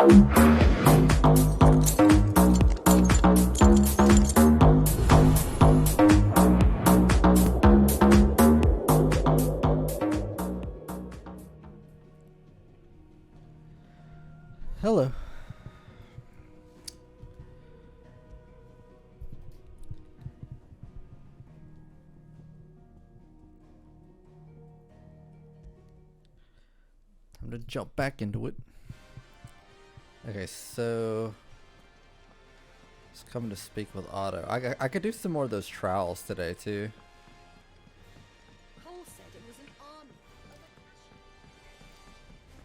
Hello. Time to jump back into it. Okay, so just coming to speak with Otto. I could do some more of those trials today too. Cole said it was an army.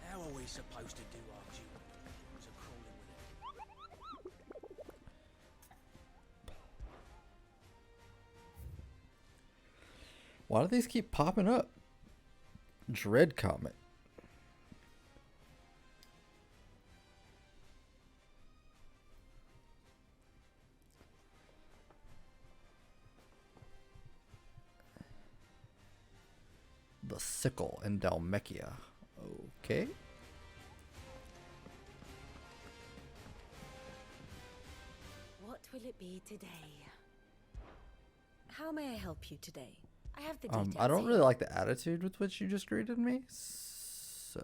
How are we supposed to do our duty? So crawling with it. Why do these keep popping up? Dread Comet. The Sickle in Dalmekia. Okay. What will it be today? How may I help you today? I have the details I don't really here. like the attitude with which you just greeted me, so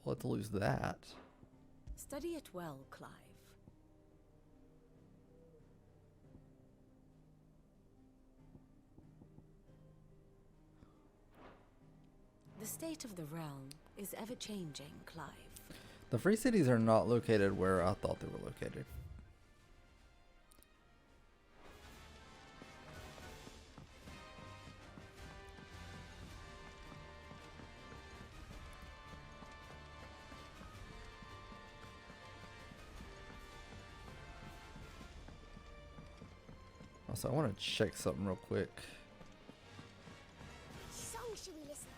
let's lose that. Study it well, Clive. The state of the realm is ever-changing, Clive. The free cities are not located where I thought they were located. Also, I want to check something real quick. Which song should we listen?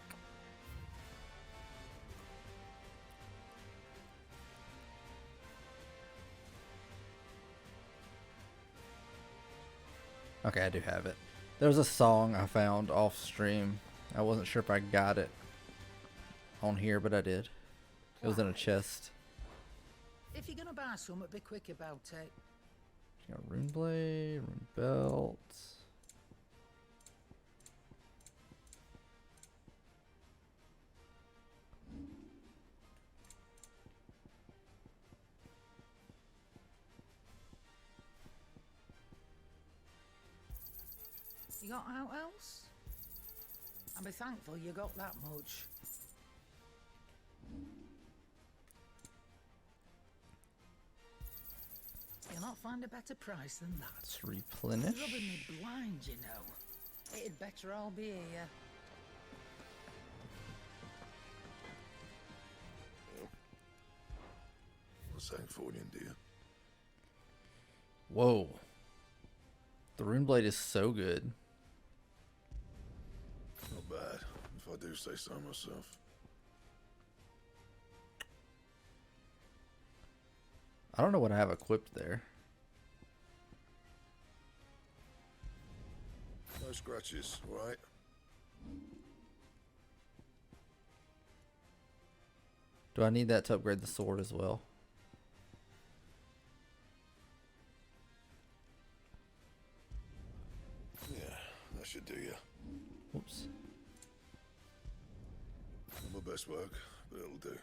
Okay, I do have it. There's a song I found off stream. I wasn't sure if I got it on here, but I did. It was in a chest. If you're gonna buy something, be quick about it. Got rune blade, rune belt. You got out else? And be thankful you got that much. You'll not find a better price than that. Let's replenish. It's rubbing me blind, you know. It'd better all be here. What's that for you, dear? Whoa. The rune blade is so good. Not bad, if I do say so myself. I don't know what I have equipped there. No scratches, all right? Do I need that to upgrade the sword as well? Yeah, that should do you. Oops. Not my best work, but it'll do.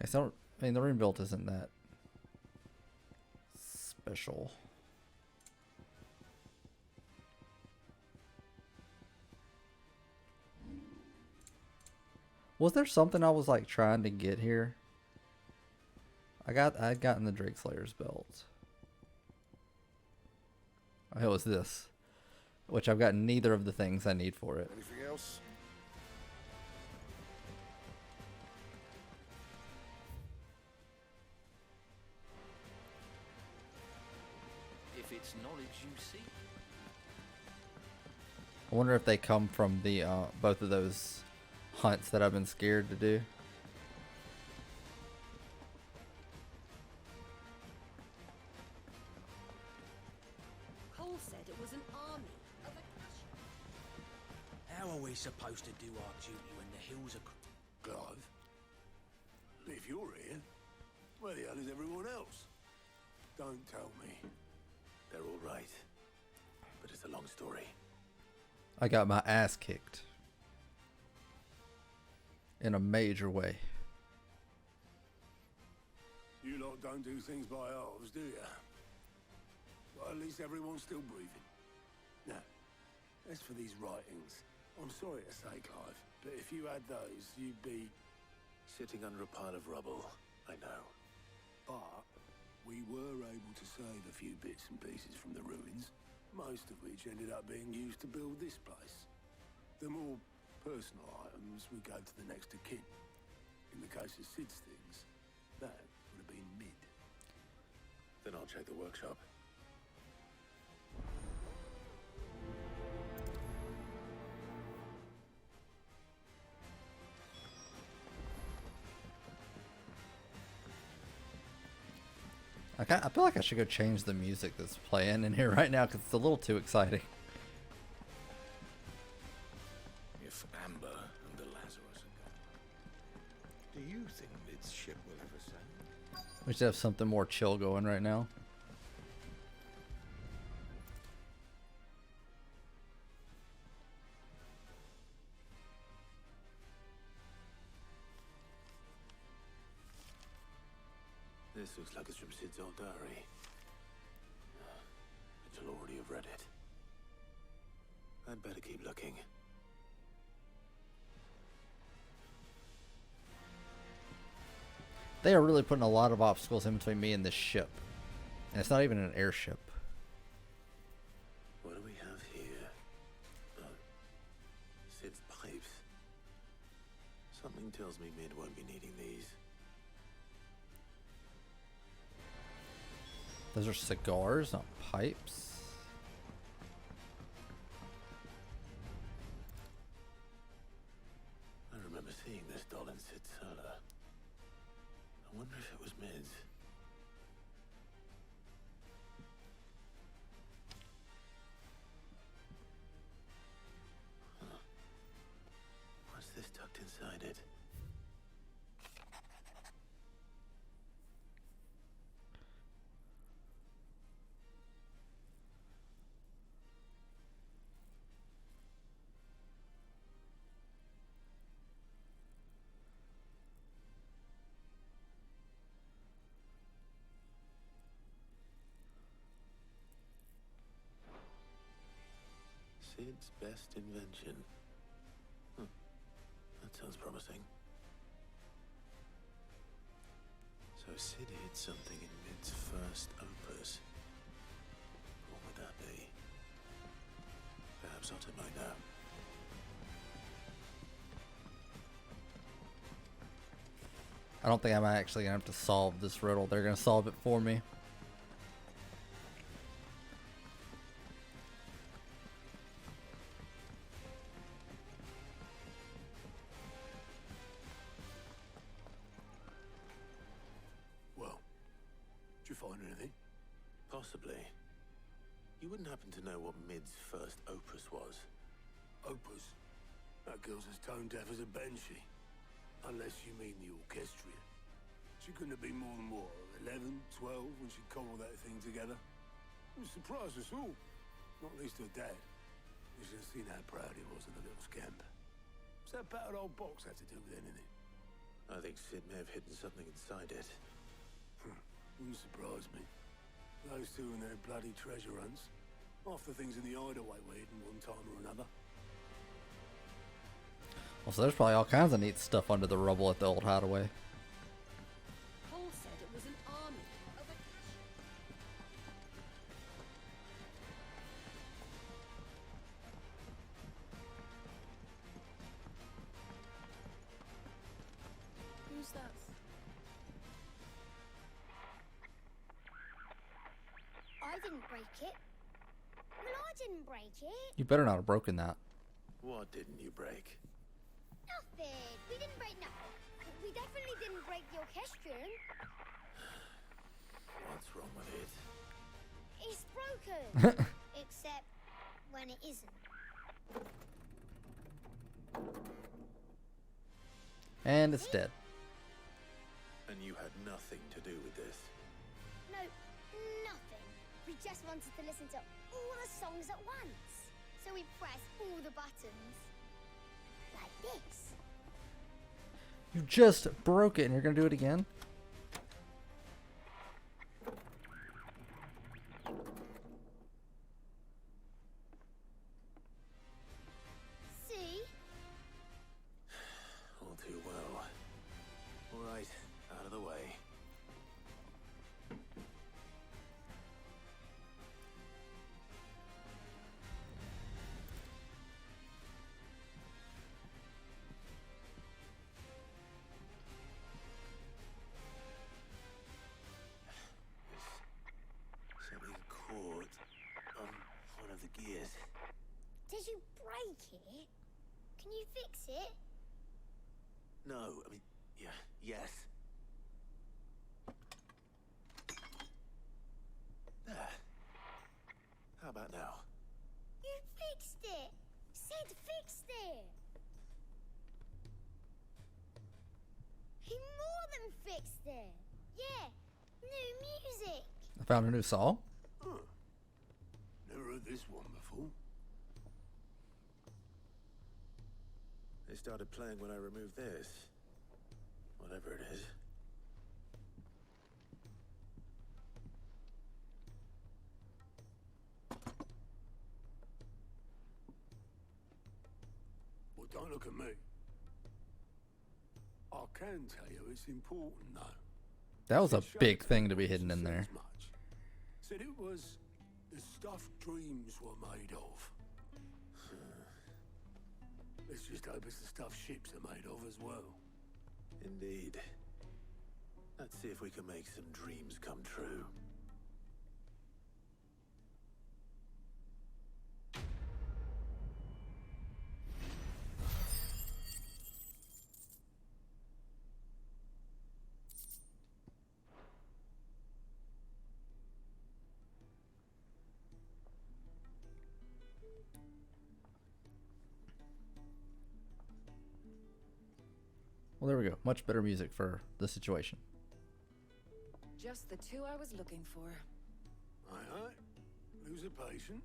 Okay, so I mean the rune belt isn't that special. Was there something I was like trying to get here? I'd gotten the Drake Slayer's belt. Oh, it was this. Which I've got neither of the things I need for it. Anything else? If it's knowledge you seek. I wonder if they come from the both of those hunts that I've been scared to do. Cole said it was an army of are we supposed to do our duty when the hills are... Clive, if you're here, where the hell is everyone else? Don't tell me. They're all right. But it's a long story. I got my ass kicked. In a major way. You lot don't do things by halves, do you? Well, at least everyone's still breathing. Now, as for these writings, I'm sorry to say, Clive, but if you had those, you'd be... sitting under a pile of rubble, I know. But we were able to save a few bits and pieces from the ruins, most of which ended up being used to build this place. The more personal items would go to the next of kin. In the case of Sid's things, that would have been mid. Then I'll check the workshop. I feel like I should go change the music that's playing in here right now because it's a little too exciting. If Amber and the Lazarus are gone, do you think Mid's ship will ever sail? We should have something more chill going right now. This looks like it's from Sid's old diary. Mitchell already have read it. I'd better keep looking. They are really putting a lot of obstacles in between me and this ship. And it's not even an airship. What do we have here? Oh, Sid's pipes. Something tells me Mid won't be needing these. Those are cigars, not pipes. I remember seeing this doll in Sid's cellar. I wonder if it was Mid's. Huh. What's this tucked inside it? Sid's best invention. That sounds promising. So Sid hid something in Mid's first opus. What would that be? Perhaps Otter might know. I don't think I'm actually going to have to solve this riddle. They're going to solve it for me. Well, did you find anything? Possibly. You wouldn't happen to know what Mid's first opus was? Opus? That girl's as tone deaf as a banshee. Unless you mean the orchestrion. She couldn't have been more than, what, 11, 12 when she cobbled that thing together? It surprised us all. Not least her dad. You should have seen how proud he was of the little scamp. What's that battered old box have to do with anything? I think Sid may have hidden something inside it. Wouldn't surprise me. Those two and their bloody treasure hunts. Half the things in the hideaway were hidden one time or another. Well, so there's probably all kinds of neat stuff under the rubble at the old hideaway. Paul said it was an army of a... Who's that? I didn't break it. Well, I didn't break it. You better not have broken that. What didn't you break? Nothing. We didn't break nothing. We definitely didn't break the orchestrion. What's wrong with it? It's broken. Except when it isn't. And it's dead. And you had nothing to do with this. No, nothing. We just wanted to listen to all the songs at once. So we pressed all the buttons. Like this. You just broke it and you're gonna do it again? See? All too well. All right, out of the way. There's something caught on one of the gears. Did you break it? Can you fix it? No, I mean, yeah, yes. There. How about now? You fixed it! Sid fixed it! He more than fixed it! Yeah, new music! I found a new song. Huh. Never heard this one before. They started playing when I removed this. Whatever it is. Well, don't look at me. I can tell you it's important, though. That was a It big shows thing to be she hidden in said there. as much. Said it was the stuff dreams were made of. Let's just hope it's the stuff ships are made of as well. Indeed. Let's see if we can make some dreams come true. Well, there we go. Much better music for the situation. Just the two I was looking for. Aye. Lose a patient.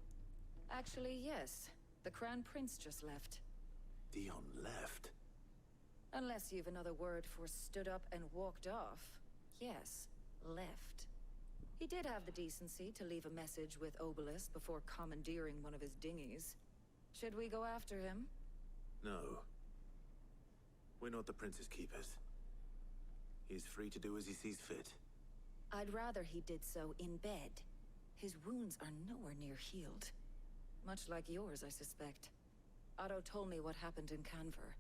Actually, yes. The Crown Prince just left. Dion left. Unless you've another word for stood up and walked off. Yes, left. He did have the decency to leave a message with Obelisk before commandeering one of his dinghies. Should we go after him? No. We're not the Prince's keepers. He's free to do as he sees fit. I'd rather he did so in bed. His wounds are nowhere near healed. Much like yours, I suspect. Otto told me what happened in Canver.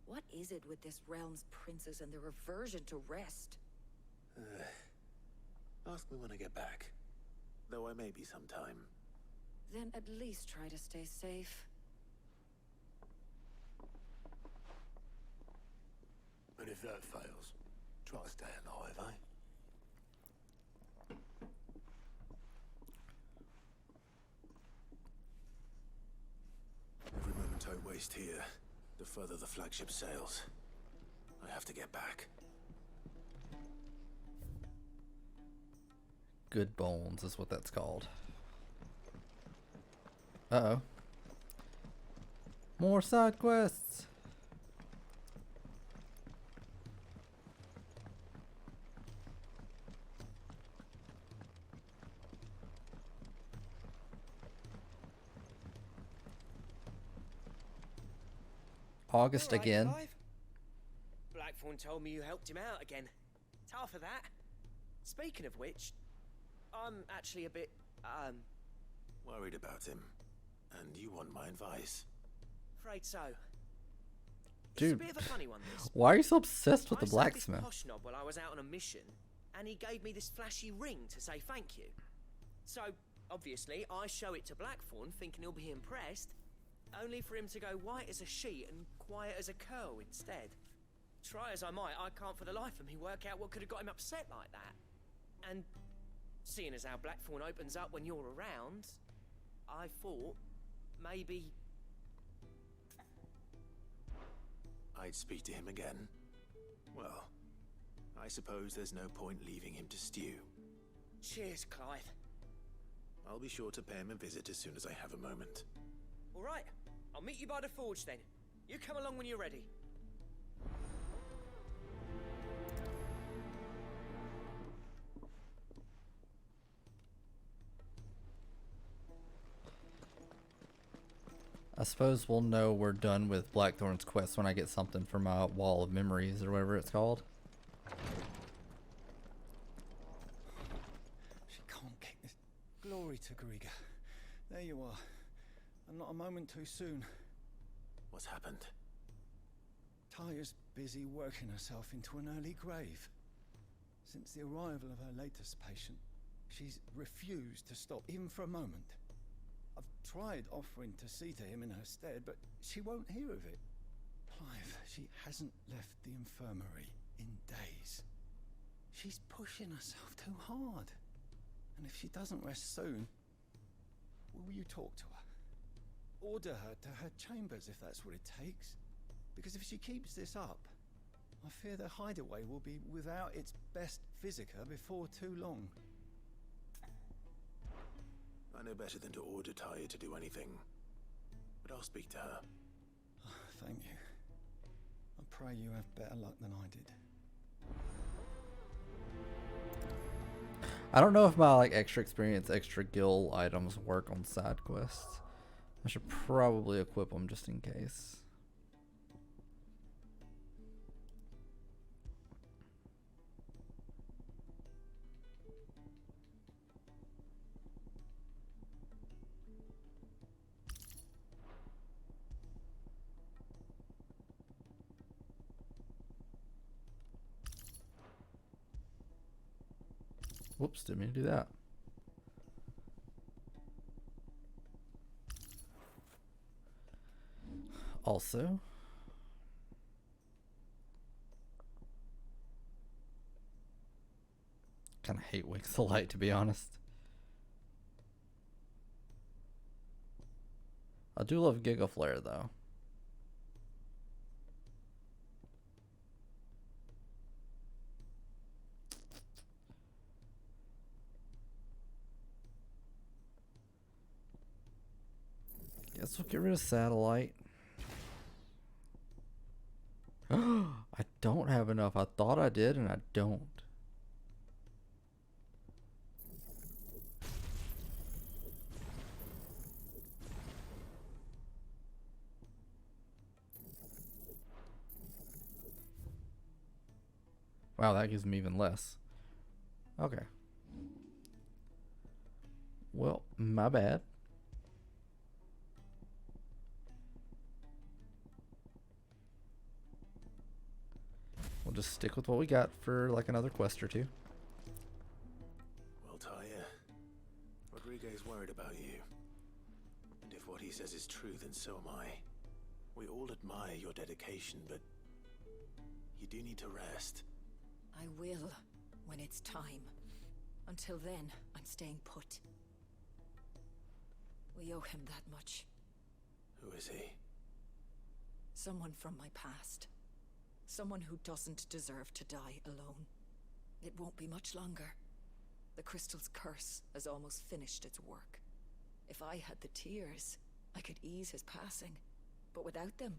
What is it with this realm's princes and their aversion to rest? Ask me when I get back. Though I may be sometime. Then at least try to stay safe. And if that fails, try to stay alive, eh? Every moment I waste here, the further the flagship sails. I have to get back. Good bones is what that's called. Uh-oh. More side quests! August All right, again. Clive. Blackthorn told me you helped him out again. Tough for that. Speaking of which, I'm actually a bit, Worried about him. And you want my advice. afraid so. Dude, It's a bit of a funny one, this. why are you so obsessed with I the saved blacksmith? this posh knob while I was out on a mission, and he gave me this flashy ring to say thank you. So, obviously, I show it to Blackthorn, thinking he'll be impressed, only for him to go white as a sheet and quiet as a curl instead. Try as I might, I can't for the life of me work out what could have got him upset like that. And seeing as how Blackthorn opens up when you're around, I thought maybe... I'd speak to him again. Well, I suppose there's no point leaving him to stew. Cheers, Clive. I'll be sure to pay him a visit as soon as I have a moment. All right, I'll meet you by the forge then. You come along when you're ready. I suppose we'll know we're done with Blackthorn's quest when I get something for my wall of memories or whatever it's called. She can't keep this. Glory to Griga. There you are. And not a moment too soon. What's happened? Taya's busy working herself into an early grave. Since the arrival of her latest patient, she's refused to stop, even for a moment. I've tried offering to see to him in her stead, but she won't hear of it. Clive, she hasn't left the infirmary in days. She's pushing herself too hard. And if she doesn't rest soon, will you talk to her? Order her to her chambers if that's what it takes. Because if she keeps this up, I fear the hideaway will be without its best physica before too long. I know better than to order Taya to do anything, but I'll speak to her. Thank you. I pray you have better luck than I did. I don't know if my like extra experience, extra guild items work on side quests. I should probably equip them just in case. Whoops, didn't mean to do that. Also, kind of hate Wings of Light, to be honest. I do love Giga Flare though. Guess we'll get rid of Satellite. I don't have enough. I thought I did, and I don't. Wow, that gives me even less. Okay. Well, my bad. We'll just stick with what we got for like another quest or two. Well, Taya, Rodriguez worried about you. And if what he says is true, then so am I. We all admire your dedication, but you do need to rest. I will, when it's time. Until then, I'm staying put. We owe him that much. Who is he? Someone from my past. Someone who doesn't deserve to die alone. It won't be much longer. The crystal's curse has almost finished its work. If I had the tears, I could ease his passing. But without them,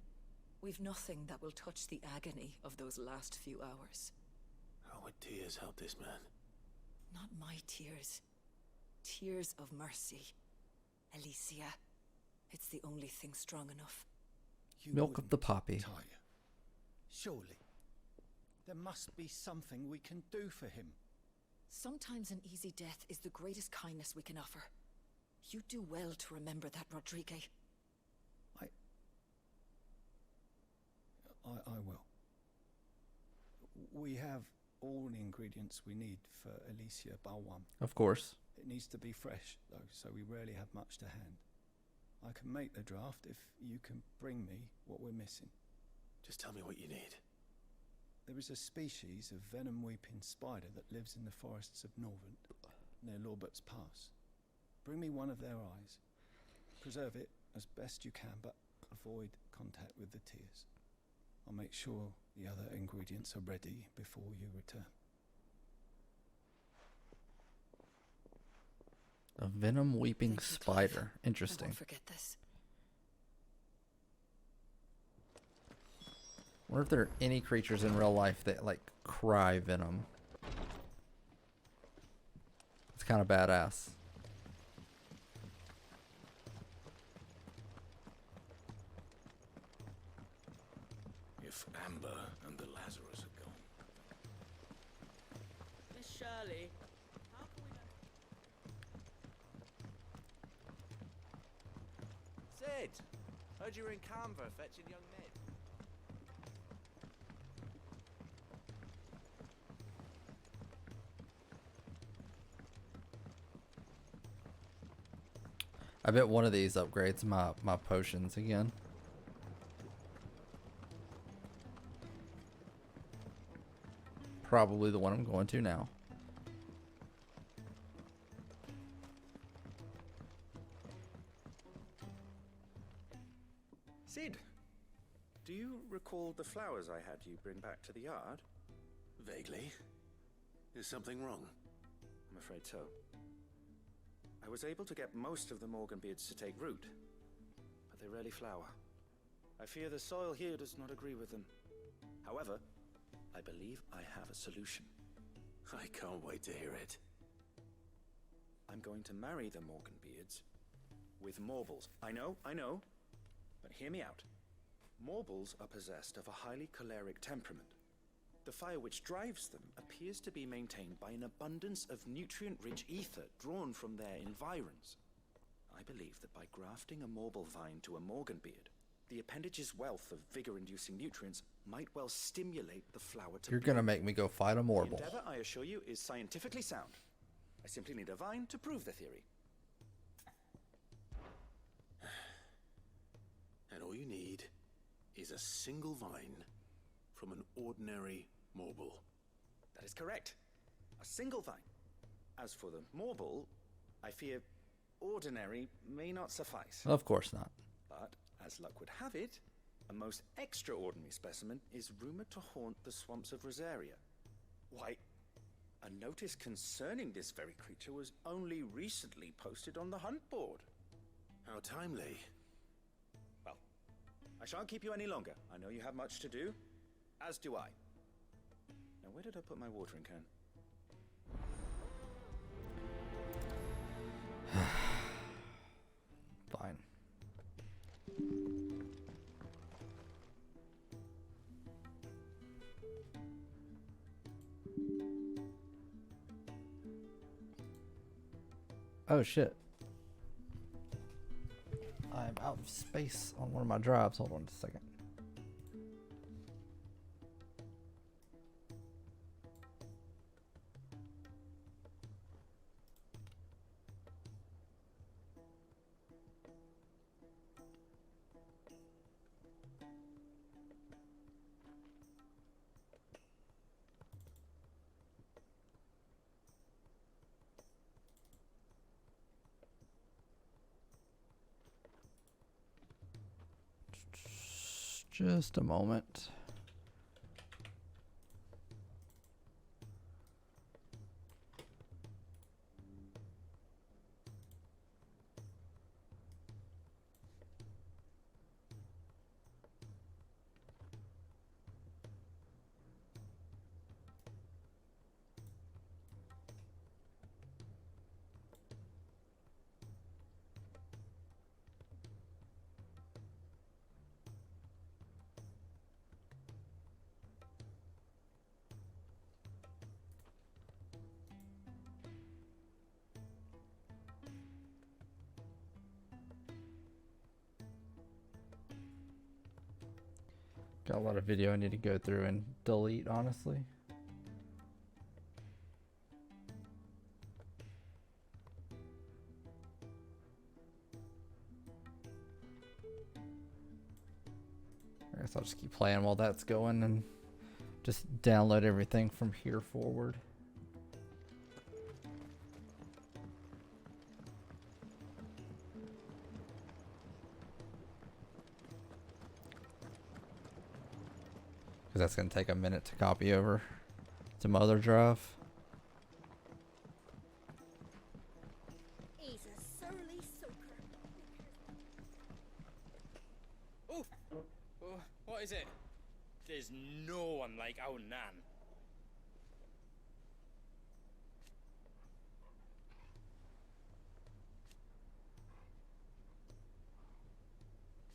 we've nothing that will touch the agony of those last few hours. How would tears help this man? Not my tears. Tears of mercy. Alicia. It's the only thing strong enough. You Milk of the wouldn't, poppy. Taya. Surely. There must be something we can do for him. Sometimes an easy death is the greatest kindness we can offer. You do well to remember that, Rodriguez. I will. We have all the ingredients we need for Alicia Balwan. Of course. It needs to be fresh, though, so we rarely have much to hand. I can make the draft if you can bring me what we're missing. Just tell me what you need. There is a species of venom-weeping spider that lives in the forests of Norvent, near Lorbert's Pass. Bring me one of their eyes. Preserve it as best you can, but avoid contact with the tears. I'll make sure the other ingredients are ready before you return. A venom weeping Thank you, spider. Clive. I Interesting. won't forget this. Wonder if there are any creatures in real life that like cry venom. It's kind of badass. If Amber and the Lazarus are gone. Miss Shirley, how can we Sid! Heard you were in Canva fetching young Ned. I bet one of these upgrades my potions again. Probably the one I'm going to now. Sid, do you recall the flowers I had you bring back to the yard? Vaguely. Is something wrong? I'm afraid so. I was able to get most of the Morganbeards to take root, but they rarely flower. I fear the soil here does not agree with them. However, I believe I have a solution. I can't wait to hear it. I'm going to marry the Morganbeards with Morbles. I know, but hear me out. Morbles are possessed of a highly choleric temperament. The fire which drives them appears to be maintained by an abundance of nutrient-rich ether drawn from their environs. I believe that by grafting a Morble vine to a Morganbeard, the appendage's wealth of vigor-inducing nutrients might well stimulate the flower to You're bloom. gonna make me go fight a The Morble. endeavor, I assure you, is scientifically sound. I simply need a vine to prove the theory. And all you need is a single vine from an ordinary Morble. That is correct. A single vine. As for the Morble, I fear ordinary may not suffice. Of course not. But, as luck would have it, a most extraordinary specimen is rumored to haunt the swamps of Rosaria. Why, a notice concerning this very creature was only recently posted on the hunt board. How timely. Well, I shan't keep you any longer. I know you have much to do, as do I. Now, where did I put my watering can? Fine. Oh shit. I'm out of space on one of my drives. Hold on a second. Just a moment. Got a lot of video I need to go through and delete, honestly. I guess I'll just keep playing while that's going and just download everything from here forward. because that's going to take a minute to copy over to my other drive. He's a surly soaker. Oh, what is it? There's no one like our Nan.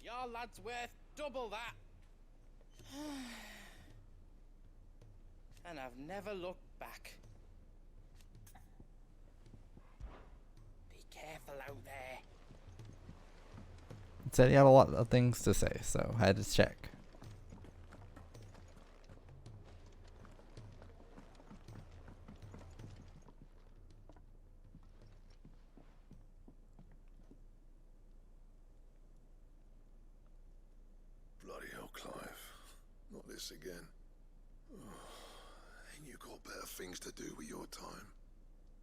Your lad's worth double that. And I've never looked back. Be careful out there. It said he had a lot of things to say, so I had to check. Bloody hell, Clive. Not this again. Ain't you got better things to do with your time?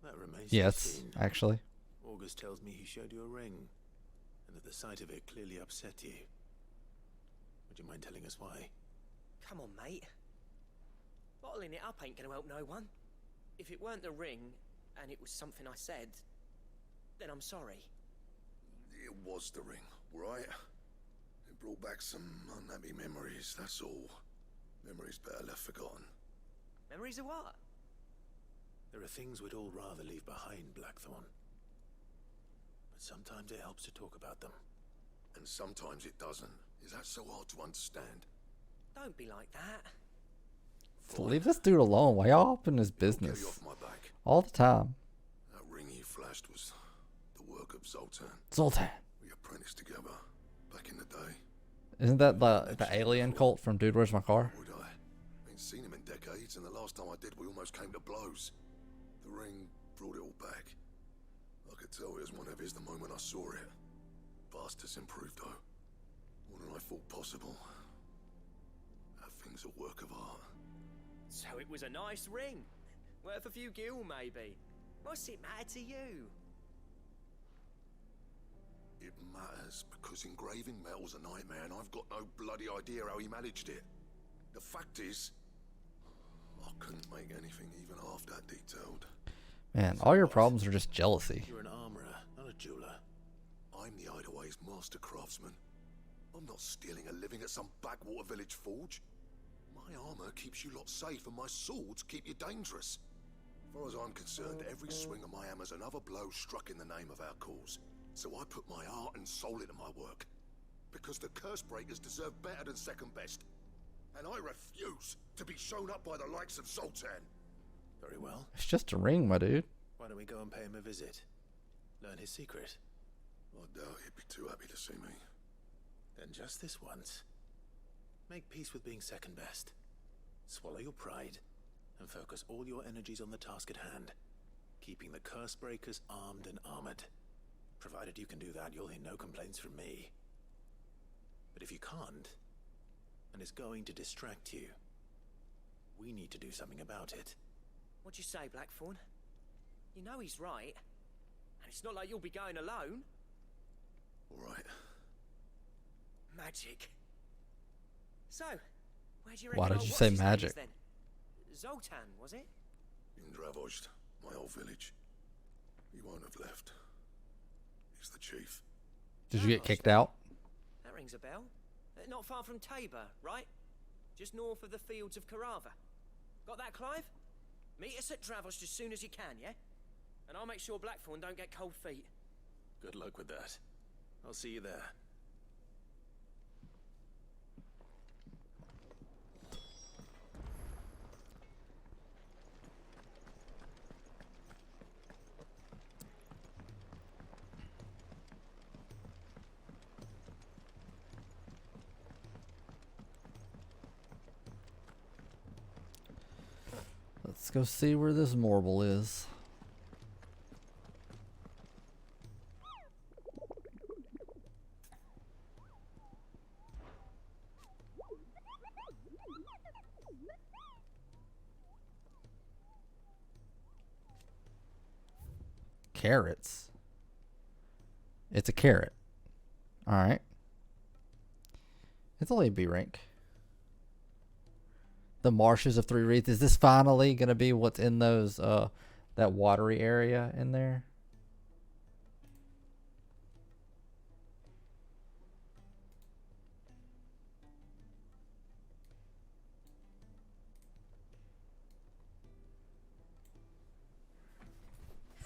That remains to be Yes, seen. actually. August tells me he showed you a ring, and that the sight of it clearly upset you. Would you mind telling us why? Come on, mate. Bottling it up ain't gonna help no one. If it weren't the ring, and it was something I said, then I'm sorry. It was the ring, right? It brought back some unhappy memories, that's all. Memories better left forgotten. Memories of what? There are things we'd all rather leave behind, Blackthorn. But sometimes it helps to talk about them. And sometimes it doesn't. Is that so hard to understand? Don't be like that. Leave this dude alone. Why y'all up in his Get you business? off my back. All the time. That ring he flashed was the work of Zoltan. Zoltan. We apprenticed together back in the day. Isn't that the alien cult from Dude, Where's My Car? Would I? Ain't seen him in decades, and the last time I did, we almost came to blows. The ring brought it all back. I could tell it was one of his the moment I saw it. Bastard's improved, though. More than I thought possible. That thing's a work of art. So it was a nice ring. Worth a few gil, maybe. What's it matter to you? It matters because engraving metal's a nightmare, and I've got no bloody idea how he managed it. The fact is, I couldn't make anything even half that detailed. Man, all your problems are just jealousy. You're an armorer, not a jeweler. I'm the Hideaway's master craftsman. I'm not stealing a living at some backwater village forge. My armor keeps you lot safe, and my swords keep you dangerous. As far as I'm concerned, every swing of my hammer's another blow struck in the name of our cause. So I put my heart and soul into my work. Because the curse breakers deserve better than second best. And I refuse to be shown up by the likes of Zoltan. Very well. It's just a ring, my dude. Why don't we go and pay him a visit? Learn his secret. I doubt he'd be too happy to see me. Then just this once, make peace with being second best. Swallow your pride and focus all your energies on the task at hand, keeping the curse breakers armed and armored. Provided you can do that, you'll hear no complaints from me. But if you can't, and it's going to distract you, we need to do something about it. What'd you say, Blackthorn? You know he's right. And it's not like you'll be going alone. All right. Magic. So, where do you reckon Why did old you say what's-his-name magic? is then? Zoltan, was it? In Dravozd, my old village. He won't have left. He's the chief. Did you get kicked out? That rings a bell. Not far from Tabor, right? Just north of the fields of Carava. Got that, Clive? Meet us at Dravos as soon as you can, yeah? And I'll make sure Blackthorn don't get cold feet. Good luck with that. I'll see you there. Let's go see where this marble is. Carrots. It's a carrot. Alright. It's only a B rank. The marshes of Three Reeds. Is this finally gonna be what's in those that watery area in there?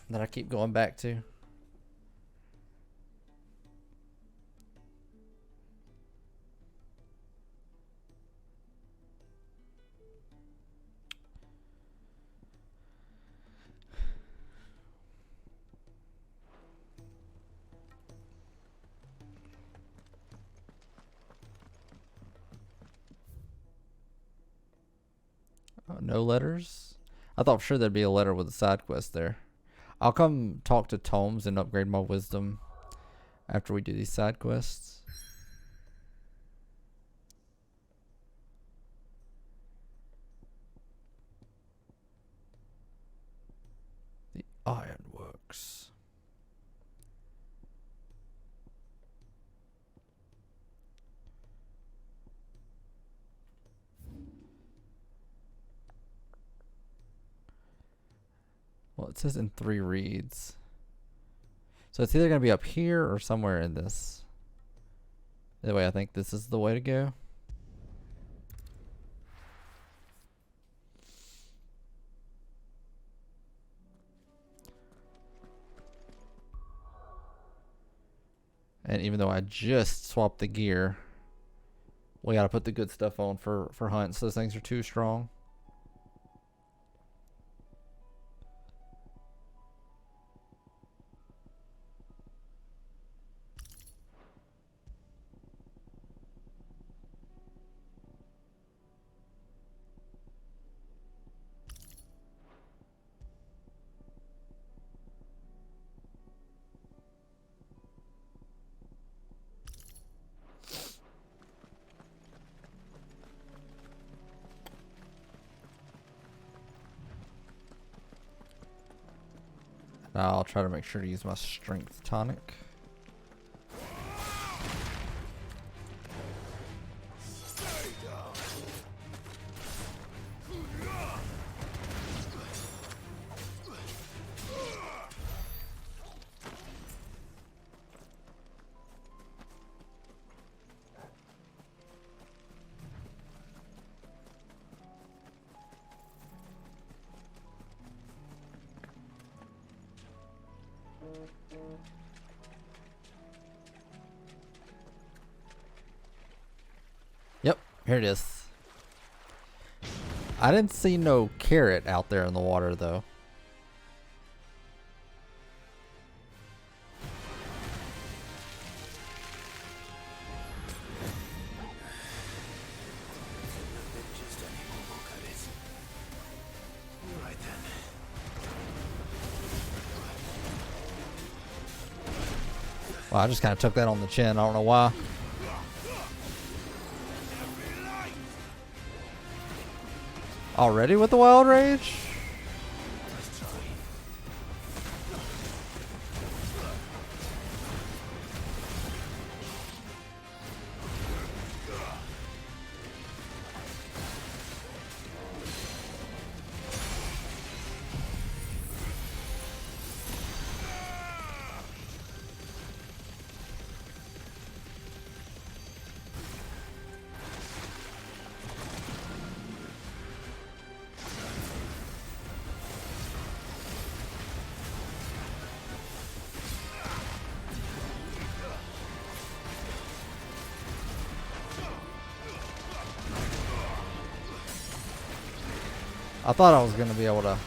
That I keep going back to. No letters? I thought for sure there'd be a letter with a side quest there. I'll come talk to Tomes and upgrade my wisdom after we do these side quests. The Ironworks. Well, it says in Three Reeds. So it's either going to be up here or somewhere in this. Either way, I think this is the way to go. And even though I just swapped the gear, we got to put the good stuff on for hunts. Those things are too strong. I'll try to make sure to use my strength tonic. Yep, here it is. I didn't see no carrot out there in the water though. Well, I just kind of took that on the chin. I don't know why. Already with the Wild Rage? I thought I was going to be able to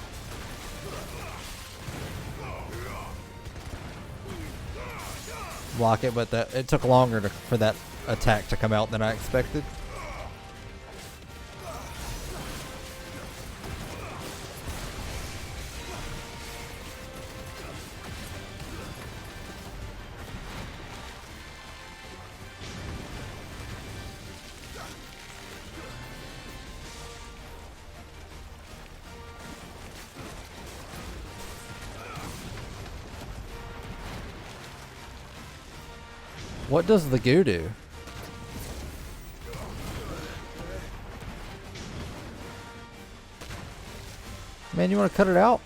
block it, but it took longer for that attack to come out than I expected. What does the goo do? Man, you want to cut it out?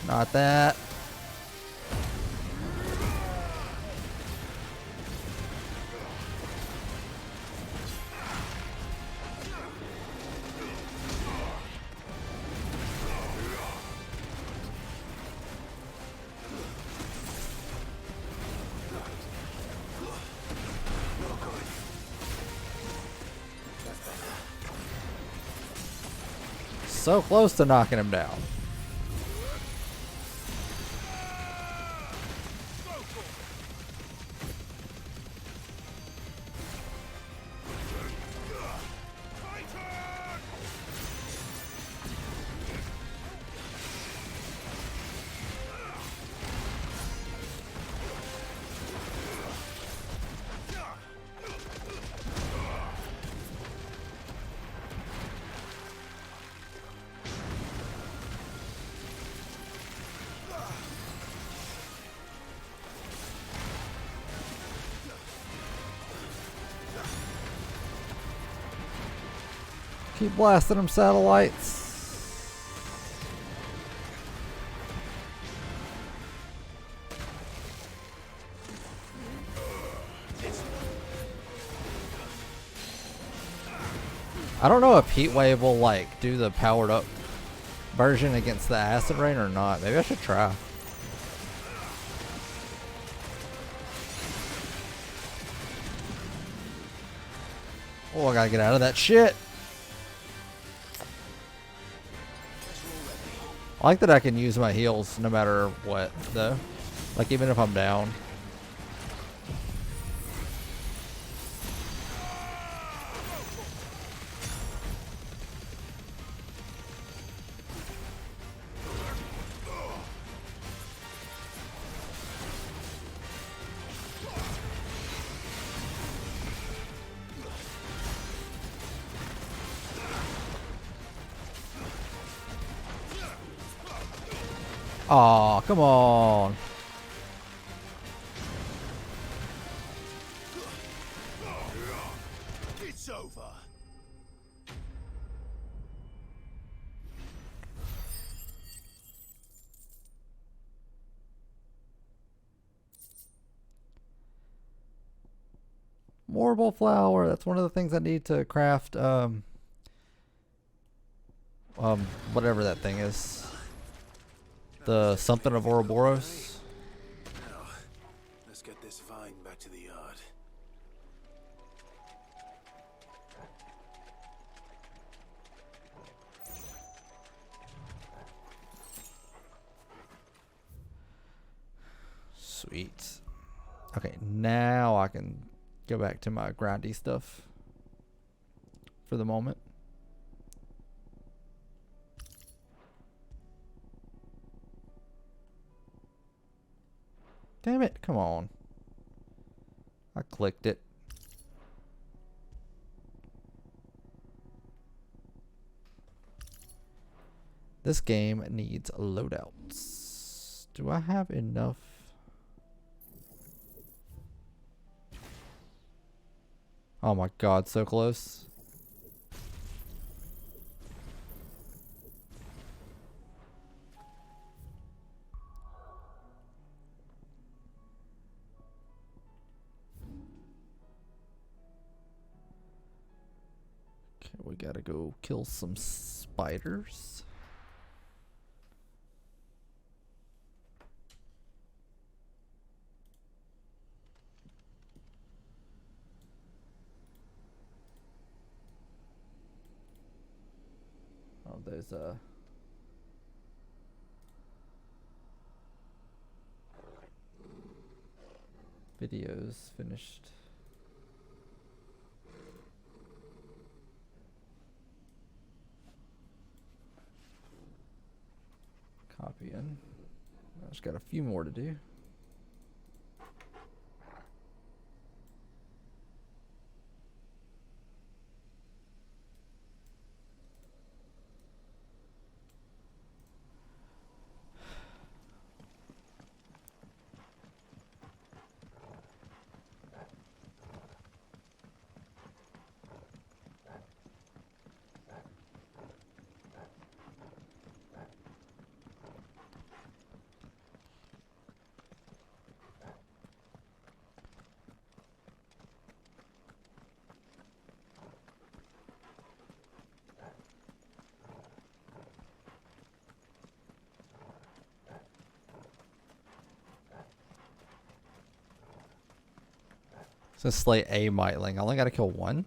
Not that. So close to knocking him down. Keep blasting them, satellites. I don't know if Heatwave will like do the powered up version against the acid rain or not. Maybe I should try. Oh, I gotta get out of that shit. I like that I can use my heals no matter what, though. Like, even if I'm down. Aw, come on. It's over. Marble flower. That's one of the things I need to craft. Whatever that thing is. The something of Ouroboros. Now, let's get this vine back to the yard. Sweet. Okay, now I can go back to my grindy stuff for the moment. Damn it, come on. I clicked it. This game needs loadouts. Do I have enough? Oh my god, so close. We gotta go kill some spiders. Oh, there's videos finished. Copy in. I just got a few more to do. So slay a Mightling. I only gotta kill one?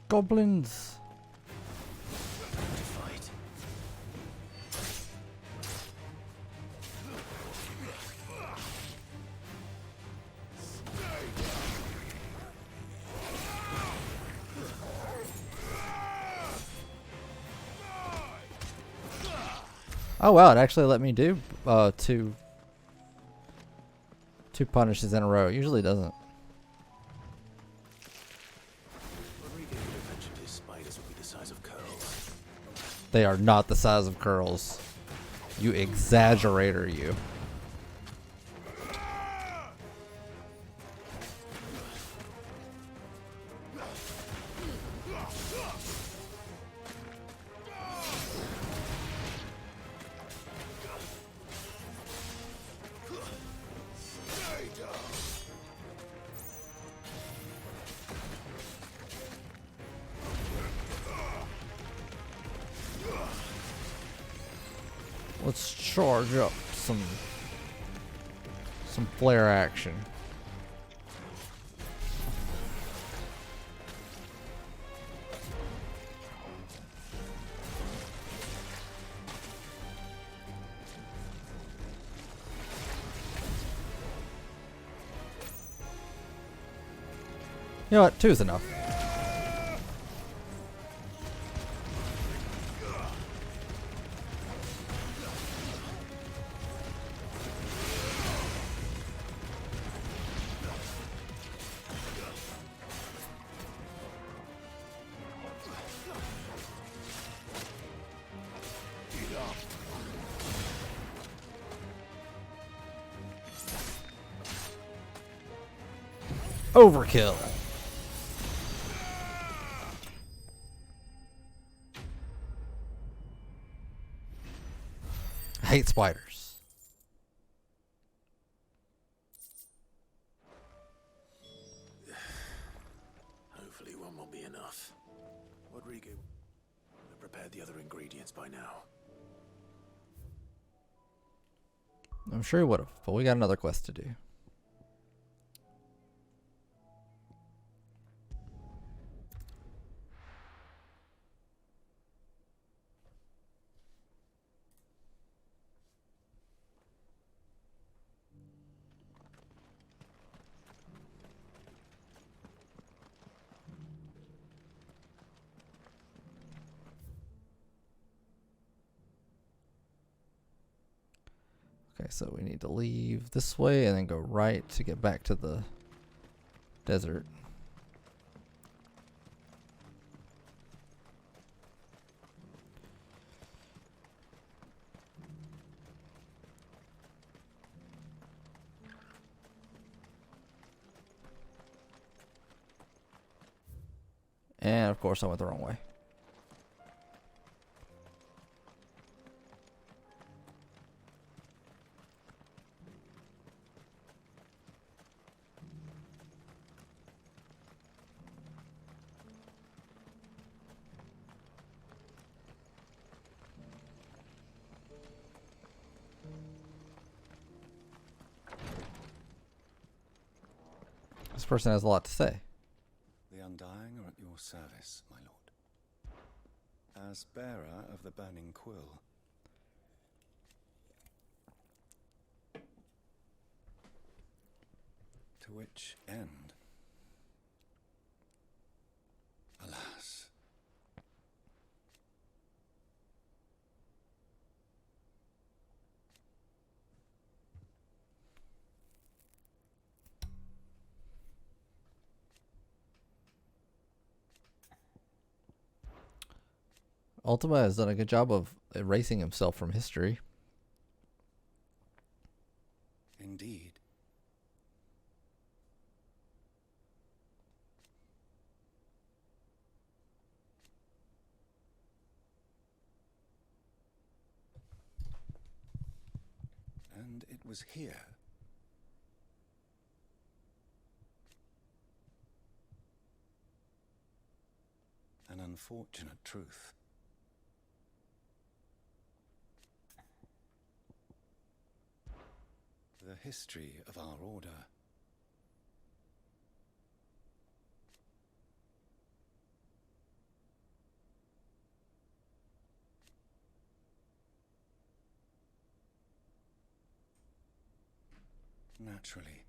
Goblins! Oh wow, it actually let me do two punishes in a row. It usually doesn't. They are not the size of curls. You exaggerator, you. Let's charge up some flare action. You know what? 2 is enough. Overkill. I hate spiders. Hopefully one will be enough. Rodrigo, I prepared the other ingredients by now. I'm sure he would have, but we got another quest to do. Okay, so we need to leave this way and then go right to get back to the desert. And of course I went the wrong way. This person has a lot to say. The Undying are at your service, my lord. As bearer of the burning quill. To which end? Alas. Ultima has done a good job of erasing himself from history. Indeed. And it was here unfortunate truth. The history of our order. Naturally.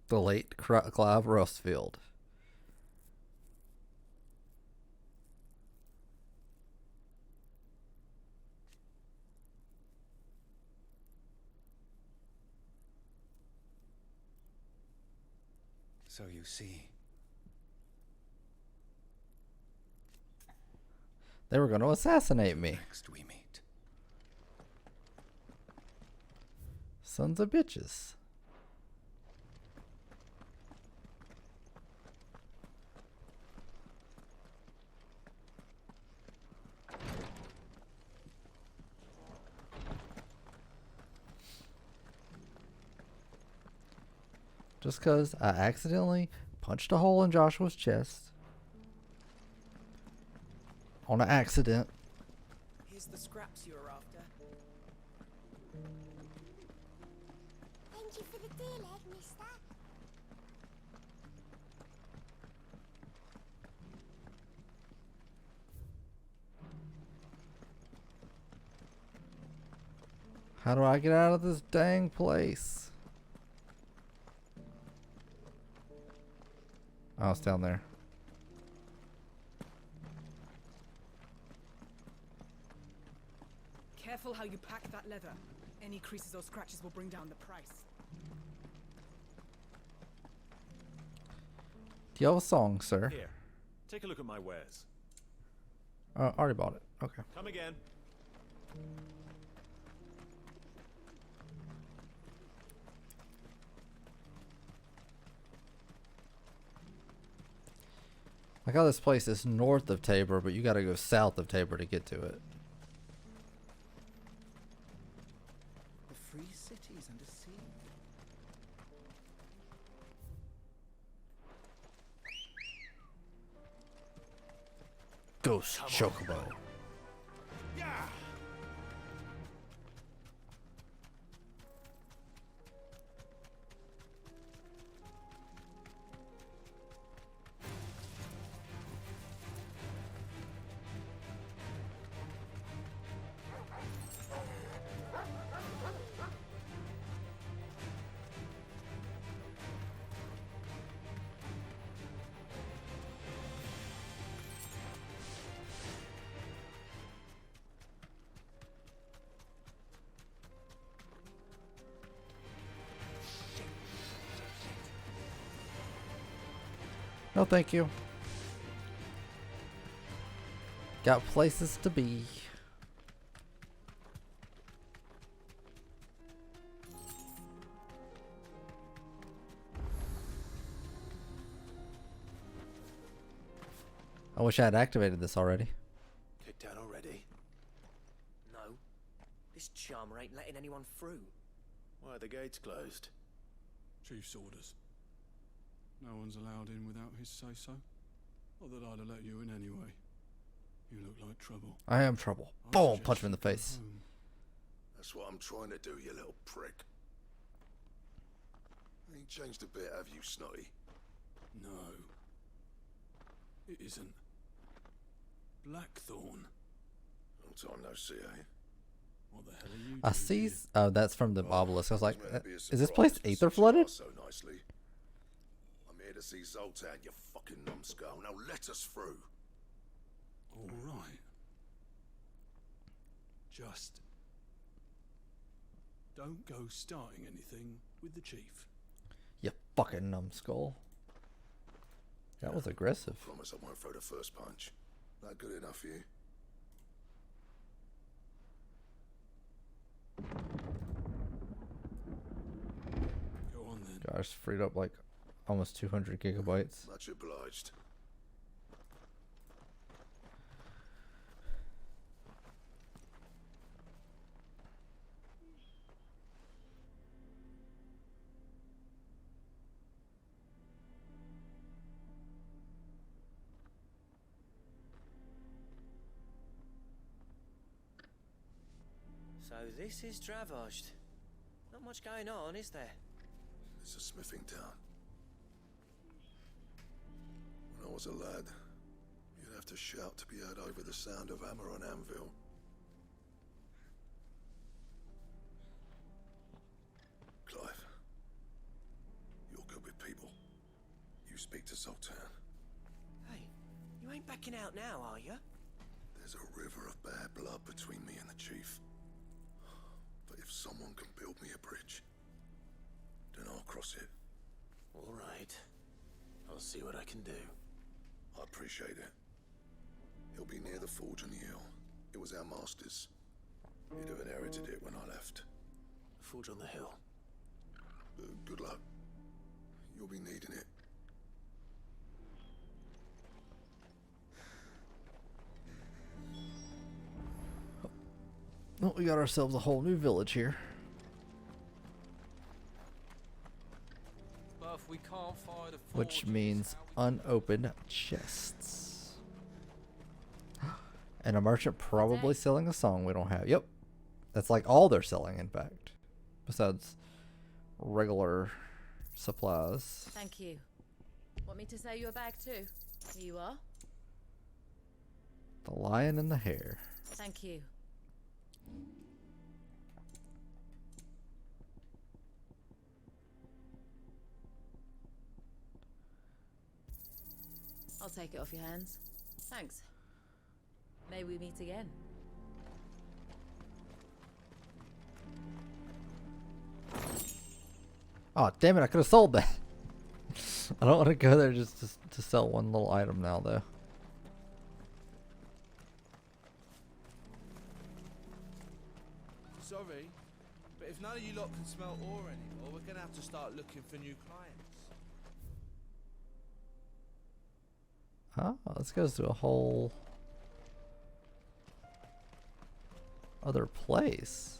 The late Clive Rustfield. So you see, they were going to assassinate me. Next we meet. Sons of bitches. Just because I accidentally punched a hole in Joshua's chest. On an accident. Here's the scraps you were after. Thank you for the deal, egg, mister. How do I get out of this dang place? Oh, it's down there. Careful how you pack that leather. Any creases or scratches will bring down the price. Do you have a song, sir? Here, take a look at my wares. Already bought it. Okay. Come again. Like how this place is north of Tabor, but you gotta go south of Tabor to get to it. The free cities under sea. Ghost Chocobo. Yeah. No, thank you. Got places to be. I wish I had activated this already. Kicked out already? No. This charmer ain't letting anyone through. Why are the gates closed? Chief's orders. No one's allowed in without his say-so. Not that I'd have let you in anyway. You look like trouble. I am trouble. Boom! Punch him in the face. That's what I'm trying to do, you little prick. Ain't changed a bit, have you, Snotty? No. It isn't. Blackthorn. Long time no see, eh? What the hell are you I see. That's from the obelisk. I was like, is this place aether flooded? So nicely. I'm here to see Zoltan, you fucking numbskull. Now let us through. All right. Just don't go starting anything with the chief. You fucking numbskull. That was aggressive. Promise I won't throw the first punch. That good enough for you? Go on then. Gosh, freed up like almost 200 gigabytes. Much obliged. So this is Dravaged. Not much going on, is there? It's a smithing town. When I was a lad, you'd have to shout to be heard over the sound of hammer on anvil. Clive, you're good with people. You speak to Sultan. Hey, you ain't backing out now, are you? There's a river of bad blood between me and the chief. But if someone can build me a bridge, then I'll cross it. All right. I'll see what I can do. I appreciate it. He'll be near the forge on the hill. It was our master's. He'd have inherited it when I left. Forge on the hill. Good luck. You'll be needing it. Well, we got ourselves a whole new village here. But if we can't find a Which forge, means unopened chests. And a merchant probably selling a song we don't have. Yep. That's like all they're selling, in fact. Besides regular supplies. Thank you. Want me to say you a bag too? Here you are. The lion and the hare. Thank you. I'll take it off your hands. Thanks. May we meet again. Oh, damn it, I could have sold that. I don't want to go there just to sell one little item now, though. Sorry, but if none of you lot can smell ore anymore, we're gonna have to start looking for new clients. Oh, this goes to a whole other place.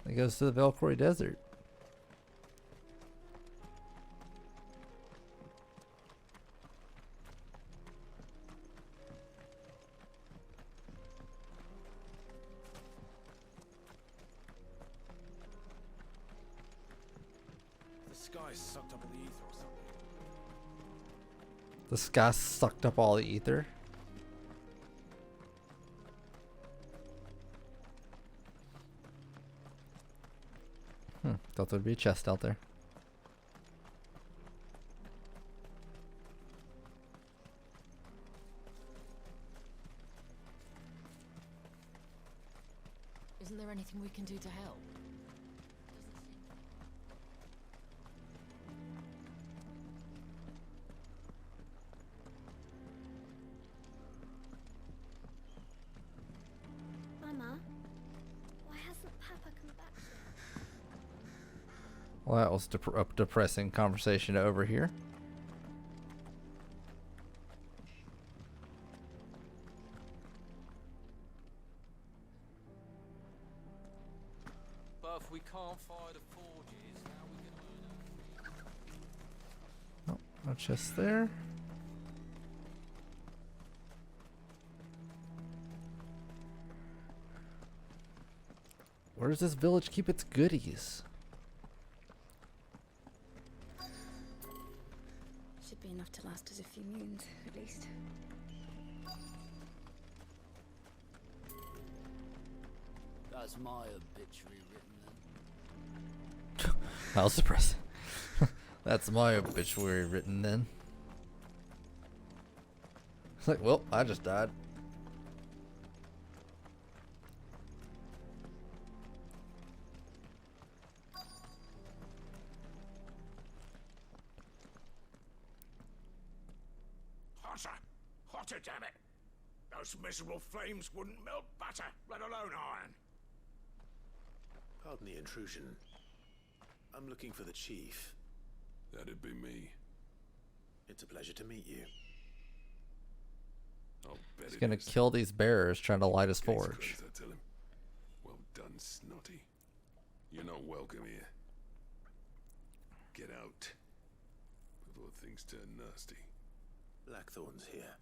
It goes to the Velcroy Desert. The sky sucked up all the ether or something. The sky sucked up all the ether. Thought there'd be a chest out there. Isn't there anything we can do to help? Mama, why hasn't Papa come back yet? Well, that was a depressing conversation to overhear. But if we can't find a forges, how are we gonna earn Oh, no chest there. Where does this village keep its goodies? Should be enough to last us a few moons, at least. That's my obituary written then. How depressing. That's my obituary written then. It's like, well, I just died. Hotter! Hotter, damn it! Those miserable flames wouldn't melt butter, let alone iron. Pardon the intrusion. I'm looking for the chief. That'd be me. It's a pleasure to meet you. I'll bet He's it gonna is. kill these bearers trying to light his Case forge. closed, I tell him. Well done, Snotty. You're not welcome here. Get out before things turn nasty. Blackthorn's here.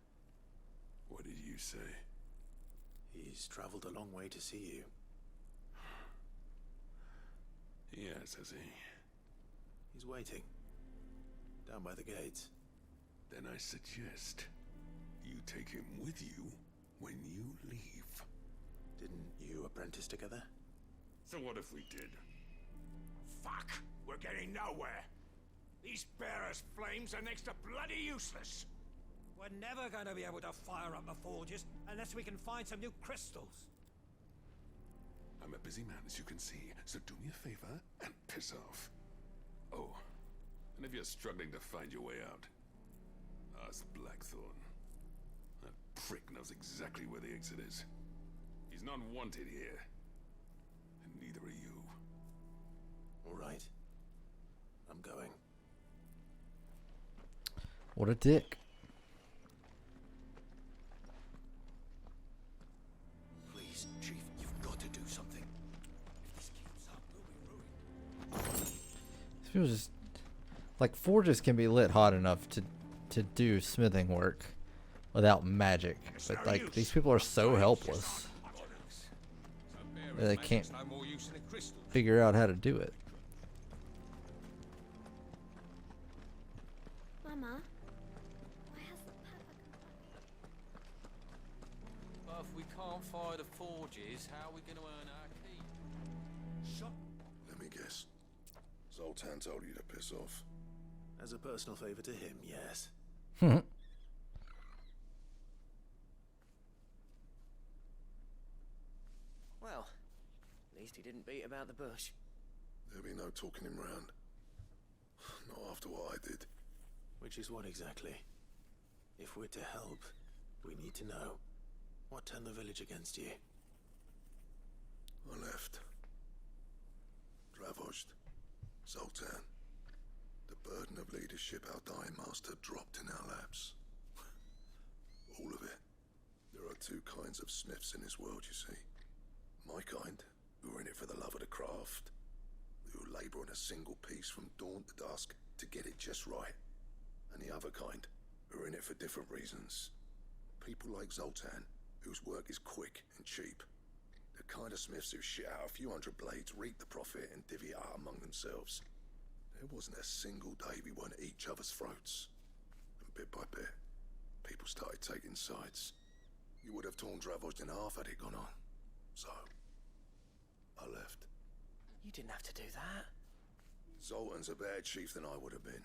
What did you say? He's traveled a long way to see you. Yes, has he? He's waiting. Down by the gates. Then I suggest you take him with you when you leave. Didn't you apprentice together? So what if we did? Fuck! We're getting nowhere. These bearers' flames are next to bloody useless. We're never going to be able to fire up the forges unless we can find some new crystals. I'm a busy man, as you can see, so do me a favor and piss off. Oh, and if you're struggling to find your way out, ask Blackthorn. That prick knows exactly where the exit is. He's not wanted here, and neither are you. All right. I'm going. What a dick. Please, Chief, you've got to do something. If this keeps up, we'll be ruined. This feels just like forges can be lit hot enough to do smithing work without magic, but like these people are so helpless that they can't figure out how to do it. Mama, why hasn't Papa But if we can't fire the forges, how are we going to earn our keep? Shut. Let me guess. Zoltan told you to piss off. As a personal favor to him, yes. Well, at least he didn't beat about the bush. There'll be no talking him round. Not after what I did. Which is what exactly? If we're to help, we need to know. What turned the village against you? I left. Dravost. Zoltan. The burden of leadership our dying master dropped in our laps. All of it. There are two kinds of smiths in this world, you see. My kind, who are in it for the love of the craft, who labour on a single piece from dawn to dusk to get it just right. And the other kind, who are in it for different reasons. People like Zoltan, whose work is quick and cheap. The kind of smiths who shit out a few hundred blades, reap the profit, and divvy it out among themselves. There wasn't a single day we weren't at each other's throats. And bit by bit, people started taking sides. You would have torn Dravost in half had it gone on. So, I left. You didn't have to do that. Zoltan's a better chief than I would have been.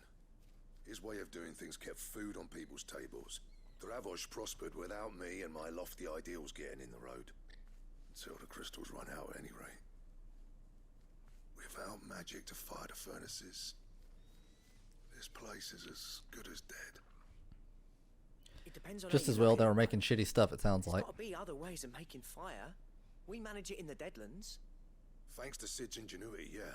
His way of doing things kept food on people's tables. Dravost prospered without me and my lofty ideals getting in the road. Until the crystals run out at any rate. Without magic to fire the furnaces, this place is as good as dead. It depends on Just how as you well look they at were it. making shitty stuff, it sounds There's like. got to be other ways of making fire. We manage it in the Deadlands. Thanks to Sid's ingenuity, yeah.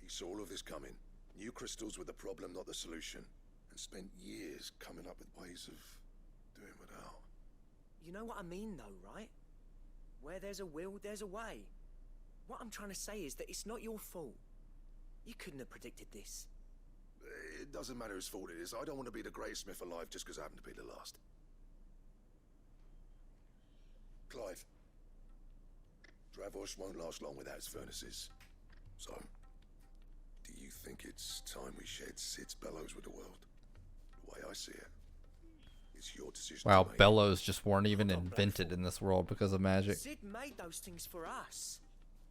He saw all of this coming. Knew crystals were the problem, not the solution. And spent years coming up with ways of doing without. You know what I mean, though, right? Where there's a will, there's a way. What I'm trying to say is that it's not your fault. You couldn't have predicted this. It doesn't matter whose fault it is. I don't want to be the greatest smith alive just because I happen to be the last. Clive. Dravost won't last long without his furnaces. So, do you think it's time we shared Sid's bellows with the world? The way I see it, it's your decision Wow, to make. bellows just weren't even invented in this world because of magic. Sid made those things for us.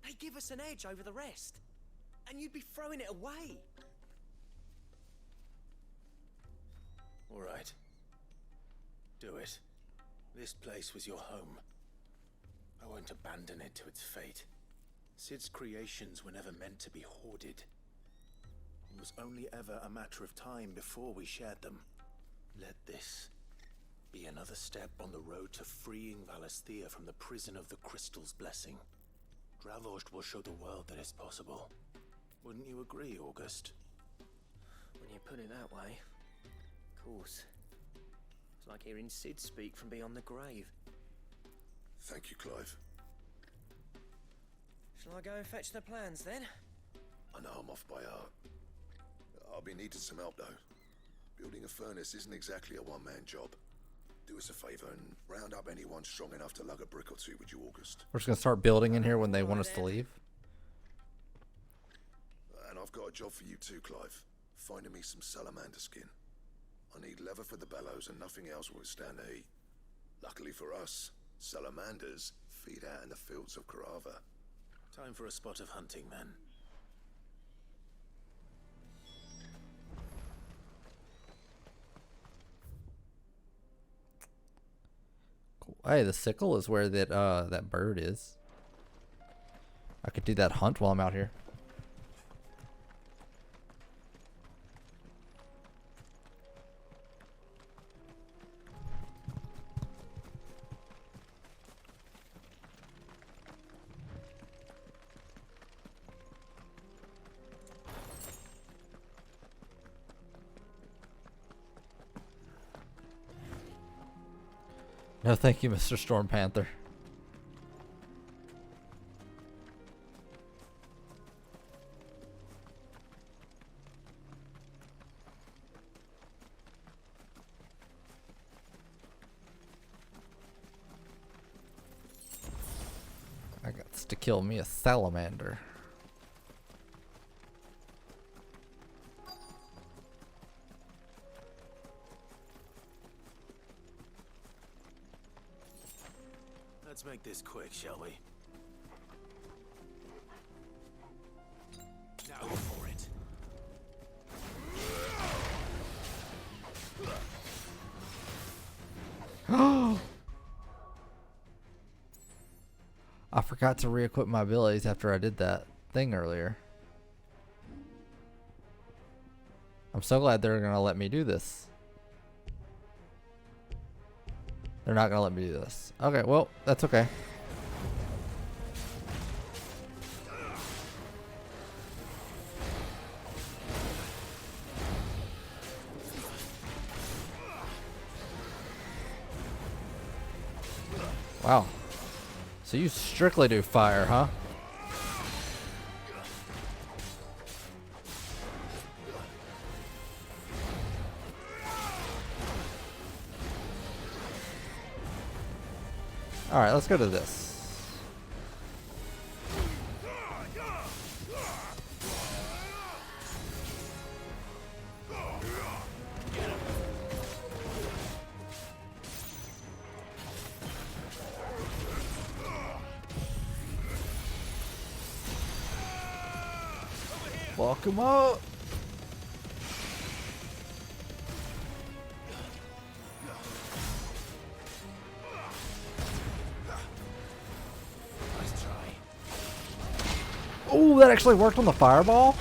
They give us an edge over the rest. And you'd be throwing it away. All right. Do it. This place was your home. I won't abandon it to its fate. Sid's creations were never meant to be hoarded. It was only ever a matter of time before we shared them. Let this be another step on the road to freeing Valisthea from the prison of the Crystal's blessing. Dravost will show the world that it's possible. Wouldn't you agree, August? When you put it that way, of course. It's like hearing Sid speak from beyond the grave. Thank you, Clive. Shall I go and fetch the plans then? I know I'm off by heart. I'll be needing some help, though. Building a furnace isn't exactly a one-man job. Do us a favor and round up anyone strong enough to lug a brick or two with you, August. We're just gonna start building in here when they want us to leave. And I've got a job for you too, Clive. Finding me some salamander skin. I need leather for the bellows and nothing else will withstand the heat. Luckily for us, salamanders feed out in the fields of Carava. Time for a spot of hunting, then. Cool. Hey, the sickle is where that bird is. I could do that hunt while I'm out here. No, thank you, Mr. Storm Panther. I got to kill me a salamander. Let's make this quick, shall we? Now for it. I forgot to re-equip my abilities after I did that thing earlier. I'm so glad they're gonna let me do this. They're not gonna let me do this. Okay, well, that's okay. Wow. So you strictly do fire, huh? Alright, let's go to this. Walk him up. Oh, that actually worked on the fireball?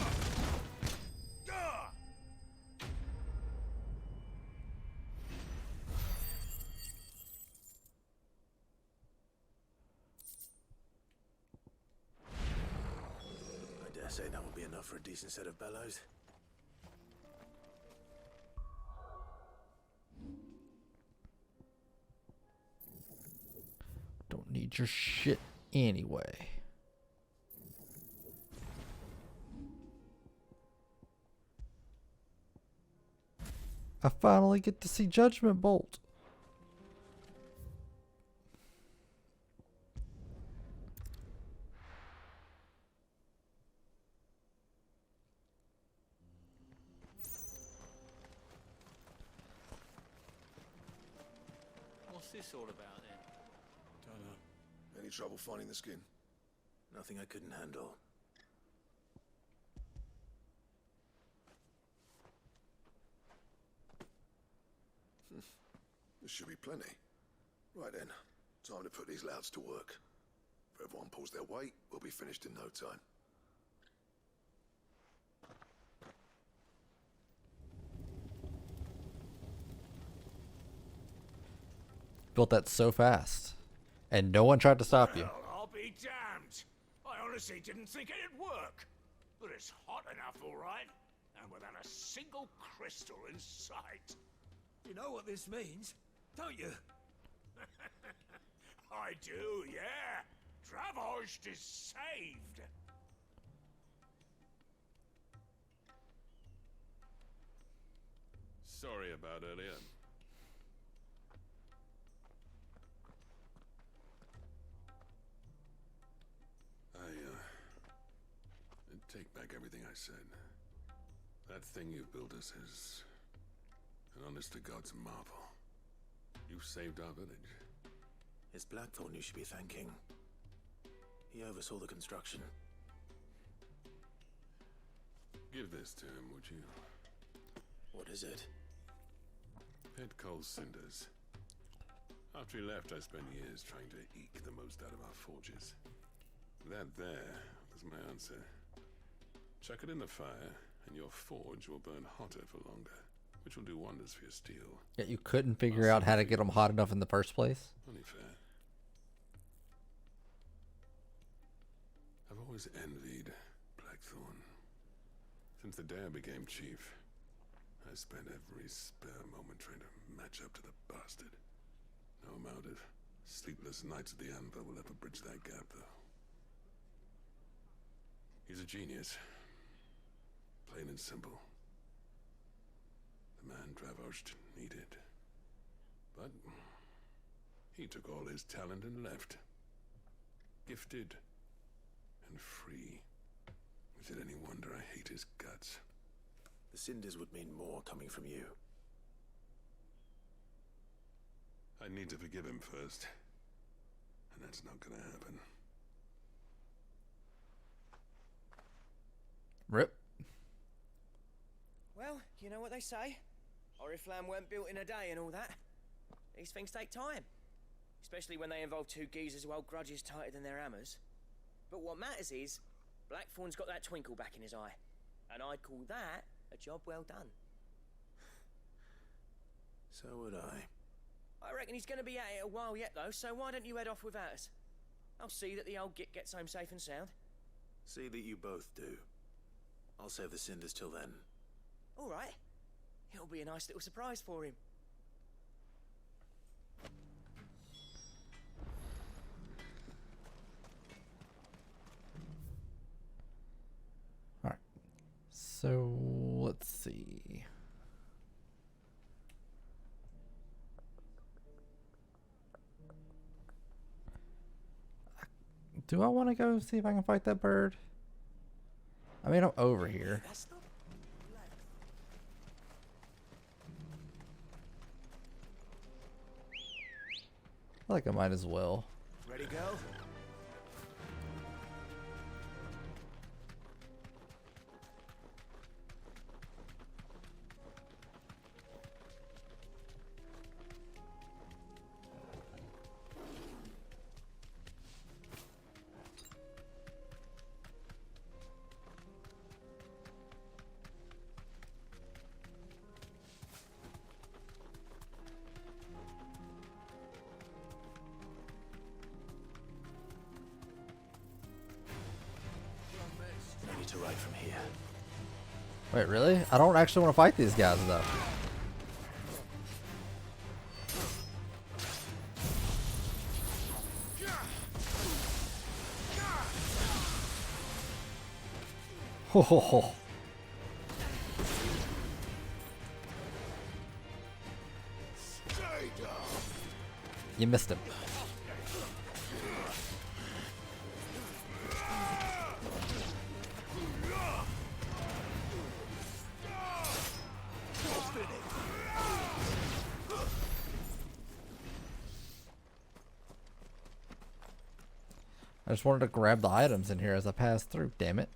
I dare say that will be enough for a decent set of bellows. Don't need your shit anyway. I finally get to see Judgment Bolt. What's this all about then? Don't know. Any trouble finding the skin? Nothing I couldn't handle. There should be plenty. Right then, time to put these louds to work. If everyone pulls their weight, we'll be finished in no time. Built that so fast. And no one tried to stop you. Well, I'll be damned. I honestly didn't think it'd work. But it's hot enough, all right. And without a single crystal in sight. You know what this means, don't you? I do, yeah. Dravost is saved. Sorry about earlier. I said. That thing you built us is an honest-to-God's marvel. You've saved our village. It's Blackthorn you should be thanking. He oversaw the construction. Give this to him, would you? What is it? Head Cole's cinders. After he left, I spent years trying to eke the most out of our forges. That there was my answer. Chuck it in the fire, and your forge will burn hotter for longer, which will do wonders for your steel. Yet you couldn't figure out how to get them hot enough in the first place? Only fair. I've always envied Blackthorn. Since the day I became chief, I spent every spare moment trying to match up to the bastard. No amount of sleepless nights at the anvil will ever bridge that gap, though. He's a genius. Plain and simple. The man Dravosht needed. But he took all his talent and left. Gifted and free. Is it any wonder I hate his guts? The cinders would mean more coming from you. I need to forgive him first. And that's not gonna happen. Rip. Well, you know what they say. Oriflamme weren't built in a day and all that. These things take time. Especially when they involve two geezers who hold grudges tighter than their hammers. But what matters is, Blackthorn's got that twinkle back in his eye. And I'd call that a job well done. So would I. I reckon he's going to be at it a while yet, though, so why don't you head off without us? I'll see that the old git gets home safe and sound. See that you both do. I'll save the cinders till then. All right. It'll be a nice little surprise for him. Alright. So, let's see. Do I want to go see if I can fight that bird? I mean, I'm over here. I feel like I might as well. Ready, go? To ride from here. Wait, really? I don't actually want to fight these guys, though. Ho ho ho. You missed him. I just wanted to grab the items in here as I passed through, damn it.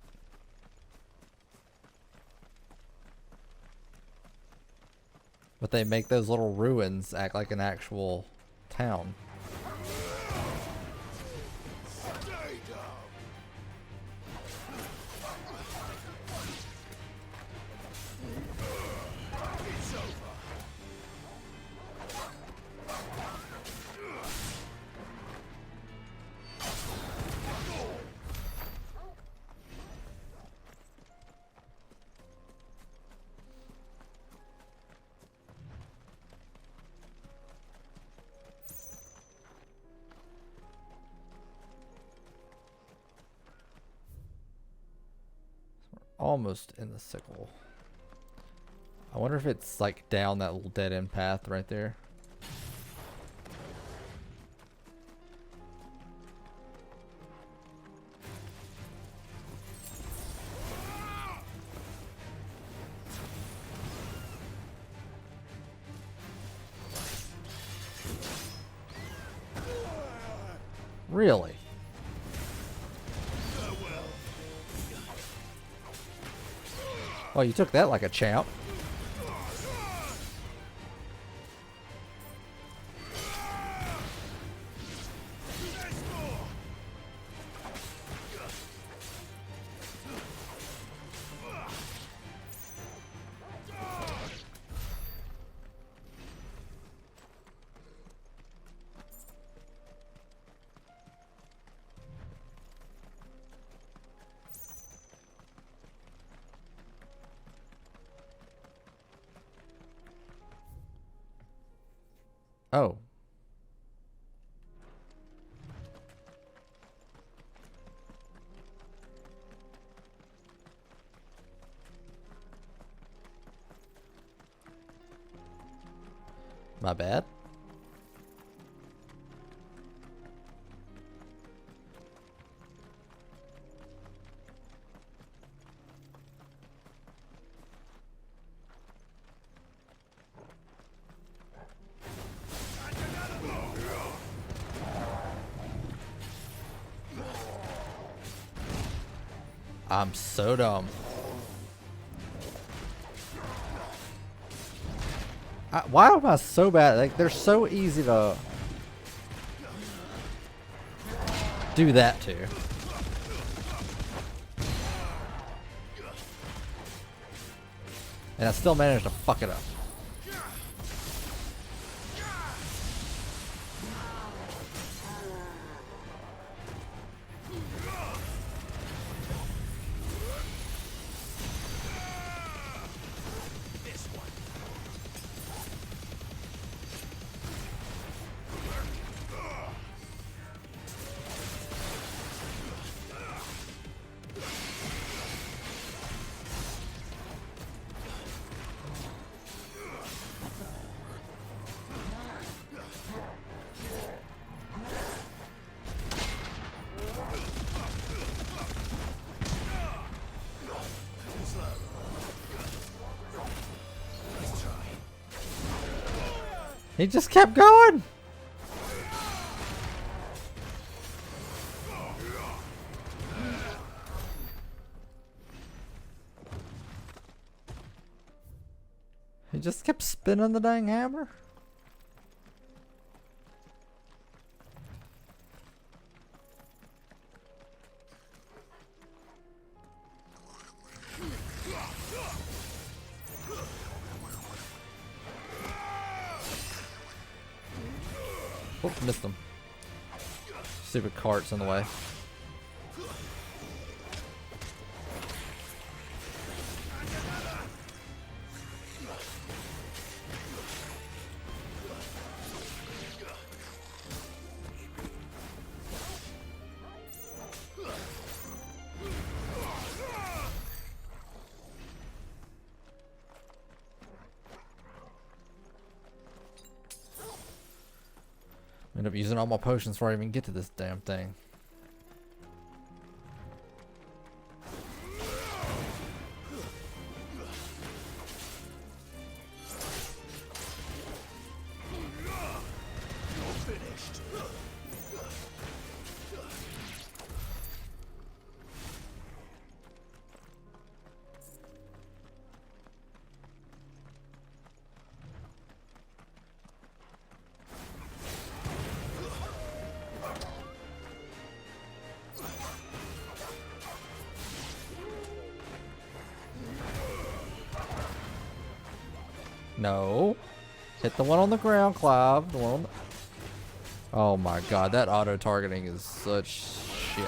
But they make those little ruins act like an actual town. Almost in the sickle. I wonder if it's like down that little dead end path right there. Really? Well, you took that like a champ. Oh. My bad. I'm so dumb. Why am I so bad? Like, they're so easy to do that to. And I still managed to fuck it up. He just kept going. He just kept spinning the dang hammer. Oh, missed him. Stupid cart's in the way. End up using all my potions before I even get to this damn thing. No. Hit the one on the ground, Clive. The one on the... Oh my god, that auto-targeting is such shit.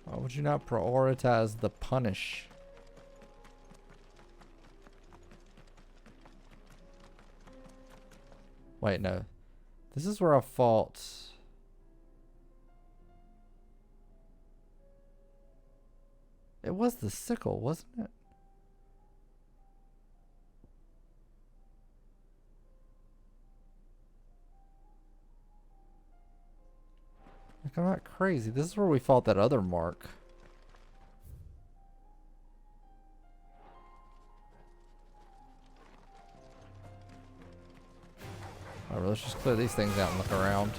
Why would you not prioritize the punish? Wait, no. This is where I fought. It was the sickle, wasn't it? Like, I'm not crazy. This is where we fought that other mark. let's just clear these things out and look around.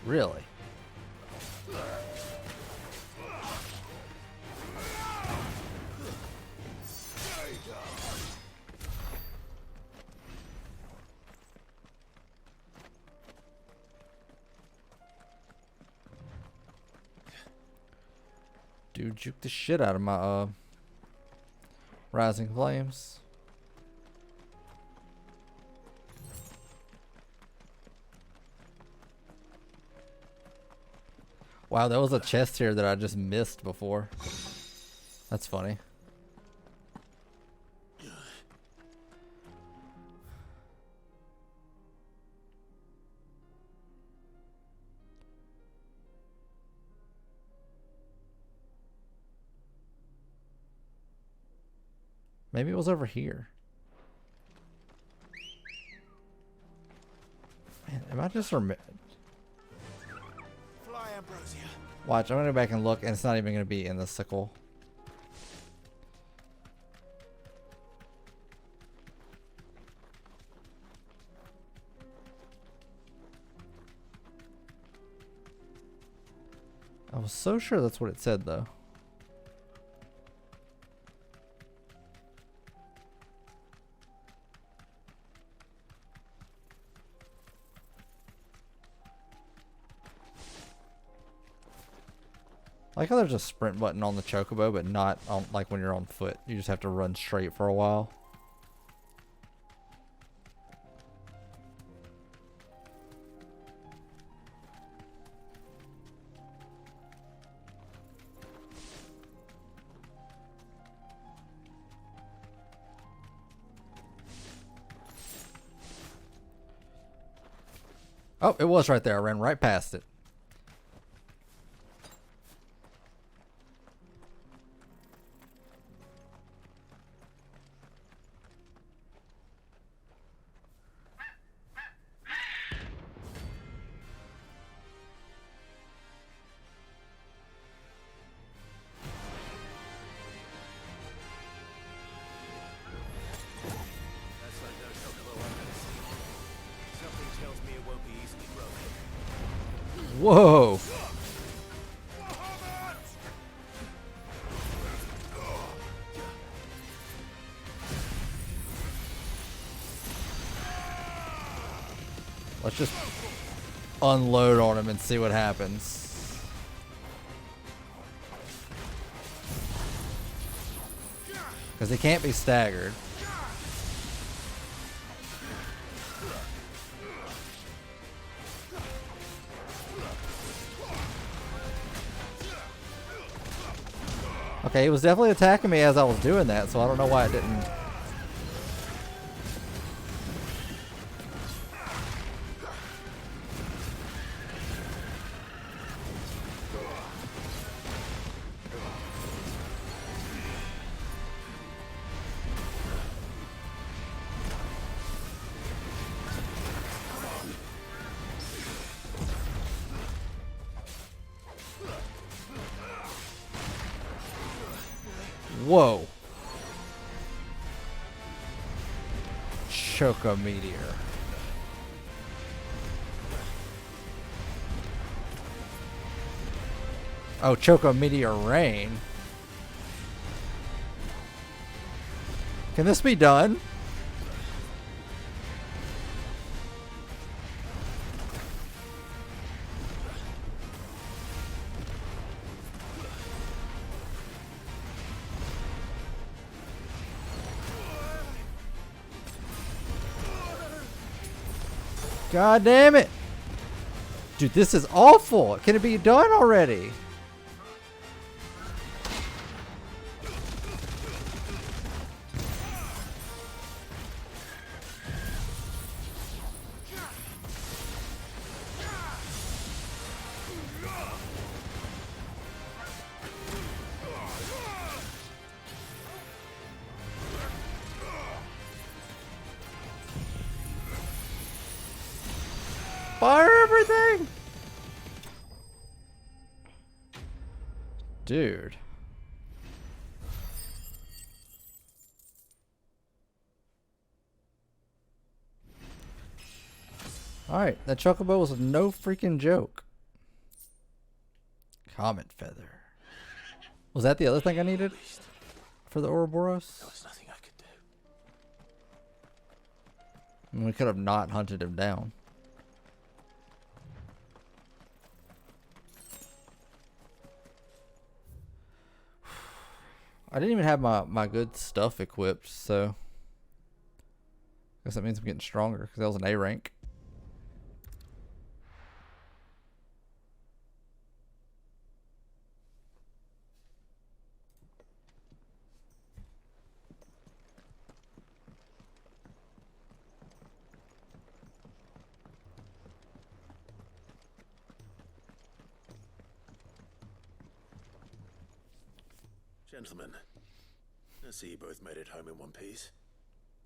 Really? Dude juke the shit out of my rising flames. Wow, there was a chest here that I just missed before. That's funny. Maybe it was over here. Man, am I just Watch, I'm gonna go back and look, and it's not even gonna be in the sickle. I was so sure that's what it said, though. I like how there's a sprint button on the chocobo, but not on, like when you're on foot. You just have to run straight for a while. Oh, it was right there. I ran right past it. Whoa! Let's just unload on him and see what happens. Because he can't be staggered. Okay, he was definitely attacking me as I was doing that, so I don't know why it didn't. Whoa. Choco Meteor. Oh, Choco Meteor Rain. Can this be done? God damn it. Dude, this is awful. Can it be done already? Fire everything! Dude. Alright, that chocobo was no freaking joke. Comet feather. Was that the other thing I needed for the Ouroboros? There was nothing I could do. I mean, we could have not hunted him down. I didn't even have my good stuff equipped, so I guess that means I'm getting stronger because that was an A rank. Gentlemen, I see you both made it home in one piece.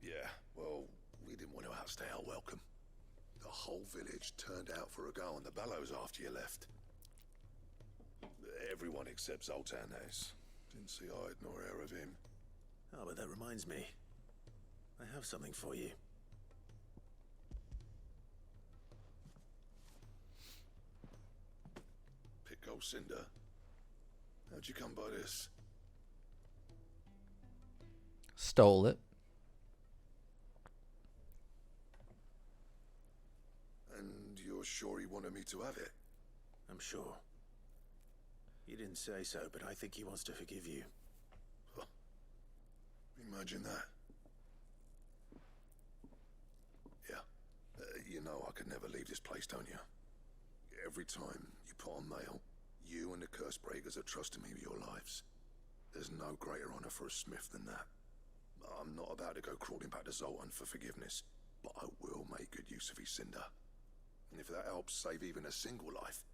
Yeah, well, we didn't want to outstay our welcome. The whole village turned out for a go on the bellows after you left. Everyone except Zoltan has. Didn't see hide nor hair of him. Oh, but that reminds me. I have something for you. Pick old Cinder. How'd you come by this? Stole it. And you're sure he wanted me to have it? I'm sure. You didn't say so, but I think he wants to forgive you. Huh. Imagine that. Yeah. You know I could never leave this place, don't you? Every time you put on mail, you and the curse breakers are trusting me with your lives. There's no greater honor for a smith than that. I'm not about to go crawling back to Zoltan for forgiveness, but I will make good use of his cinder. And if that helps save even a single life,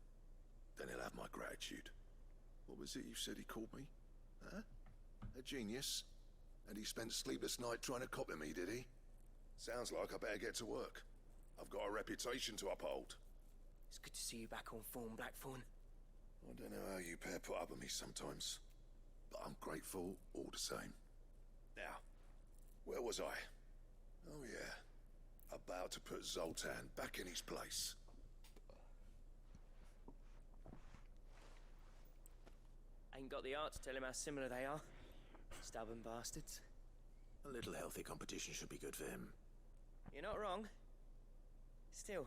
then he'll have my gratitude. What was it you said he called me? Huh? A genius? And he spent sleepless night trying to copy me, did he? Sounds like I better get to work. I've got a reputation to uphold. It's good to see you back on form, Blackthorn. I don't know how you pair put up with me sometimes, but I'm grateful all the same. Now, where was I? Oh yeah, about to put Zoltan back in his place. Ain't got the art to tell him how similar they are. Stubborn bastards. A little healthy competition should be good for him. You're not wrong. Still,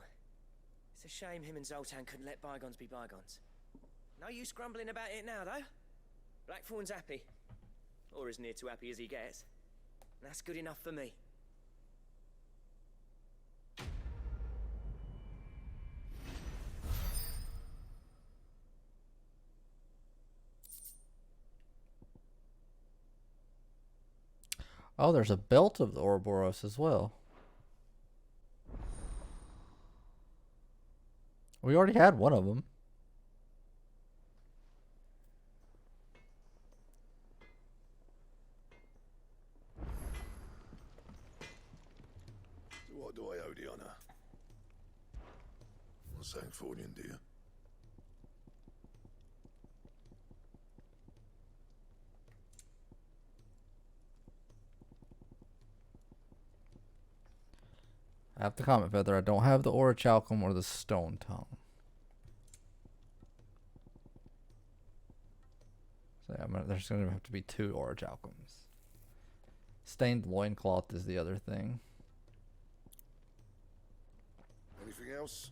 it's a shame him and Zoltan couldn't let bygones be bygones. No use grumbling about it now, though. Blackthorn's happy. Or as near to happy as he gets. And that's good enough for me. Oh, there's a belt of the Ouroboros as well. We already had one of them. So what do I owe the honor? Not saying Fornian, do you? I have the Comet Feather. I don't have the Orichalcum or the Stone Tongue. So yeah, there's going to have to be 2 Orichalcums. Stained Loincloth is the other thing. Anything else?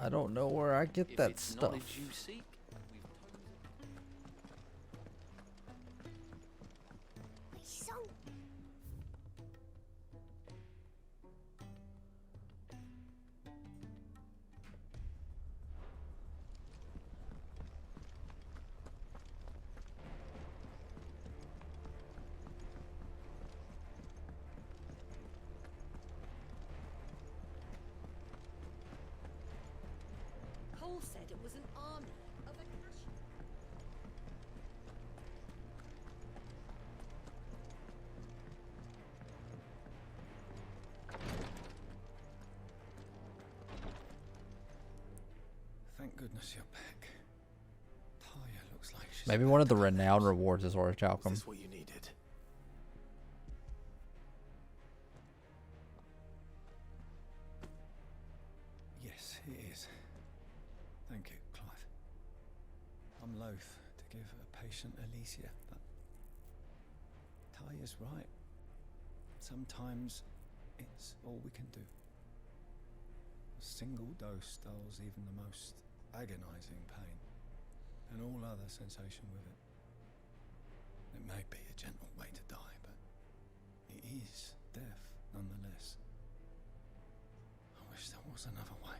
I don't know where I get that it's stuff. Knowledge you seek, So Cole said it was an army of Akashi. goodness you're back. Talia looks like she's... Maybe one of the renowned rewards is Orange Is Outcome. this what you needed? Yes, it is. Thank you, Clive. I'm loath to give a patient Alicia, but Talia's right. Sometimes it's all we can do. A single dose dulls even the most agonizing pain, and all other sensation with it. It may be a gentle way to die, but it is death nonetheless. I wish there was another way.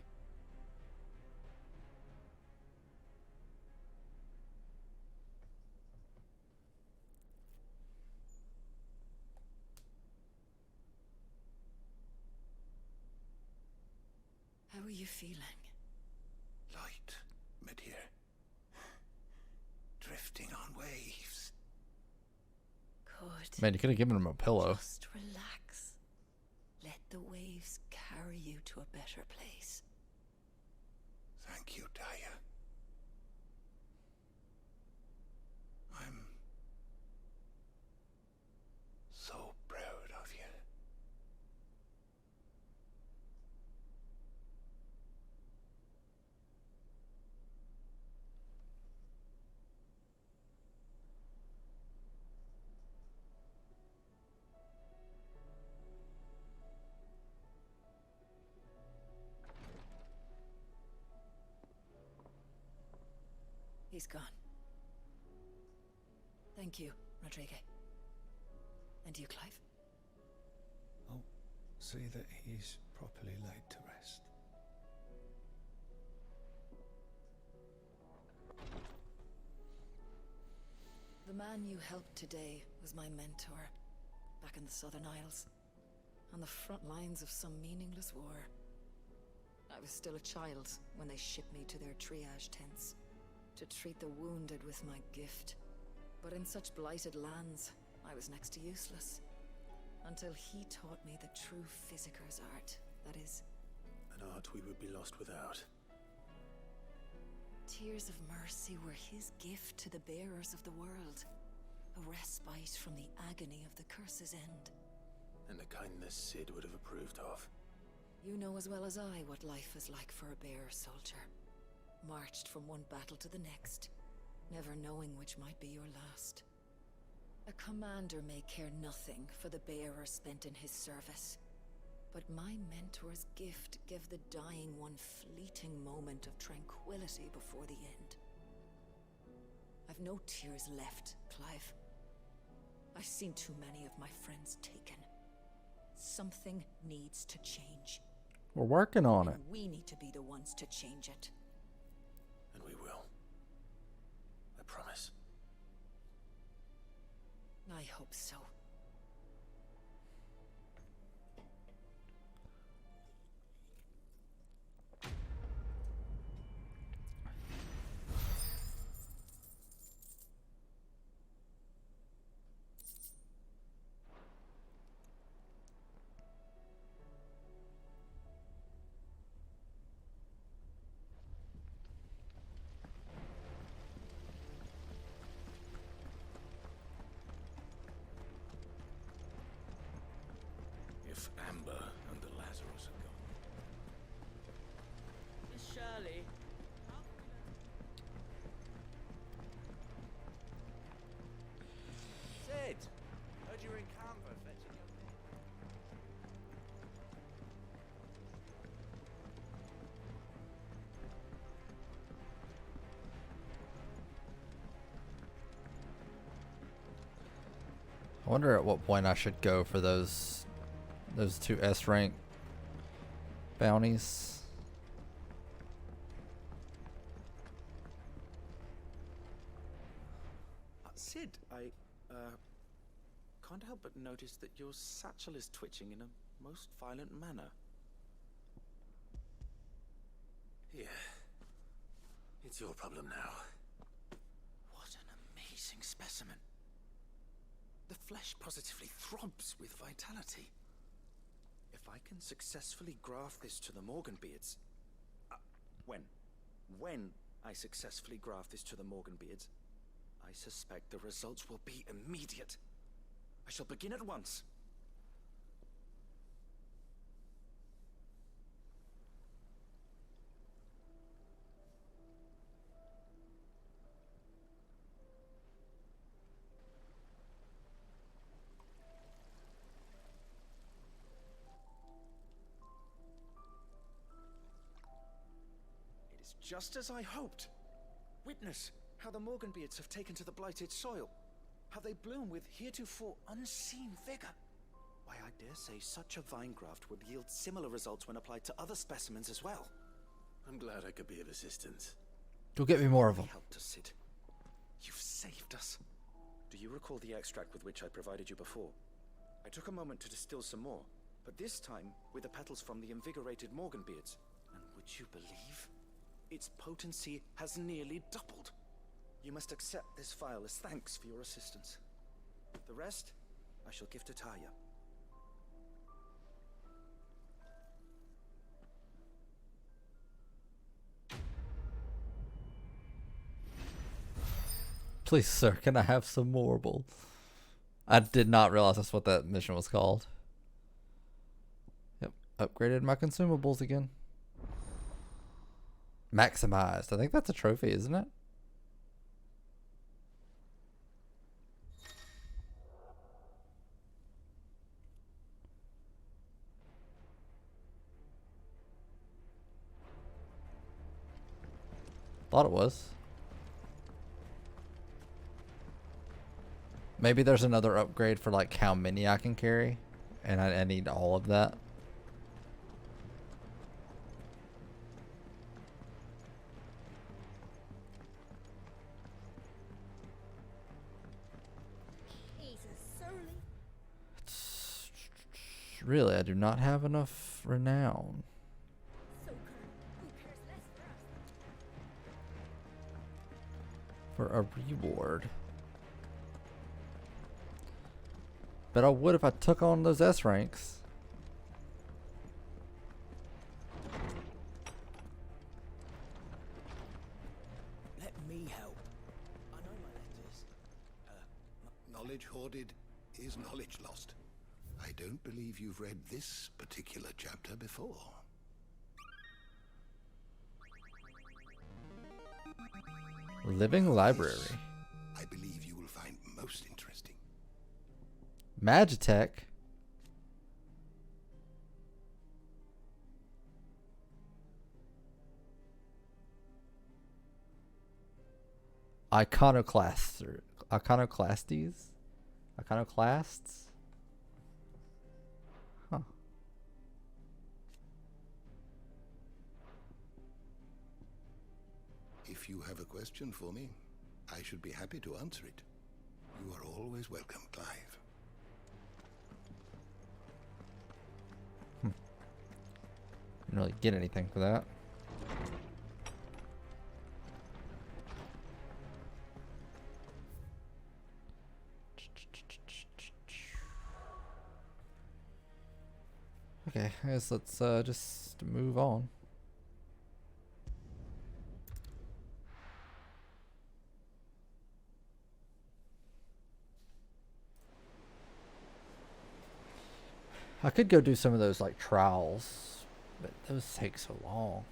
How are you feeling? Light, mid-here. Drifting on waves. Good. Man, you could have given him a pillow. Just relax. Let the waves carry you to a better place. Thank you, Talia. I'm so proud of you. He's gone. Thank you, Rodrigo. And you, Clive? I'll see that he's properly laid to rest. The man you helped today was my mentor, back in the Southern Isles, on the front lines of some meaningless war. I was still a child when they shipped me to their triage tents, to treat the wounded with my gift. But in such blighted lands, I was next to useless. Until he taught me the true physicker's art, that is... An art we would be lost without. Tears of mercy were his gift to the bearers of the world. A respite from the agony of the curse's end. And a kindness Sid would have approved of. You know as well as I what life is like for a bearer soldier. Marched from one battle to the next, never knowing which might be your last. A commander may care nothing for the bearer spent in his service, but my mentor's gift gave the dying one fleeting moment of tranquility before the end. I've no tears left, Clive. I've seen too many of my friends taken. Something needs to change. We're working on it. And we need to be the ones to change it. And we will. I promise. I hope so. If Amber and the Lazarus are gone. Miss Shirley. Sid! Heard you were in Canva fetching your thing. I wonder at what point I should go for those two S rank bounties. Sid, I can't help but notice that your satchel is twitching in a most violent manner. Yeah. It's your problem now. What an amazing specimen. The flesh positively throbs with vitality. If I can successfully graft this to the Morganbeards... when? When I successfully graft this to the Morganbeards, I suspect the results will be immediate. I shall begin at once. It is just as I hoped. Witness how the Morganbeards have taken to the blighted soil. How they bloom with heretofore unseen vigor. Why, I dare say such a vine graft would yield similar results when applied to other specimens as well. I'm glad I could be of assistance. Go get me more of them. You helped us, Sid. You've saved us. Do you recall the extract with which I provided you before? I took a moment to distill some more, but this time with the petals from the invigorated Morganbeards. And would you believe? Its potency has nearly doubled. You must accept this file as thanks for your assistance. The rest, I shall give to Taya. Please, sir, can I have some marble? I did not realize that's what that mission was called. Yep, upgraded my consumables again. Maximized. I think that's a trophy, isn't it? Thought it was. Maybe there's another upgrade for like how many I can carry, and I need all of that. Really, I do not have enough renown. For a reward. But I would if I took on those S ranks. Let me help. I know my letters. Knowledge hoarded is knowledge lost. I don't believe you've read this particular chapter before. Living library. This, I believe you will find most interesting. Magitech. Iconoclasts. Iconoclasts? Huh. If you have a question for me, I should be happy to answer it. You are always welcome, Clive. Didn't really get anything for that. Okay, I guess let's just move on. I could go do some of those like trials, but those take so long.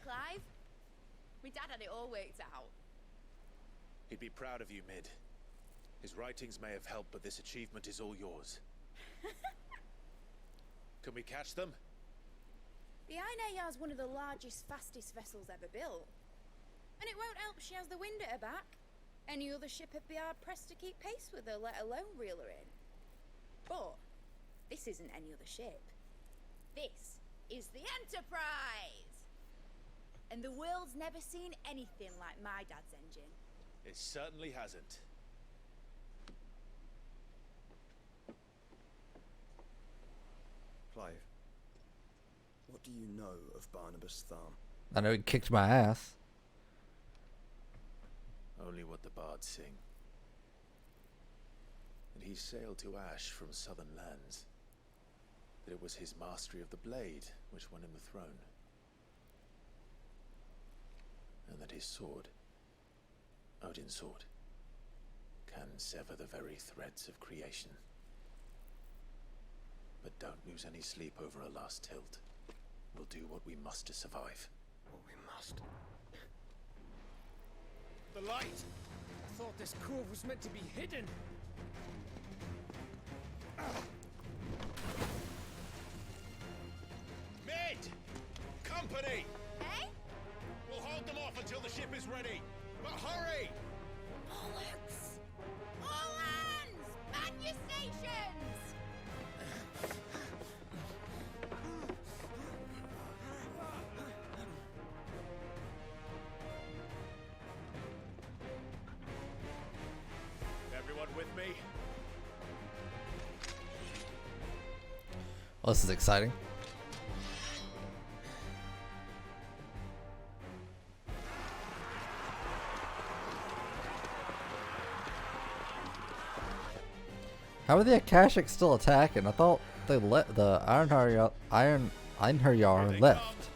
Clive. My dad had it all worked out. He'd be proud of you, Mid. His writings may have helped, but this achievement is all yours. Can we catch them? The Ainayar's one of the largest, fastest vessels ever built. And it won't help she has the wind at her back. Any other ship would be hard-pressed to keep pace with her, let alone reel her in. But this isn't any other ship. This is the Enterprise! And the world's never seen anything like my dad's engine. It certainly hasn't. Clive, what do you know of Barnabas Thumb? I know he kicked my ass. Only what the bards sing. That he sailed to Ash from southern lands. That it was his mastery of the blade which won him the throne. And that his sword, Odin's sword, can sever the very threads of creation. But don't lose any sleep over a last tilt. We'll do what we must to survive. What we must. The light! I thought this cove was meant to be hidden. Mid! Company! Eh? We'll hold them off until the ship is ready. But hurry! Bollocks! All hands! Man your stations! Everyone with me? Well, this is exciting. How are the Akashics still attacking? I thought they let the Einherjar left.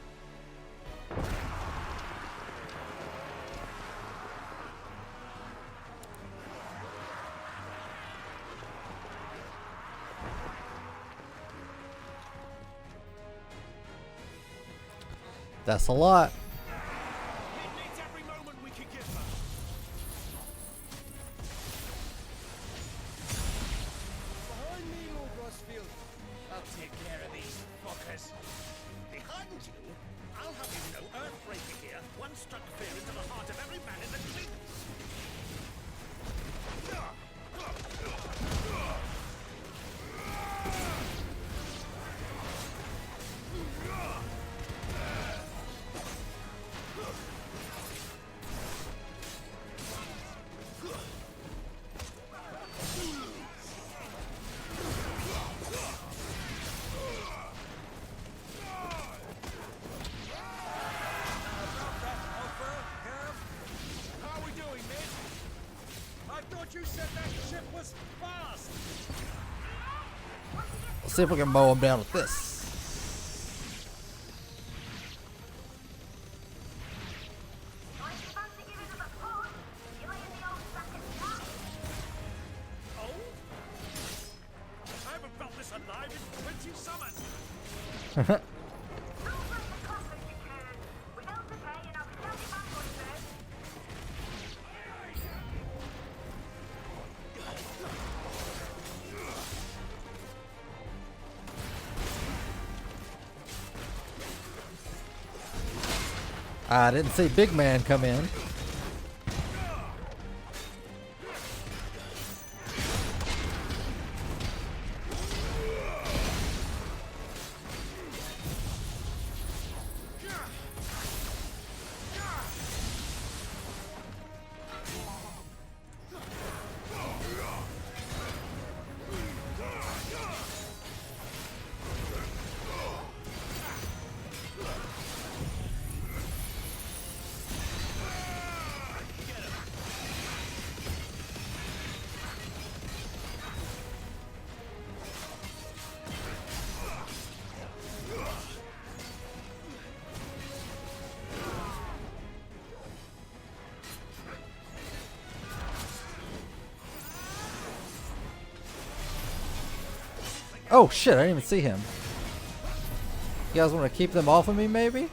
That's a lot. Every moment we can give her. Behind me, Lord Rosfield. I'll take care of these fuckers. Behind you, I'll have you know Earthbreaker here once struck fear into the heart of every man in the creek. You said that ship was fast. Let's see if we can mow him down with this. Oh? I haven't felt this alive in 20 summers. I didn't see Big Man come in. Oh shit, I didn't even see him. You guys want to keep them off of me, maybe?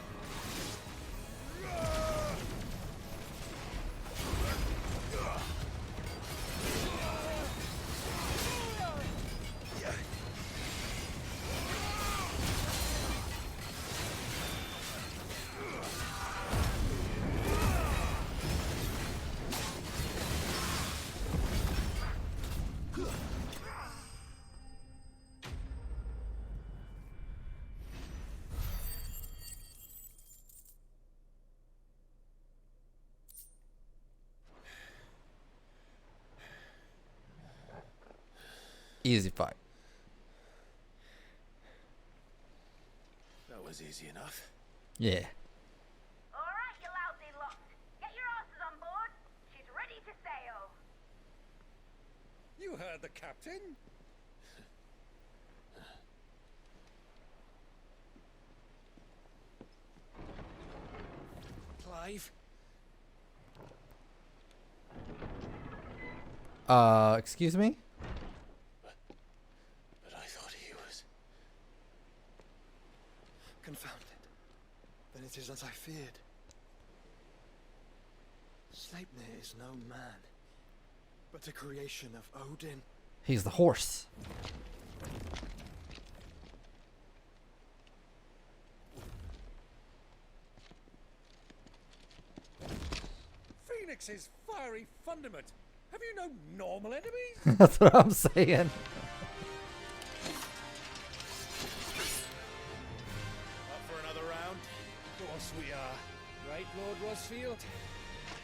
Easy fight. That was easy enough. Yeah. Alright, you lousy lot. Get your asses on board. She's ready to sail. You heard the captain. Clive? Excuse me? But I thought he was... Confounded. Then it is as I feared. Sleipnir is no man, but a creation of Odin. He's the horse. Phoenix's fiery fundament. Have you no normal enemies? That's what I'm saying. Up for another round? Of course we are. Right, Lord Rosfield?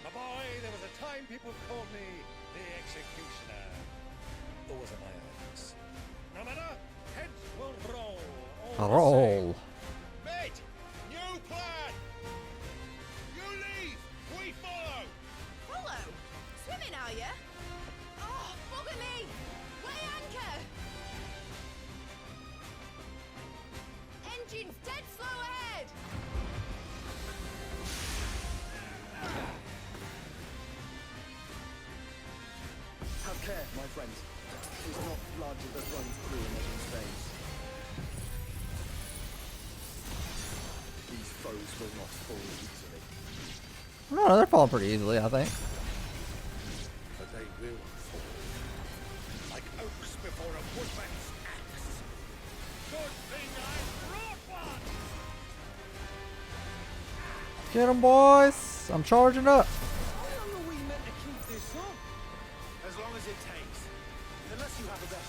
My boy, there was a time people called me the Executioner. Those are my earnings. No matter, heads will roll. All the Roll. same. Mate, new plan! You leave, we follow! Follow? Swimming, are you? Oh, bugger me! Weigh anchor! Engine's dead slow ahead! Have care, my friends. It is not blood that runs through an Odin's veins. These foes will not fall easily. No, they're falling pretty easily, I think. But they will fall. Like oaks before a woodman's axe. Good thing I brought one! Get 'em, boys! I'm charging up. How long are we meant to keep this up? As long as it takes. Unless you have a better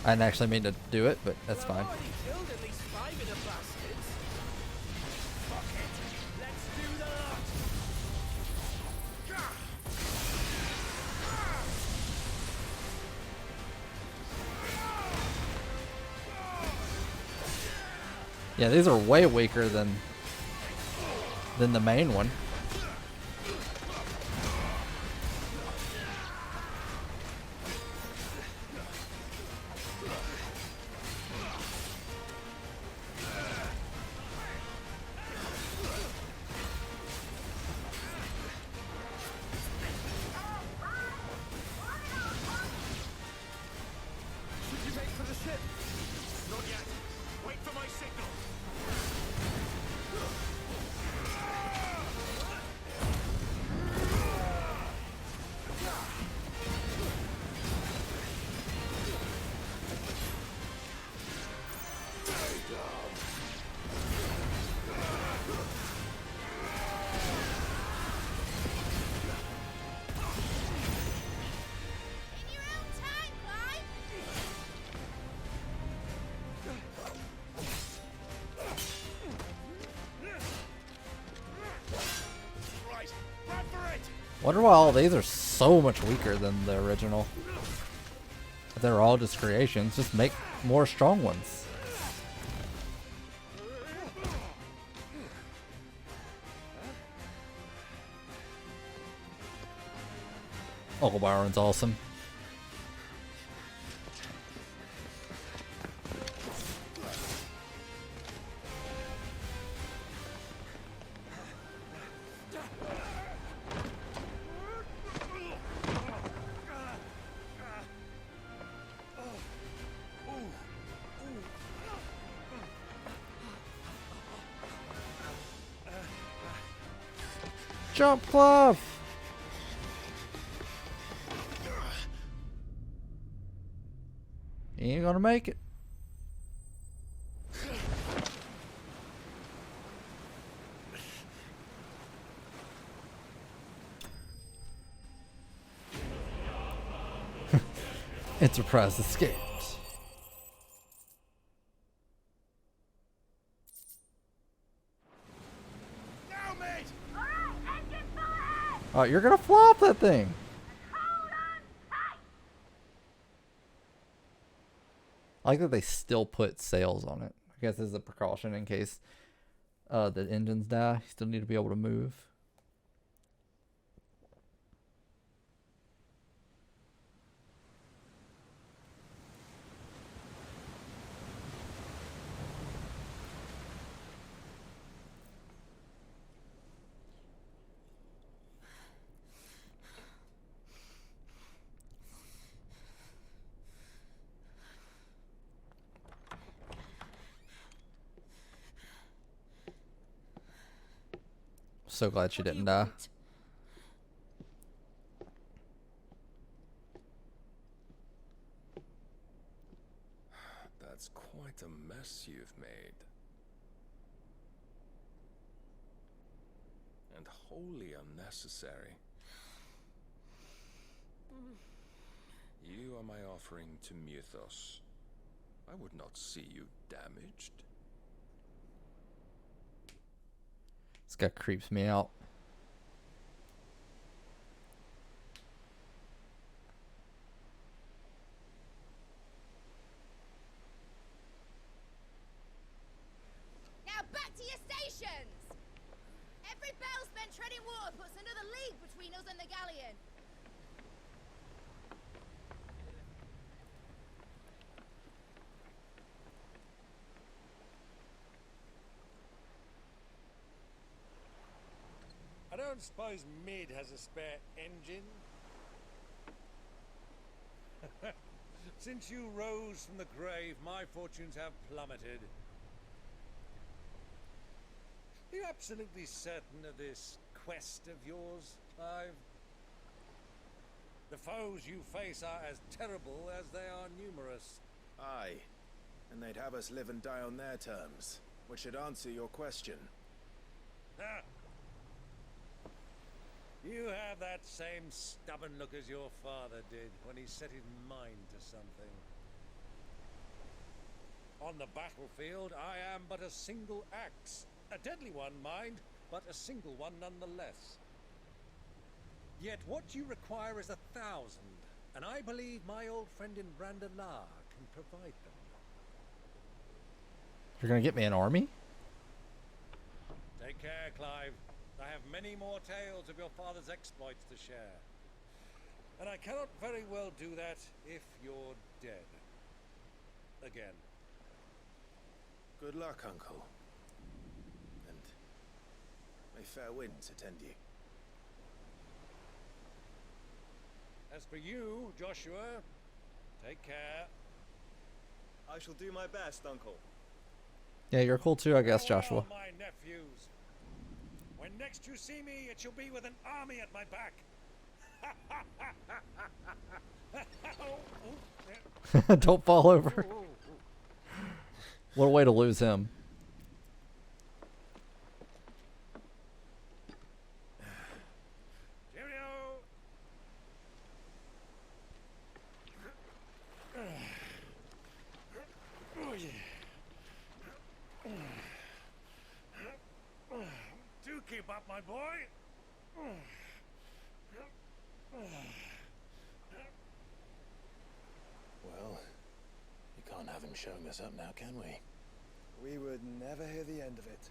I didn't actually mean to do it, but that's fine. I've already killed at least 5 of the bastards. Fuck it. Let's do the lot. Yeah, these are way weaker than the main one. Should you make for the ship? Not yet. Wait for my signal. In your own time, Clive! Right, run for it! Wonder why all these are so much weaker than the original. If they're all just creations, just make more strong ones. Uncle Byron's awesome. Jump, Club! You ain't gonna make it. Enterprise escaped. Now, mate! Oh, you're gonna flop that thing. I like that they still put sails on it. I guess as a precaution in case the engines die. You still need to be able to move. So glad she didn't die. That's quite a mess you've made. And wholly unnecessary. You are my offering to Mythos. I would not see you damaged. This guy creeps me out. Now back to your stations! Every bell spent treading water puts another league between us and the galleon. I don't suppose Mid has a spare engine? Since you rose from the grave, my fortunes have plummeted. Are you absolutely certain of this quest of yours, Clive? The foes you face are as terrible as they are numerous. Aye. And they'd have us live and die on their terms, which should answer your question. Ah. You have that same stubborn look as your father did when he set his mind to something. On the battlefield, I am but a single axe. A deadly one, mind, but a single one nonetheless. Yet what you require is 1,000, and I believe my old friend in Brandalar can provide them. You're gonna get me an army? Take care, Clive. I have many more tales of your father's exploits to share. And I cannot very well do that if you're dead. Again. Good luck, Uncle. And may fair winds attend you. As for you, Joshua, take care. I shall do my best, Uncle. Yeah, you're cool too, I guess, Joshua. My nephews. When next you see me, it shall be with an army at my back. Don't fall over. What a way to lose him. Do keep up, my boy. Well, we can't have him showing us up now, can we? We would never hear the end of it.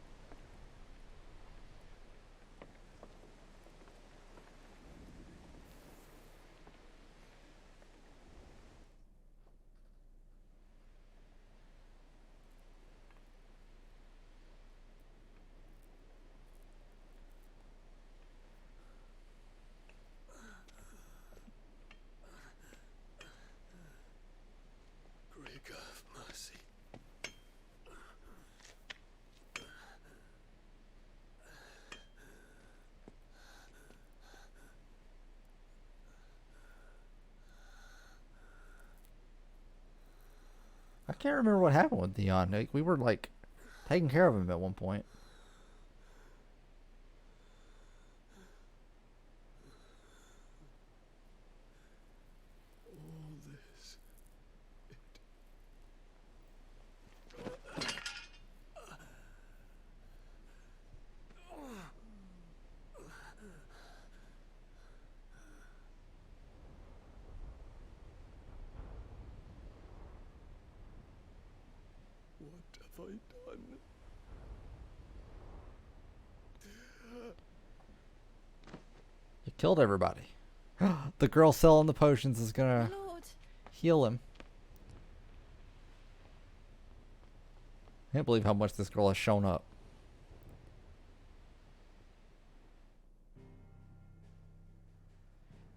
Greek of mercy. I can't remember what happened with Dion. Like, we were like taking care of him at one point. All this. have I done? You killed everybody. The girl selling the potions is gonna heal him. I can't believe how much this girl has shown up.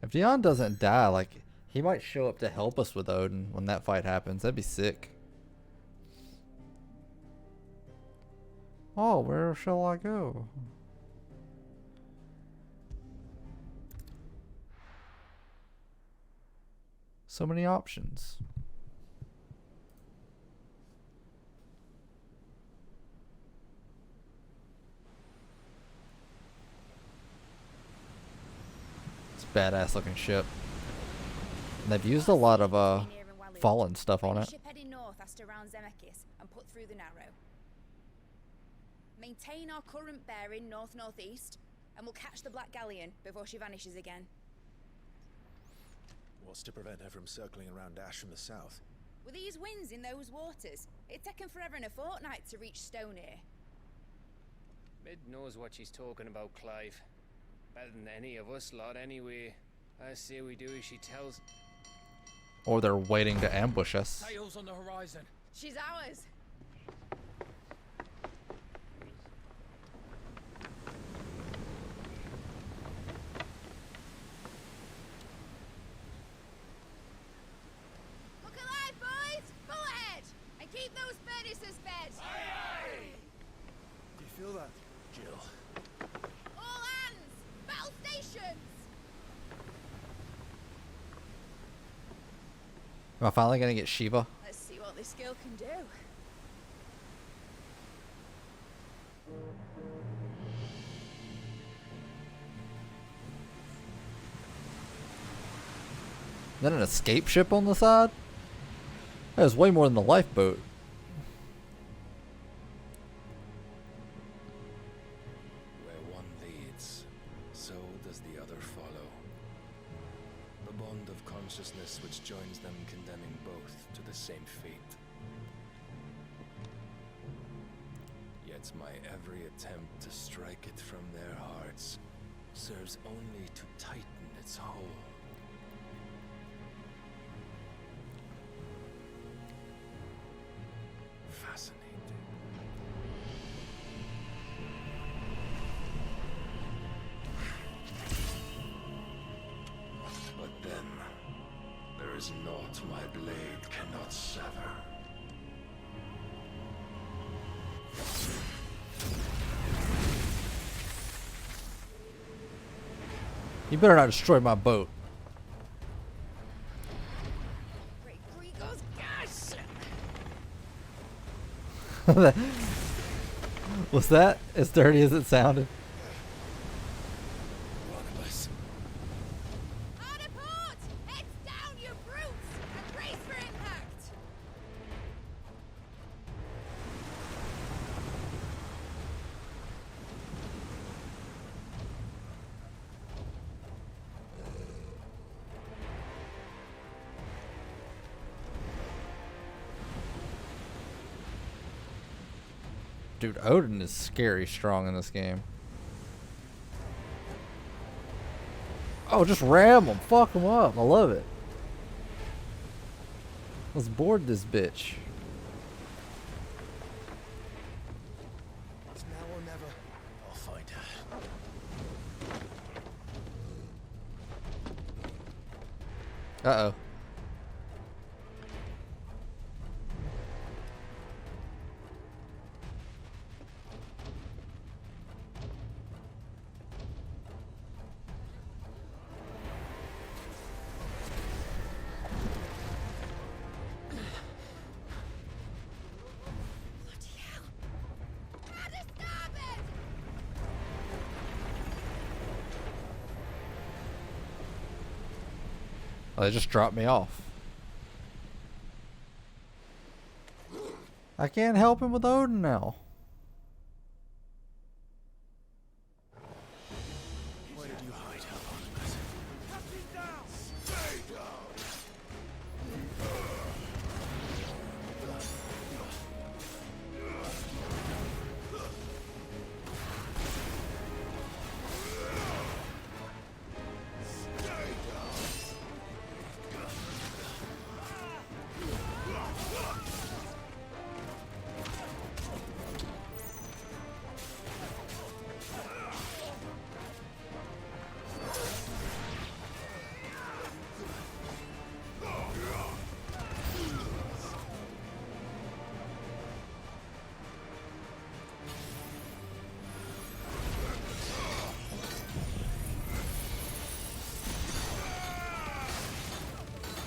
If Dion doesn't die, like, he might show up to help us with Odin when that fight happens. That'd be sick. Oh, where shall I go? So many options. It's a badass looking ship. And they've used a lot of fallen stuff on it. Ship heading north as to round Zemeckis and put through the Narrow. Maintain our current bearing north-northeast, and we'll catch the Black Galleon before she vanishes again. What's to prevent her from circling around Ash from the south? With these winds in those waters, it's taken forever and a fortnight to reach Stonehere. Mid knows what she's talking about, Clive. Better than any of us lot, anyway. I say we do as she tells. Or they're waiting to ambush us. Sails on the horizon. She's ours. Look alive, boys! Full ahead! And keep those furnaces fed! Aye, aye! Do you feel that, Jill? All hands! Battle stations! Am I finally gonna get Shiva? Let's see what this girl can do. Is that an escape ship on the side? That was way more than the lifeboat. Where one leads, so does the other follow. The bond of consciousness which joins them condemning both to the same fate. Yet my every attempt to strike it from their hearts serves only to tighten its hold. Fascinating. But then, there is naught my blade cannot sever. You better not destroy my boat. Great Grigor's gas! Was that as dirty as it sounded? Hard a port! Heads down, you brutes! And brace for impact! Dude, Odin is scary strong in this game. Oh, just ram them. Fuck them up. I love it. Let's board this bitch. It's now or never. I'll find her. Uh-oh. Oh, they just dropped me off. I can't help him with Odin now. Where did you hide, Hieronymus? Stay down!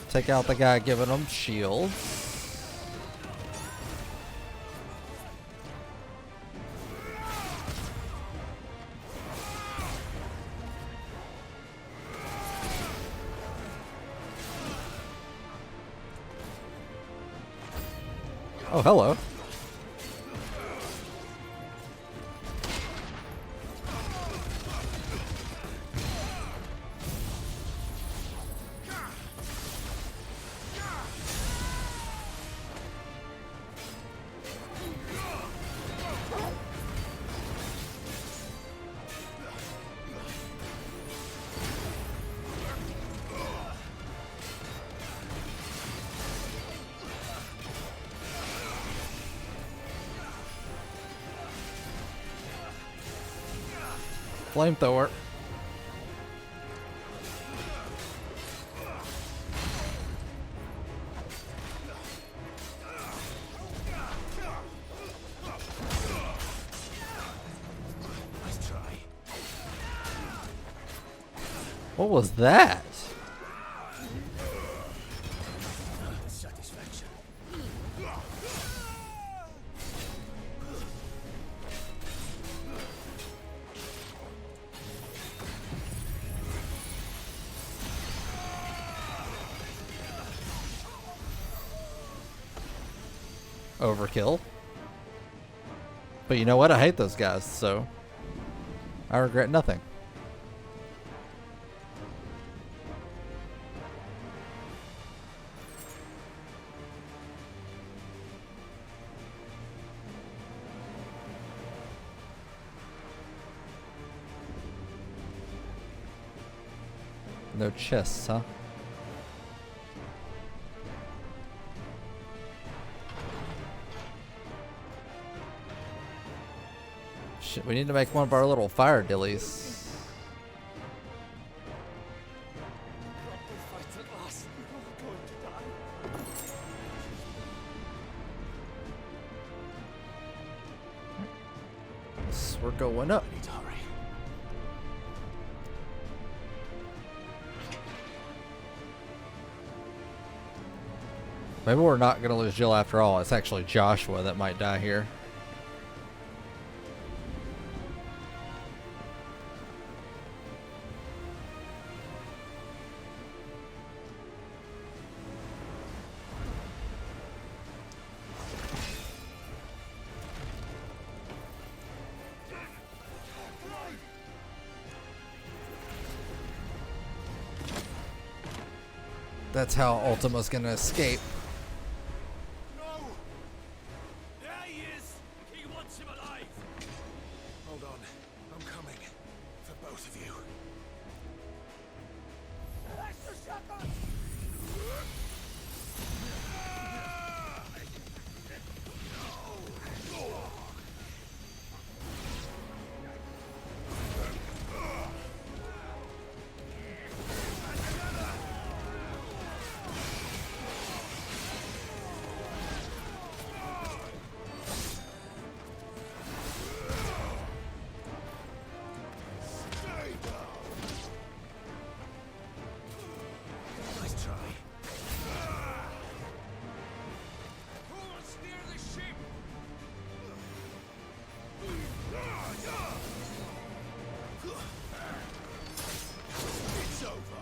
Take out the guy giving them shields. Oh, hello. Flamethrower. Nice try. What was that? Satisfaction. Overkill. But you know what? I hate those guys, so I regret nothing. No chests, huh? Shit, we need to make one of our little fire dillies. We're going up. Maybe we're not going to lose Jill after all. It's actually Joshua that might die here. That's how Ultima's going to escape. There he is! He wants him alive! Hold on. I'm coming. For both of you. Extra shotgun! Nice try. Who will steer the ship? It's over.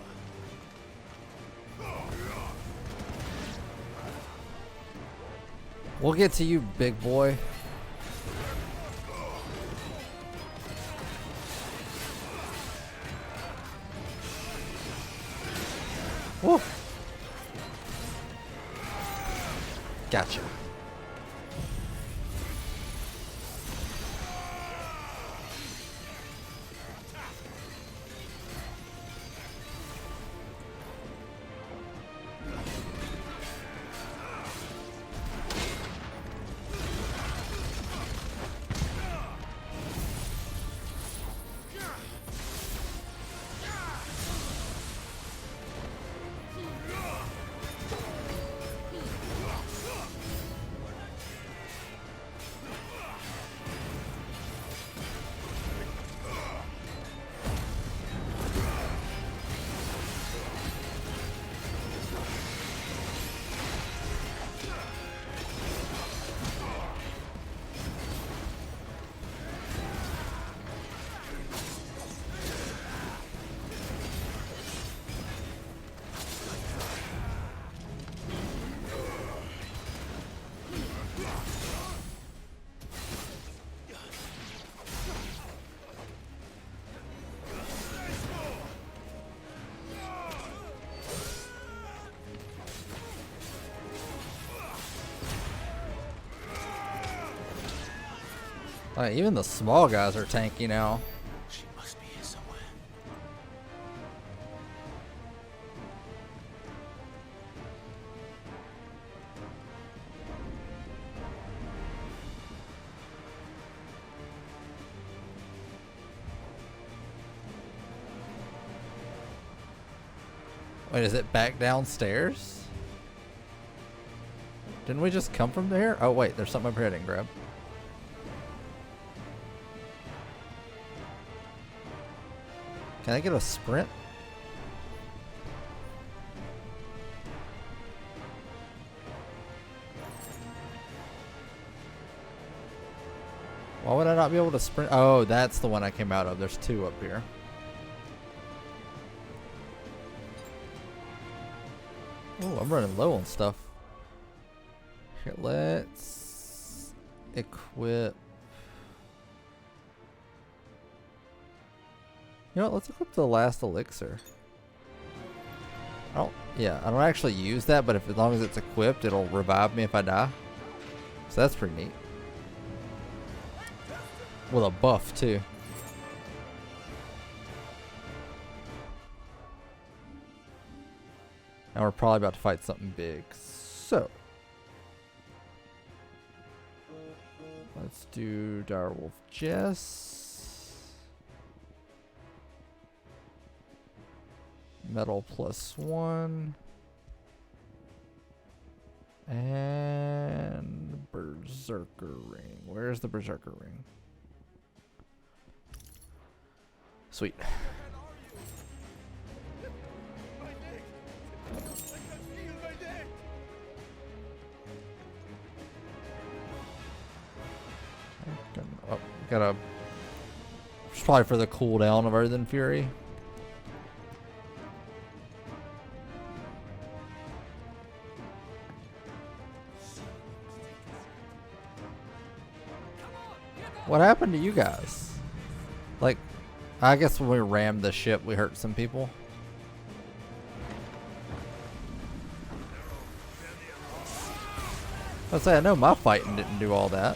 We'll get to you, big boy. Woo. Gotcha. Like, even the small guys are tanky now. She must be here somewhere. Wait, is it back downstairs? Didn't we just come from there? Oh wait, there's something over here I didn't grab. Can I get a sprint? Why would I not be able to sprint? Oh, that's the one I came out of. There's two up here. Oh, I'm running low on stuff. Here, let's equip. You know what? Let's equip the last elixir. I don't actually use that, but as long as it's equipped, it'll revive me if I die. So that's pretty neat. With a buff too. And we're probably about to fight something big. So let's do Direwolf Jess. Metal +1. And Berserker Ring. Where's the Berserker Ring? Sweet. Oh, gotta. It's probably for the cooldown of Earthen Fury. What happened to you guys? Like, I guess when we rammed the ship, we hurt some people. I say, I know my fighting didn't do all that.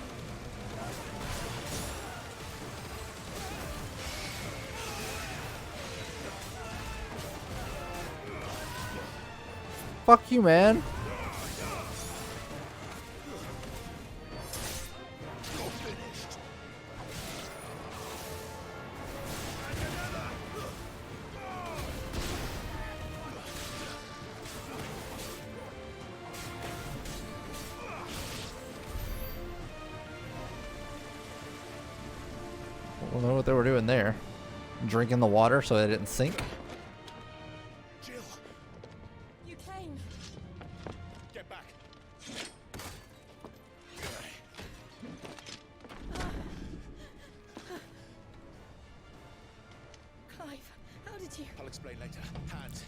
Fuck you, man. I don't know what they were doing there. Drinking the water so they didn't sink. Jill! You came! Get back! Clive, how did you... I'll explain later. Hands.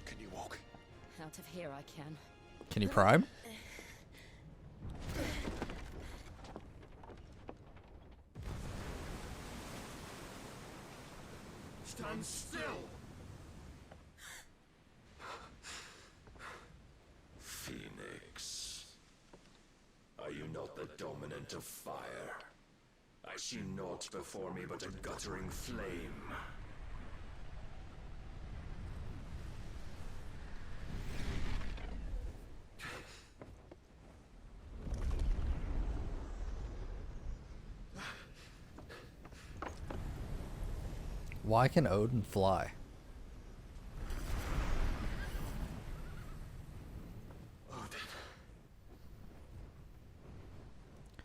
Can you walk? Out of here I can. Can you prime? Stand still! Phoenix. Are you not the dominant of fire? I see naught before me but a guttering flame. Why can Odin fly?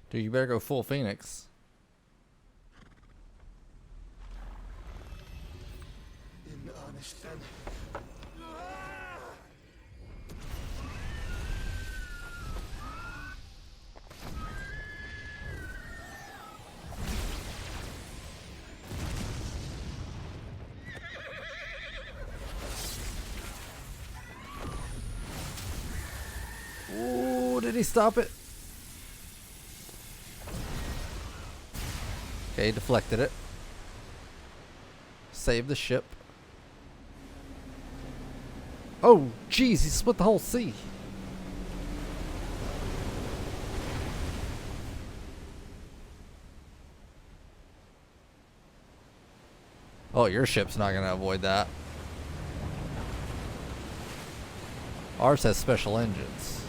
Dude, you better go full Phoenix. In earnest then. Ooh, did he stop it? Okay, deflected it. Save the ship. Oh, jeez, he split the whole sea. Oh, your ship's not gonna avoid that. Ours has special engines.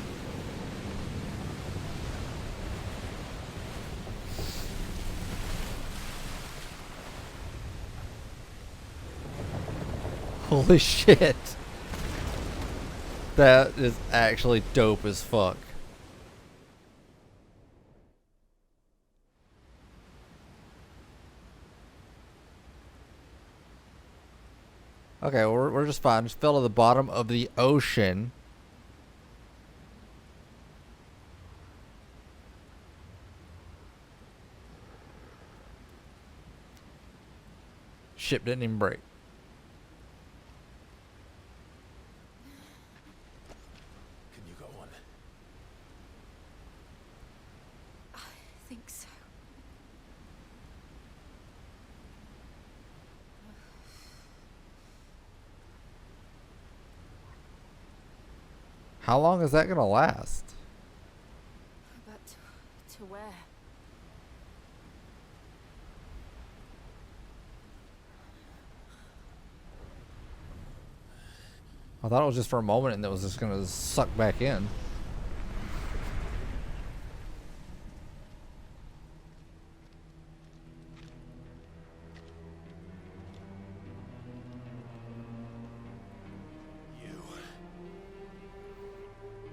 Holy shit. That is actually dope as fuck. Okay, we're just fine. Just fell to the bottom of the ocean. Ship didn't even break. Can you go on? I think so. How long is that gonna last? But to where? I thought it was just for a moment and it was just gonna suck back in.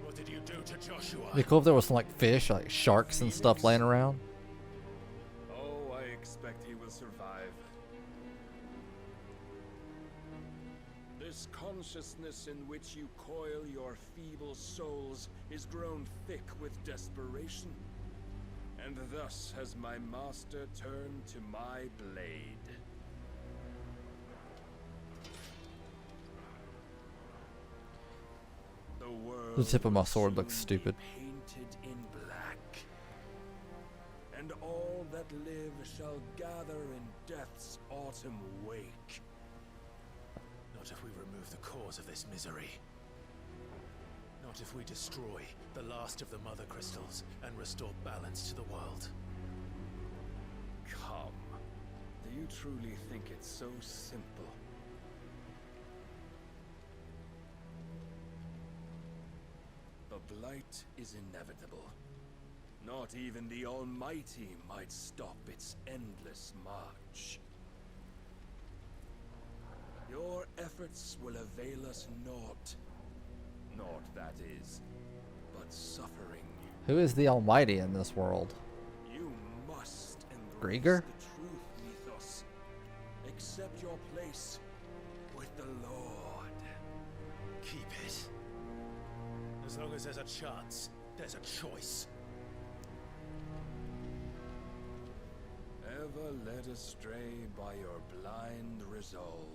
What did you do to Joshua? It'd be cool if there was some like fish, like sharks and stuff laying around. Oh, I expect he will survive. This consciousness in which you coil your feeble souls is grown thick with desperation, and thus has my master turned to my blade. The world The tip of my will sword looks soon stupid. be painted in black, and all that live shall gather in death's autumn wake. Not if we remove the cause of this misery. Not if we destroy the last of the mother crystals and restore balance to the world. Come. Do you truly think it's so simple? The blight is inevitable. Not even the Almighty might stop its endless march. Your efforts will avail us naught. Naught, that is, but suffering. Who is the Almighty in this world? You must embrace Grieger? the truth, Mythos. Accept your place with the Lord. Keep it. As long as there's a chance, there's a choice. Ever led astray by your blind resolve.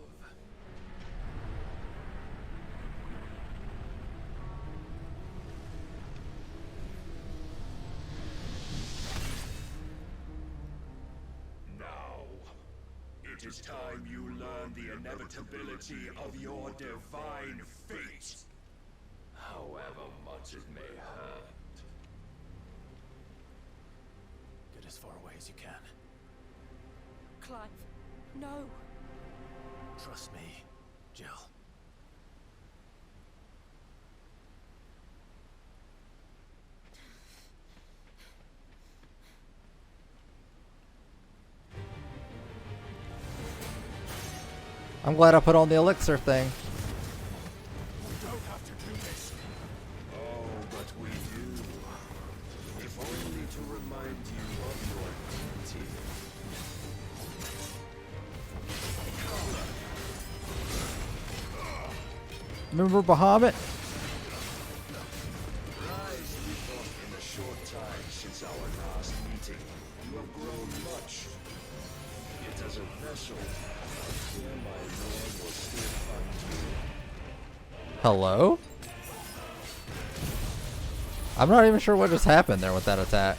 Now, it is time you learn the inevitability of your divine fate. However much it may hurt. Get as far away as you can. Clive, no. Trust me, Jill. I'm glad I put on the elixir thing. We don't have to do this. Oh, but we do. If only to remind you of your duty. Remember Bahamut? Rise, Mythos, in the short time since our last meeting. You have grown much. Yet as a vessel, I fear my lord will still find you. Hello? I'm not even sure what just happened there with that attack.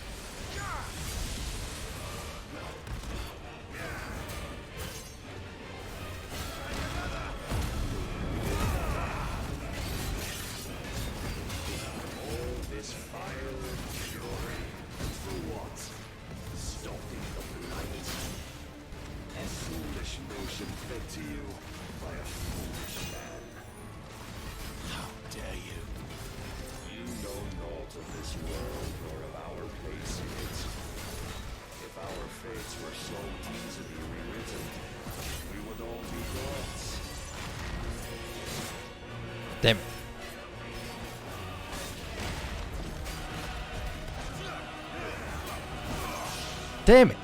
Damn it. Damn it.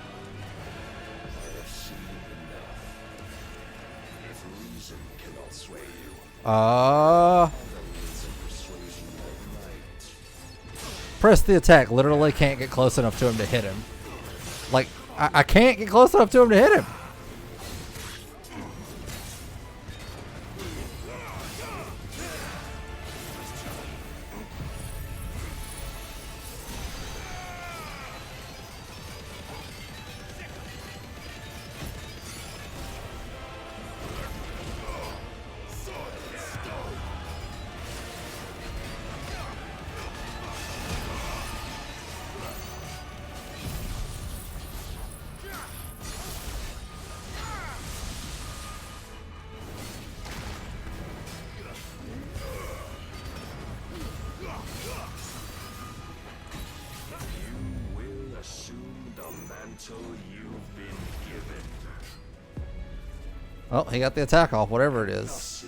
Press the attack. Literally can't get close enough to him to hit him. Like, I can't get close enough to him to hit him. Oh, he got the attack off, whatever it is.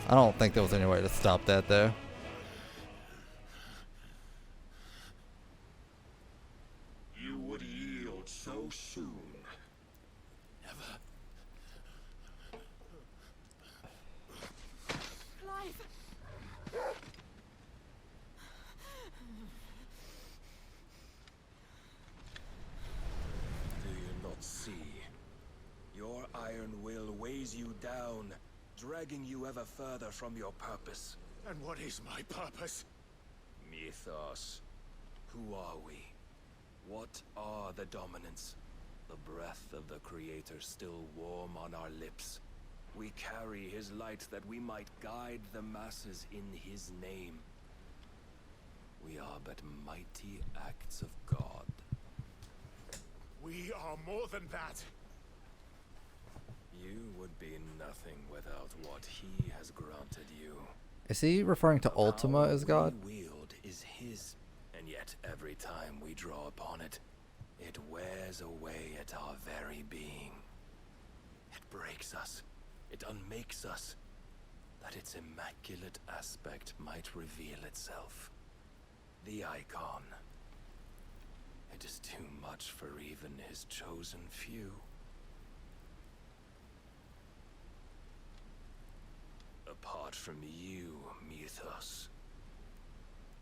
I don't think there was any way to stop that, though. You would yield so soon. Never. Clive! Do you not see? Your iron will weighs you down, dragging you ever further from your purpose. And what is my purpose? Mythos. Who are we? What are the dominants? The breath of the Creator still warm on our lips. We carry his light that we might guide the masses in his name. We are but mighty acts of God. We are more than that. You would be nothing without what he has granted you. Is he referring to Ultima as God? The wield is his, and yet every time we draw upon it, it wears away at our very being. It breaks us. It unmakes us, that its immaculate aspect might reveal itself. The icon. It is too much for even his chosen few. Apart from you, Mythos,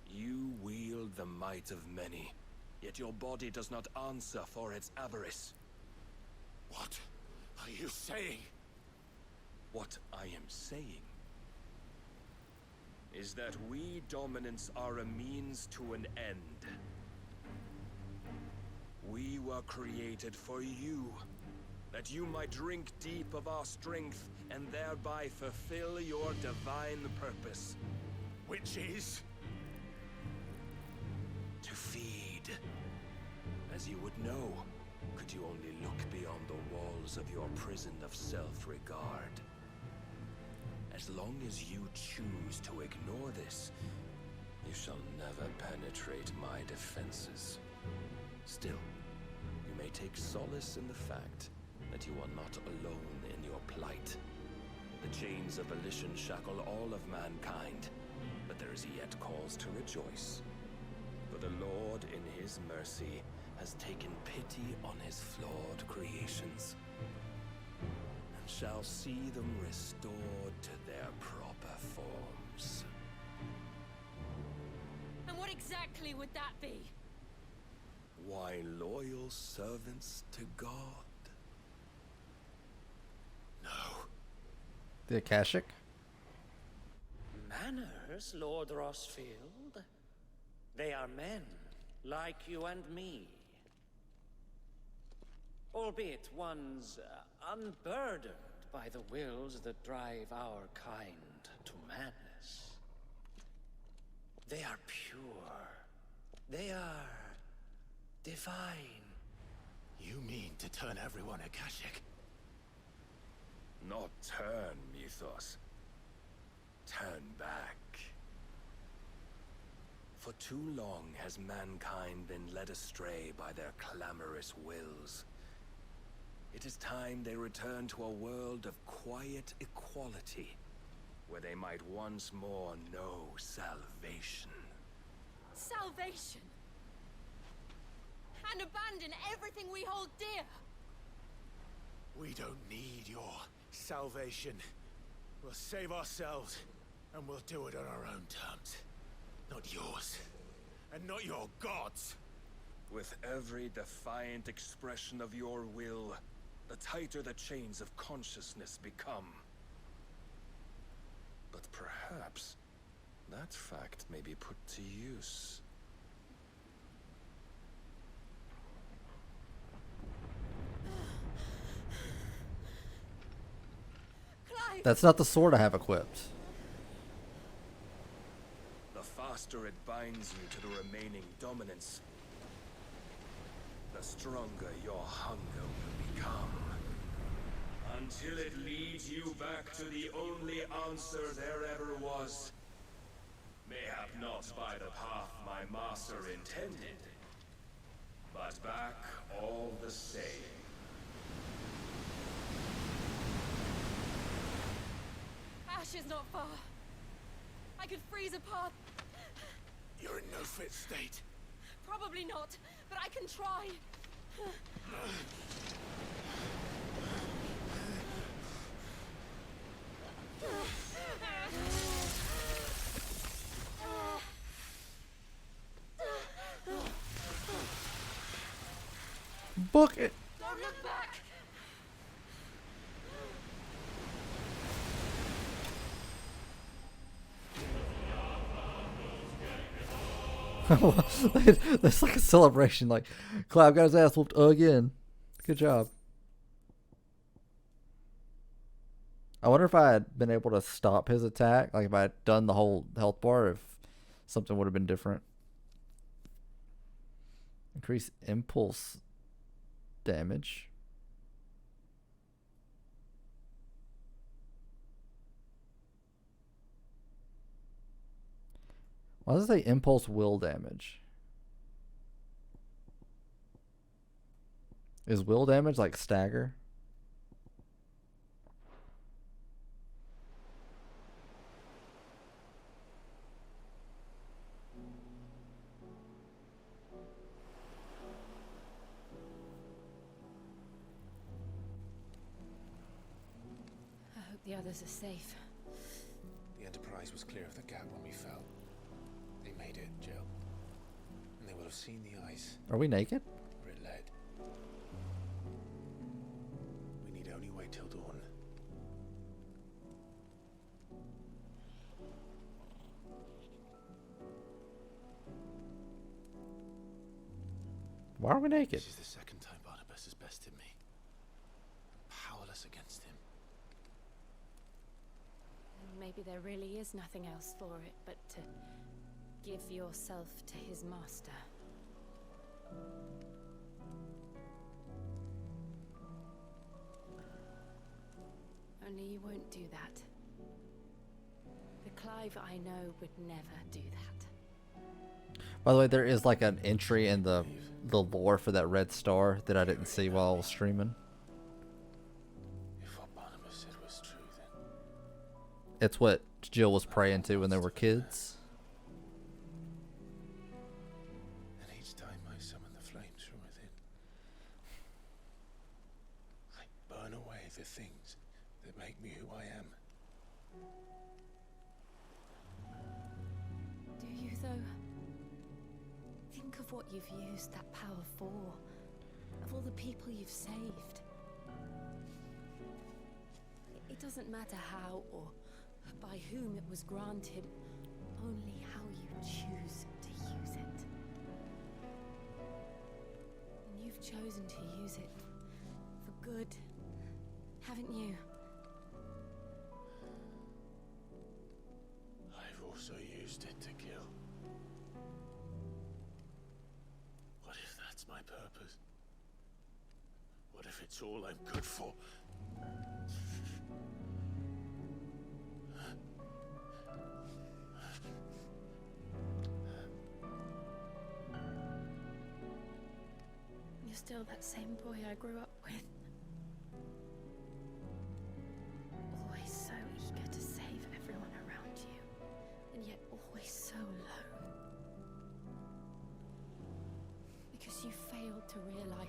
you wield the might of many, yet your body does not answer for its avarice. What are you saying? What I am saying is that we dominants are a means to an end. We were created for you, that you might drink deep of our strength and thereby fulfill your divine purpose. Which is? To feed. As you would know, could you only look beyond the walls of your prison of self-regard. As long as you choose to ignore this, you shall never penetrate my defenses. Still, you may take solace in the fact that you are not alone in your plight. The chains of volition shackle all of mankind, but there is yet cause to rejoice. For the Lord, in his mercy, has taken pity on his flawed creations, and shall see them restored to their proper forms. And what exactly would that be? Why, loyal servants to God. No. The Akashic? Manners, Lord Rossfield. They are men, like you and me. Albeit ones unburdened by the wills that drive our kind to madness. They are pure. They are divine. You mean to turn everyone Akashic? Not turn, Mythos. Turn back. For too long has mankind been led astray by their clamorous wills. It is time they return to a world of quiet equality, where they might once more know salvation. Salvation! And abandon everything we hold dear! We don't need your salvation. We'll save ourselves, and we'll do it on our own terms. Not yours. And not your gods. With every defiant expression of your will, the tighter the chains of consciousness become. But perhaps that fact may be put to use. That's not the sword I have equipped. The faster it binds you to the remaining dominance, the stronger your hunger will become. Until it leads you back to the only answer there ever was. Mayhap not by the path my master intended, but back all the same. Ash is not far. I could freeze a path. You're in no fit state. Probably not, but I can try. Book it. Don't look back. That's like a celebration. Like, Clive got his ass whooped again. Good job. I wonder if I had been able to stop his attack, like if I had done the whole health bar, if something would have been different. Increase impulse damage. Why does it say impulse will damage? Is will damage like stagger? I hope the others are safe. The Enterprise was clear of the gap when we fell. They made it, Jill. And they will have seen the ice. Are we naked? Where it led. We need only wait till dawn. Why are we naked? This is the second time Barnabas has bested me. I'm powerless against him. Maybe there really is nothing else for it but to give yourself to his master. Only you won't do that. The Clive I know would never do that. By the way, there is like an entry in the lore for that red star that I didn't see while I was streaming. If what Barnabas said was true, then It's what Jill was praying to when they were kids. and each time I summon the flames from within, I burn away the things that make me who I am. Do you, though? Think of what you've used that power for. Of all the people you've saved. It doesn't matter how or by whom it was granted, only how you choose to use it. And you've chosen to use it for good, haven't you? I've also used it to kill. What if that's my purpose? What if it's all I'm good for? You're still that same boy I grew up with.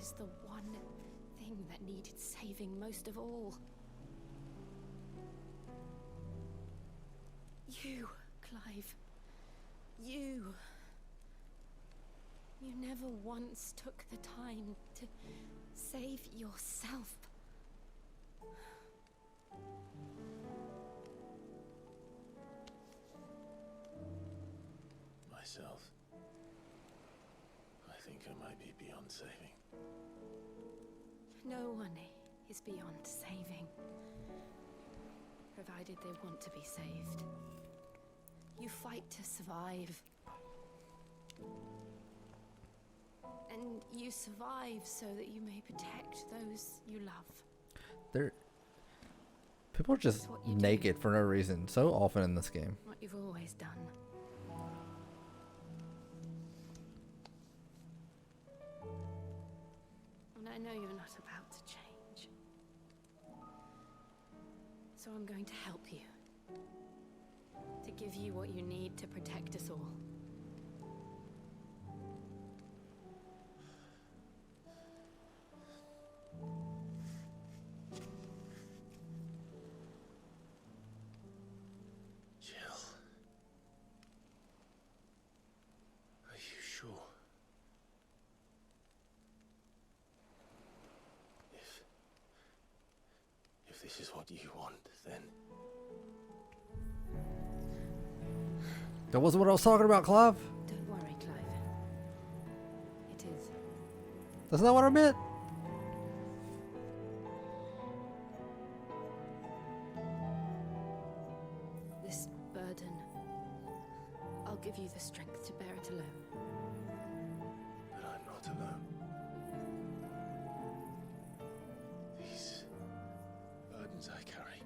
was the one thing that needed saving most of all. You, Clive. You. You never once took the time to save yourself. Myself. I think I might be beyond saving. No one is beyond saving, provided they want to be saved. You fight to survive. And you survive so that you may protect those you love. People are just naked for no reason so often in this game. What you've always done. And I know you're not about to change. So I'm going to help you. To give you what you need to protect us all. Jill. Are you sure? If this is what you want, then... That wasn't what I was talking about, Clive. Don't worry, Clive. It is. That's not what I meant. This burden, I'll give you the strength to bear it alone. But I'm not alone. These burdens I carry,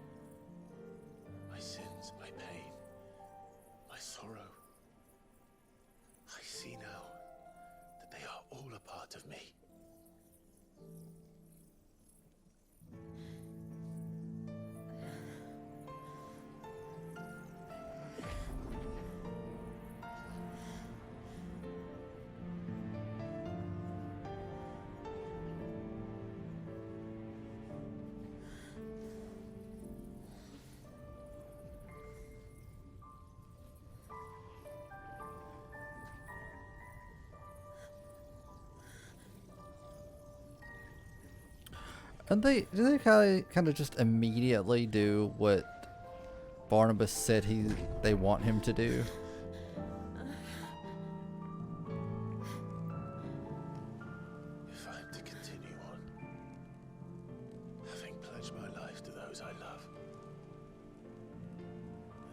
my sins, my pain, my sorrow, I see now that they are all a part of me. And do they kind of just immediately do what Barnabas said they want him to do? If I'm to continue on, having pledged my life to those I love,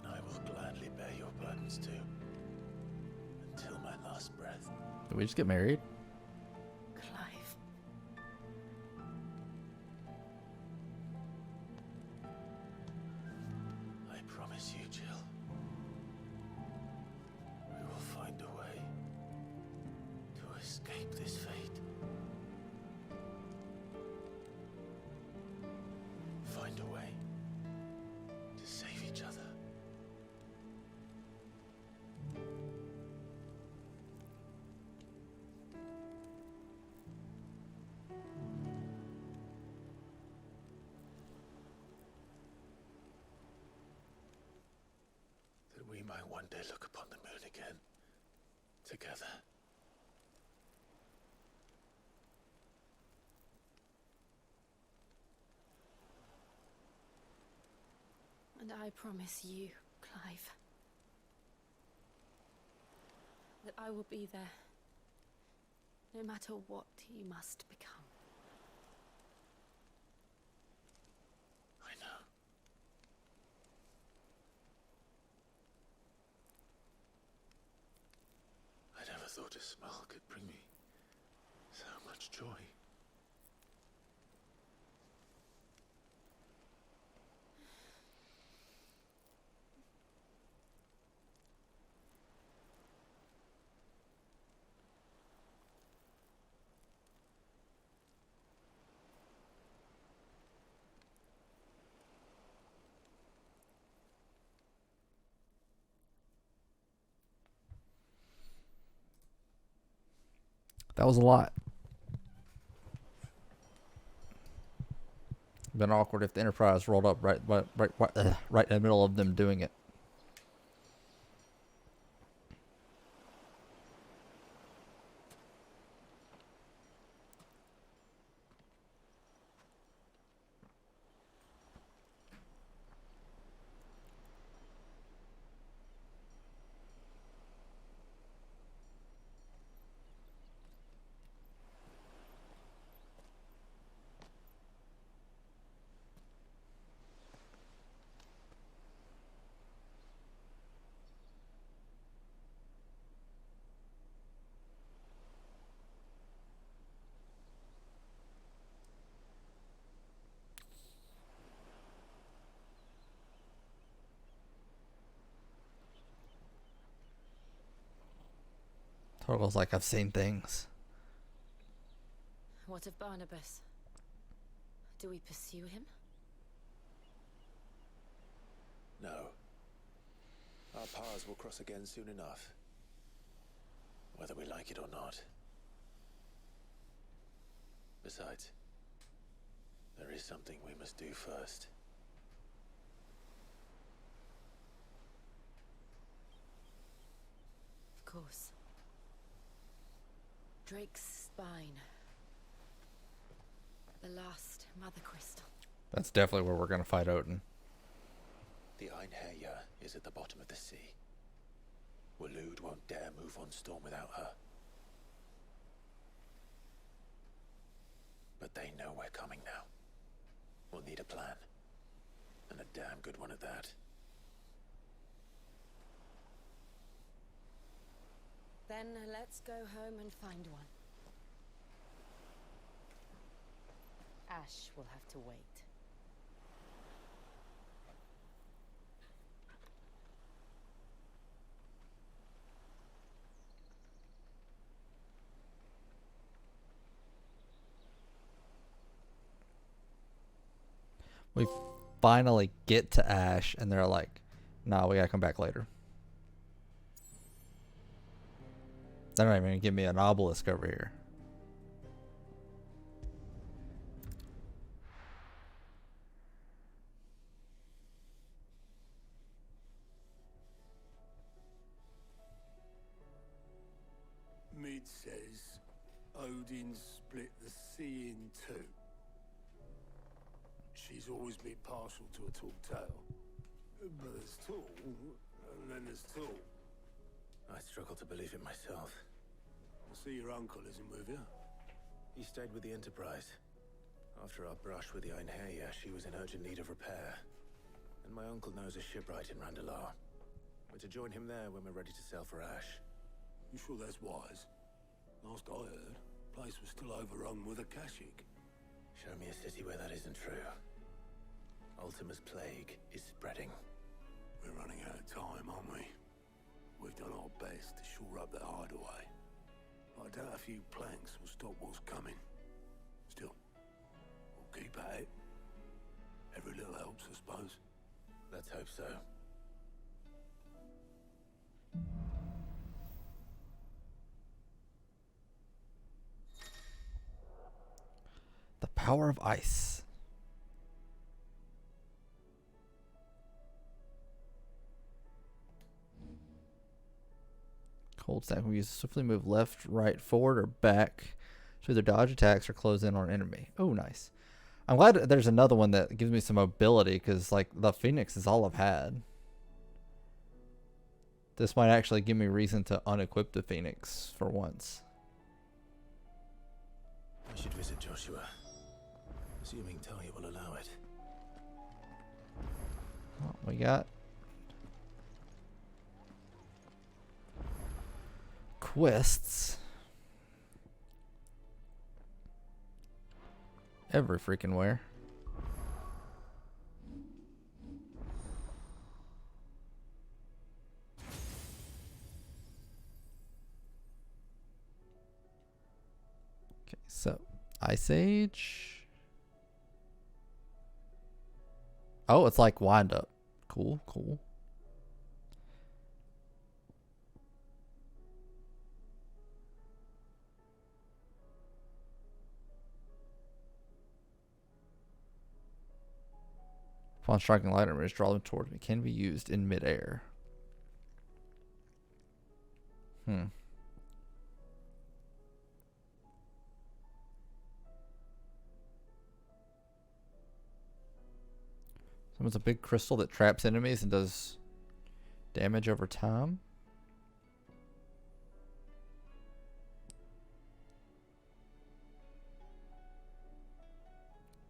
then I will gladly bear your burdens too, until my last breath. Did we just get married? Clive. I promise you, Jill, we will find a way to escape this fate. Find a way to save each other. That we might one day look upon the moon again, together. And I promise you, Clive, that I will be there, no matter what you must become. I know. I never thought a smile could bring me so much joy. That was a lot. Been awkward if the Enterprise rolled up right in the middle of them doing it. Torgal's like, I've seen things. What of Barnabas? Do we pursue him? No. Our paths will cross again soon enough. Whether we like it or not. Besides, there is something we must do first. Of course. Drake's spine. The last Mother Crystal. That's definitely where we're going to fight Odin. The Einherja is at the bottom of the sea. Waloed won't dare move on Storm without her. But they know we're coming now. We'll need a plan. And a damn good one at that. Then let's go home and find one. Ash will have to wait. We finally get to Ash, and they're like, nah, we gotta come back later. They're not even gonna give me an obelisk over here. Mid says Odin split the sea in two. She's always been partial to a tall tale. But there's tall, and then there's tall. I struggle to believe it myself. I see your uncle isn't with you. He stayed with the Enterprise. After our brush with the Einherja, she was in urgent need of repair. And my uncle knows a shipwright in Randalar. We're to join him there when we're ready to sail for Ash. You sure that's wise? Last I heard, the place was still overrun with Akashic. Show me a city where that isn't true. Ultima's plague is spreading. We're running out of time, aren't we? We've done our best to shore up that hideaway. I doubt a few planks will stop what's coming. Still, we'll keep at it. Every little helps, I suppose. Let's hope so. The power of ice. Cold stack can be used to swiftly move left, right, forward, or back to either dodge attacks or close in on an enemy. Oh, nice. I'm glad there's another one that gives me some mobility, because like the Phoenix is all I've had. This might actually give me reason to unequip the Phoenix for once. I should visit Joshua. Assuming Talia will allow it. Well, we got quests every freaking where. Okay, so Ice Age. Oh, it's like wind up. Cool, cool. Upon striking light enemies, draw them towards me. Can be used in midair. Someone's a big crystal that traps enemies and does damage over time.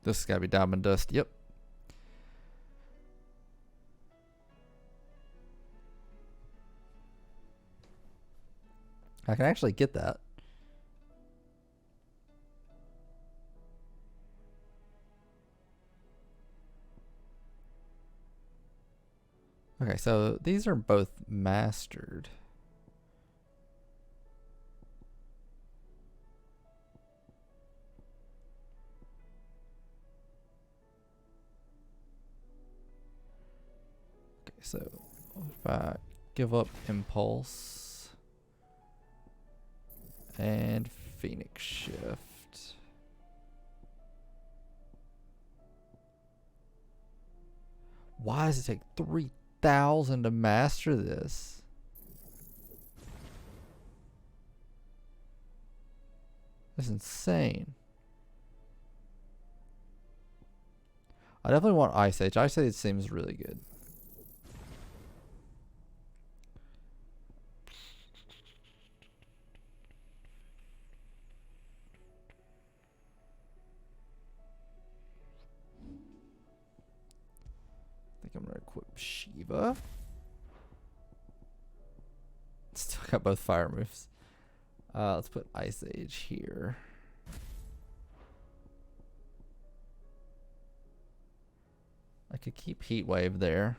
This has got to be diamond dust. Yep. I can actually get that. Okay, so these are both mastered. Okay, so if I give up impulse and Phoenix shift. Why does it take 3,000 to master this? That's insane. I definitely want Ice Age. Ice Age seems really good. I think I'm gonna equip Shiva. Still got both fire moves. Let's put Ice Age here. I could keep Heat Wave there.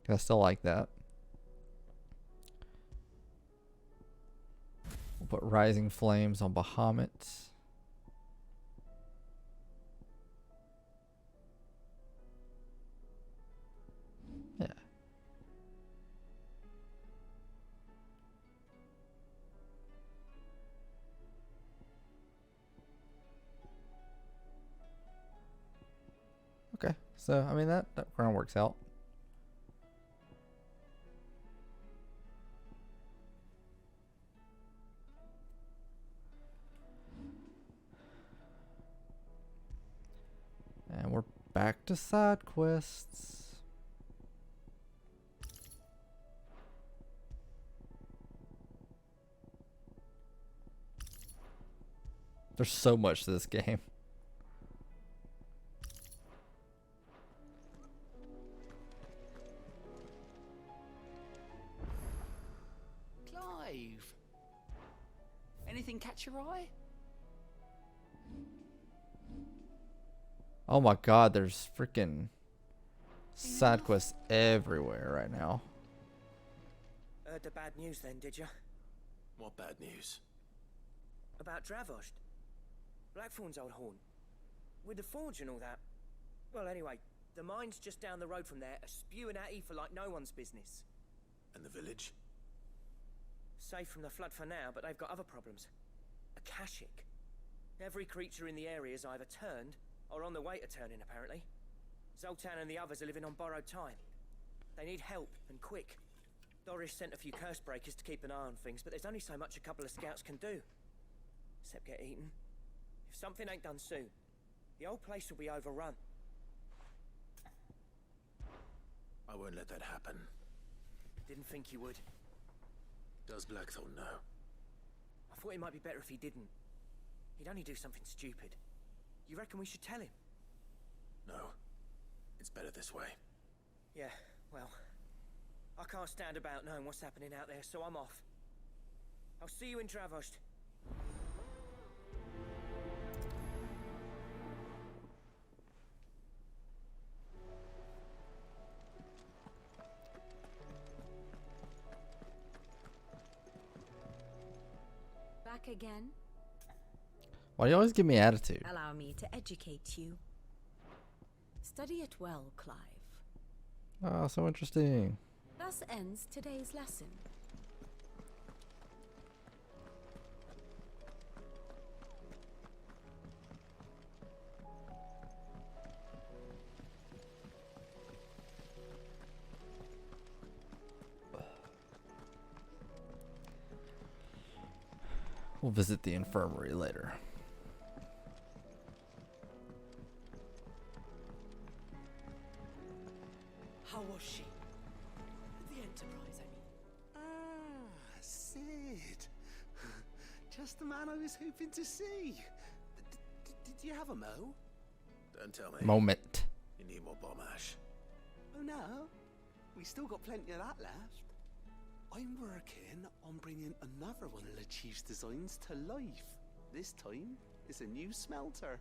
I still like that. We'll put Rising Flames on Bahamut. Yeah. Okay, so I mean that ground works out. And we're back to side quests. There's so much to this game. Clive, anything catch your eye? Oh my god, there's freaking side quests everywhere right now. Heard the bad news then, did you? What bad news? About Dravost. Blackthorn's old horn. With the forge and all that. Well, anyway, the mine's just down the road from there are spewing at Aoife like no one's business. And the village? Safe from the flood for now, but they've got other problems. Akashic. Every creature in the area is either turned or on the way to turning, apparently. Zoltan and the others are living on borrowed time. They need help, and quick. Doris sent a few curse breakers to keep an eye on things, but there's only so much a couple of scouts can do. Except get eaten. If something ain't done soon, the whole place will be overrun. I won't let that happen. Didn't think you would. Does Blackthorn know? I thought it might be better if he didn't. He'd only do something stupid. You reckon we should tell him? No. It's better this way. Yeah, well, I can't stand about knowing what's happening out there, so I'm off. I'll see you in Dravost. Back again? Why do you always give me attitude? Allow me to educate you. Study it well, Clive. Oh, so interesting. Thus ends today's lesson. We'll visit the infirmary later. How was she? The Enterprise, I mean. Ah, Sid. Just the man I was hoping to see. Did you have a mo? Don't tell me. Moment. You need more bomb ash. Oh no, we still got plenty of that left. I'm working on bringing another one of the Chief's designs to life. This time, it's a new smelter.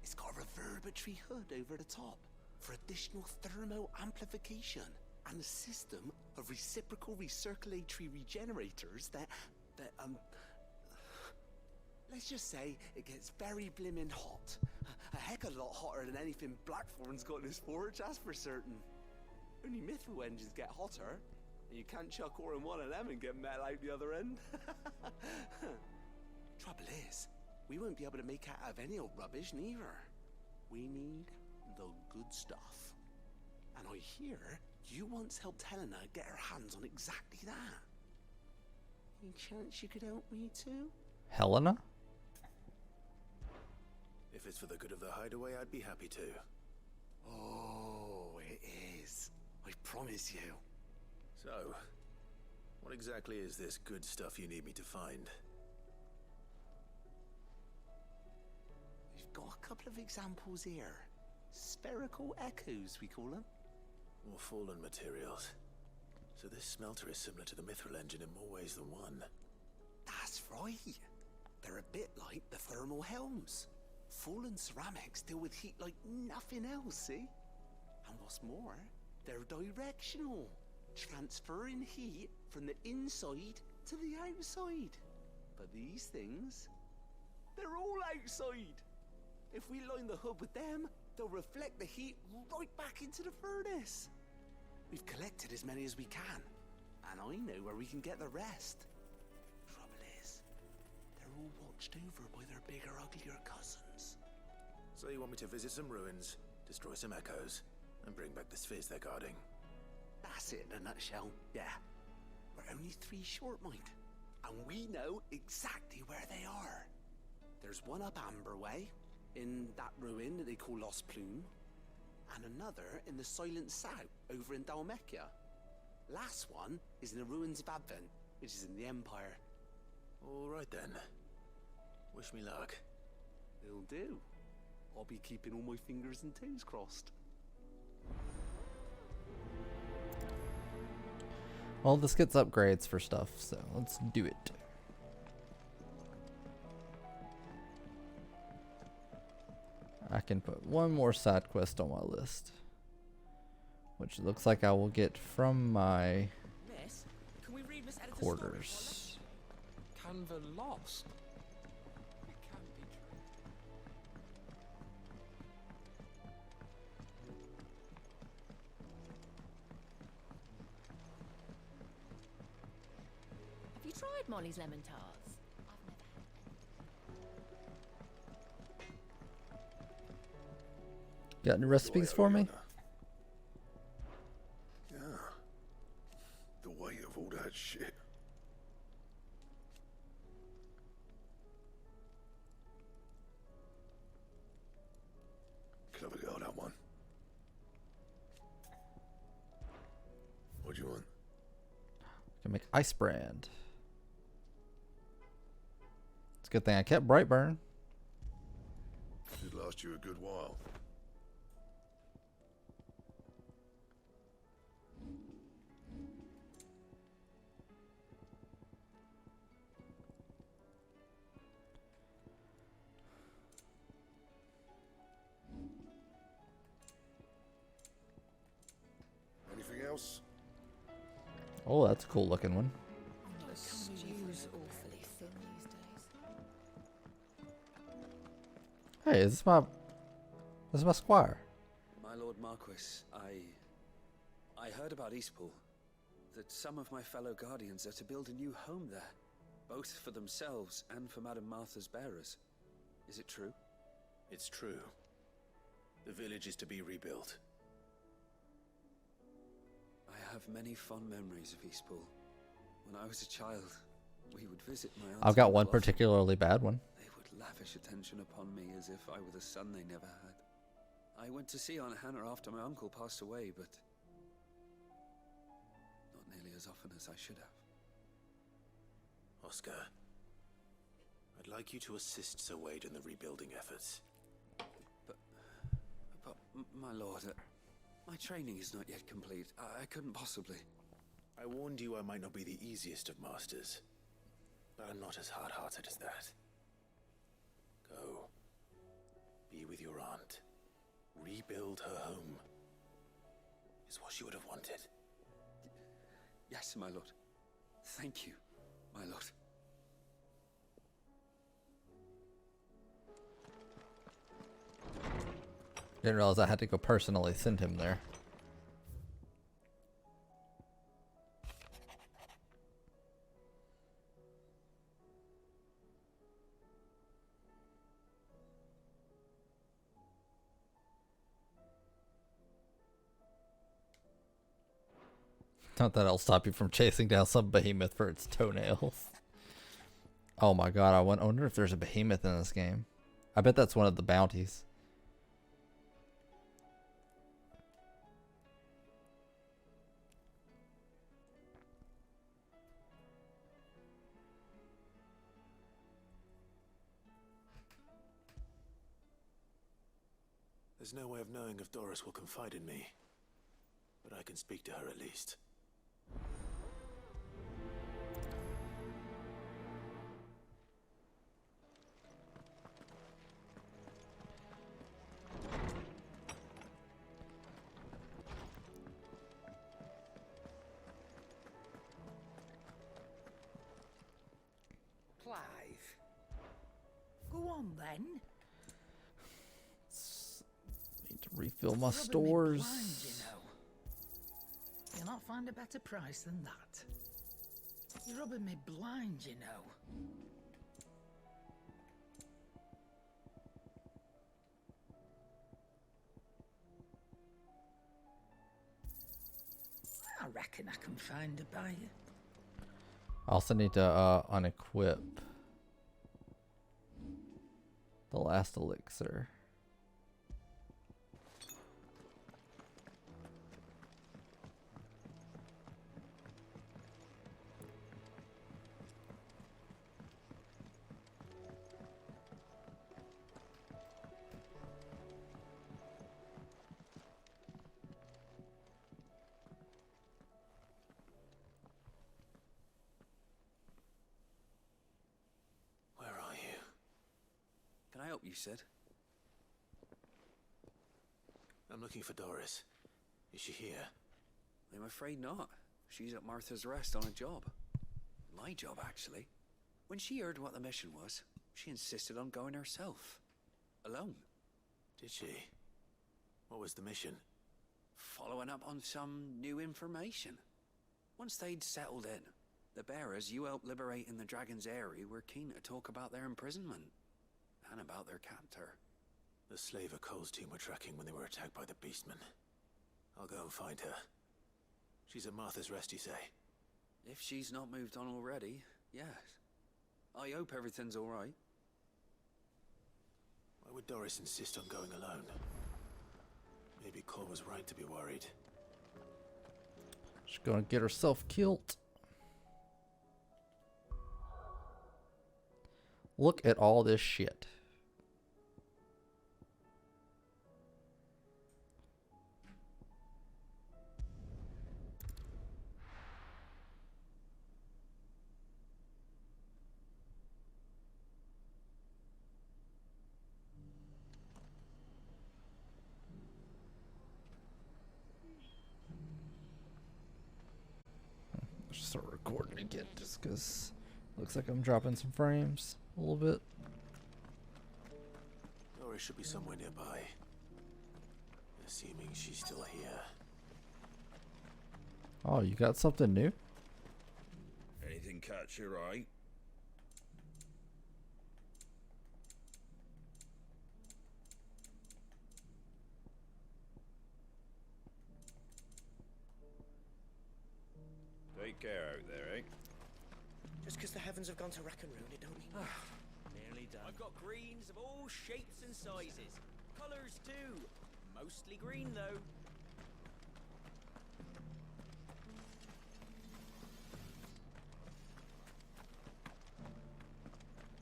It's got a reverberatory hood over the top for additional thermo amplification and a system of reciprocal recirculatory regenerators that let's just say it gets very blimmin' hot. A heck of a lot hotter than anything Blackthorn's got in his forge, that's for certain. Only mithril engines get hotter, and you can't chuck ore in one of them and get metal out the other end. Trouble is, we won't be able to make out of any old rubbish neither. We need the good stuff. And I hear you once helped Helena get her hands on exactly that. Any chance you could help me too? Helena? If it's for the good of the hideaway, I'd be happy to. Oh, it is. I promise you. So, what exactly is this good stuff you need me to find? We've got a couple of examples here. Spherical echoes, we call them. More fallen materials. So this smelter is similar to the mithril engine in more ways than one. That's right. They're a bit like the thermal helms. Fallen ceramics deal with heat like nothing else, see? And what's more, they're directional, transferring heat from the inside to the outside. But these things, they're all outside. If we line the hood with them, they'll reflect the heat right back into the furnace. We've collected as many as we can, and I know where we can get the rest. Trouble is, they're all watched over by their bigger, uglier cousins. So you want me to visit some ruins, destroy some echoes, and bring back the spheres they're guarding? That's it in a nutshell, yeah. We're only 3 short, mind. And we know exactly where they are. There's one up Amber Way, in that ruin that they call Lost Plume, and another in the Silent South, over in Dalmekia. Last one is in the ruins of Advent, which is in the Empire. All right then. Wish me luck. Will do. I'll be keeping all my fingers and toes crossed. Well, this gets upgrades for stuff, so let's do it. I can put one more side quest on my list, which looks like I will get from my Miss, can we read Miss Editor's quarters. Canva lost. It can't be true. Have you tried Molly's lemon tarts? Got any recipes for me? Yeah. The weight of all that shit. Clever girl, that one. What do you want? Can make ice brand. It's a good thing I kept Brightburn. Should last you a good while. Anything else? Oh, that's a cool looking one. The stew's awfully thin these days. Hey, this is my squire. My Lord Marquis, I heard about Eastpool. That some of my fellow guardians are to build a new home there, both for themselves and for Madame Martha's bearers. Is it true? It's true. The village is to be rebuilt. I have many fond memories of Eastpool. When I was a child, We would visit my I've got auntie one often. particularly bad one. They would lavish attention upon me as if I were the son they never had. I went to see Aunt Hannah after my uncle passed away, but not nearly as often as I should have. Oscar, I'd like you to assist Sir Wade in the rebuilding efforts. But my lord, my training is not yet complete. I couldn't possibly. I warned you I might not be the easiest of masters, but I'm not as hard-hearted as that. Go. Be with your aunt. Rebuild her home. Is what she would have wanted. Yes, my lord. Thank you, my lord. Didn't realize I had to go personally send him there. Not that it'll stop you from chasing down some behemoth for its toenails. Oh my god, I wonder if there's a behemoth in this game. I bet that's one of the bounties. There's no way of knowing if Doris will confide in me, but I can speak to her at least. Clive. Go on then. Need to refill my Rubbing me stores. blind, you know. You'll not find a better price than that. You're rubbing me blind, you know. I reckon I can find a buyer. I also need to unequip the last elixir. Where are you? Can I help you, Sid? I'm looking for Doris. Is she here? I'm afraid not. She's at Martha's Rest on a job. My job, actually. When she heard what the mission was, she insisted on going herself. Alone. Did she? What was the mission? Following up on some new information. Once they'd settled in, the bearers you helped liberate in the Dragon's Eyrie were keen to talk about their imprisonment. And about their captor. The slaver Cole's team were tracking when they were attacked by the Beastmen. I'll go and find her. She's at Martha's Rest, you say? If she's not moved on already, yes. I hope everything's alright. Why would Doris insist on going alone? Maybe Cole was right to be worried. She's gonna get herself killed. Look at all this shit. Just start recording again just because looks like I'm dropping some frames a little bit. Doris should be somewhere nearby. Assuming she's still here. Oh, you got something new? Anything catch your eye? Take care out there, eh? Just because the heavens have gone to rack and ruin, it don't mean nearly done. I've got greens of all shapes and sizes. Colours too. Mostly green though.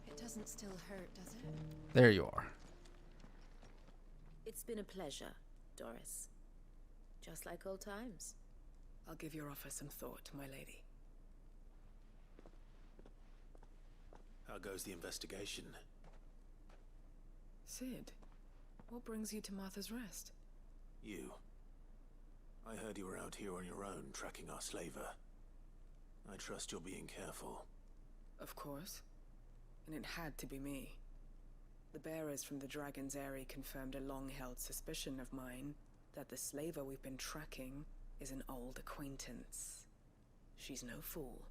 It doesn't still hurt, does it? There you are. It's been a pleasure, Doris. Just like old times. I'll give your offer some thought, my lady. How goes the investigation? Sid, what brings you to Martha's Rest? You. I heard you were out here on your own, tracking our slaver. I trust you're being careful. Of course. And it had to be me. The bearers from the Dragon's Eyrie confirmed a long-held suspicion of mine that the slaver we've been tracking is an old acquaintance. She's no fool.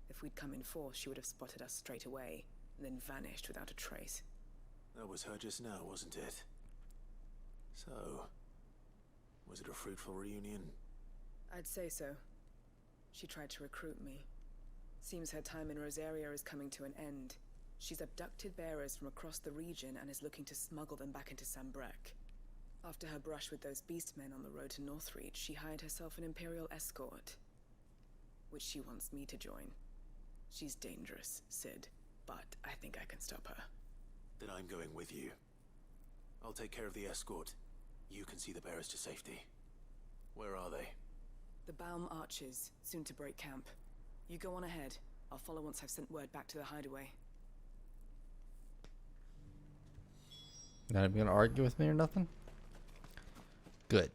If we'd come in force, she would have spotted us straight away, and then vanished without a trace. That was her just now, wasn't it? So, was it a fruitful reunion? I'd say so. She tried to recruit me. Seems her time in Rosaria is coming to an end. She's abducted bearers from across the region and is looking to smuggle them back into Sambrek. After her brush with those beastmen on the road to Northreach, she hired herself an Imperial escort, which she wants me to join. She's dangerous, Sid, but I think I can stop her. Then I'm going with you. I'll take care of the escort. You can see the bearers to safety. Where are they? The Baum Archers, soon to break camp. You go on ahead. I'll follow once I've sent word back to the hideaway. Not even gonna argue with me or nothing? Good.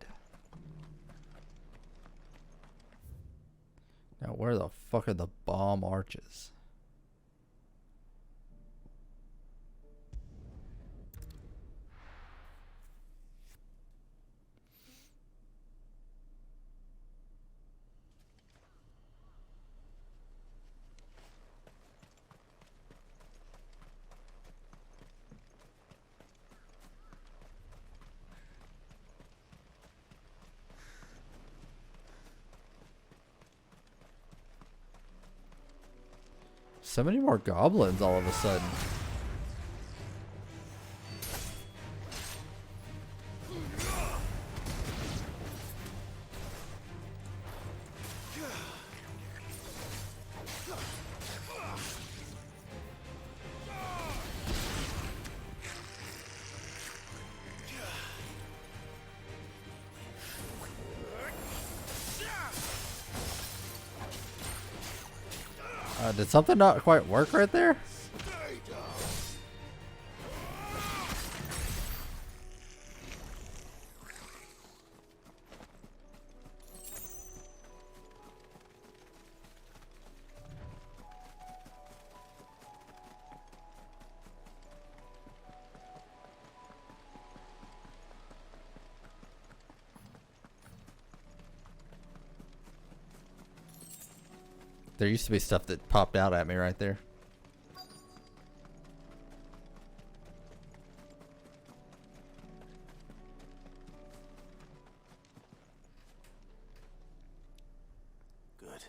Now where the fuck are the Baum Arches? So many more goblins all of a sudden. Did something not quite work right there? There used to be stuff that popped out at me right there. Good.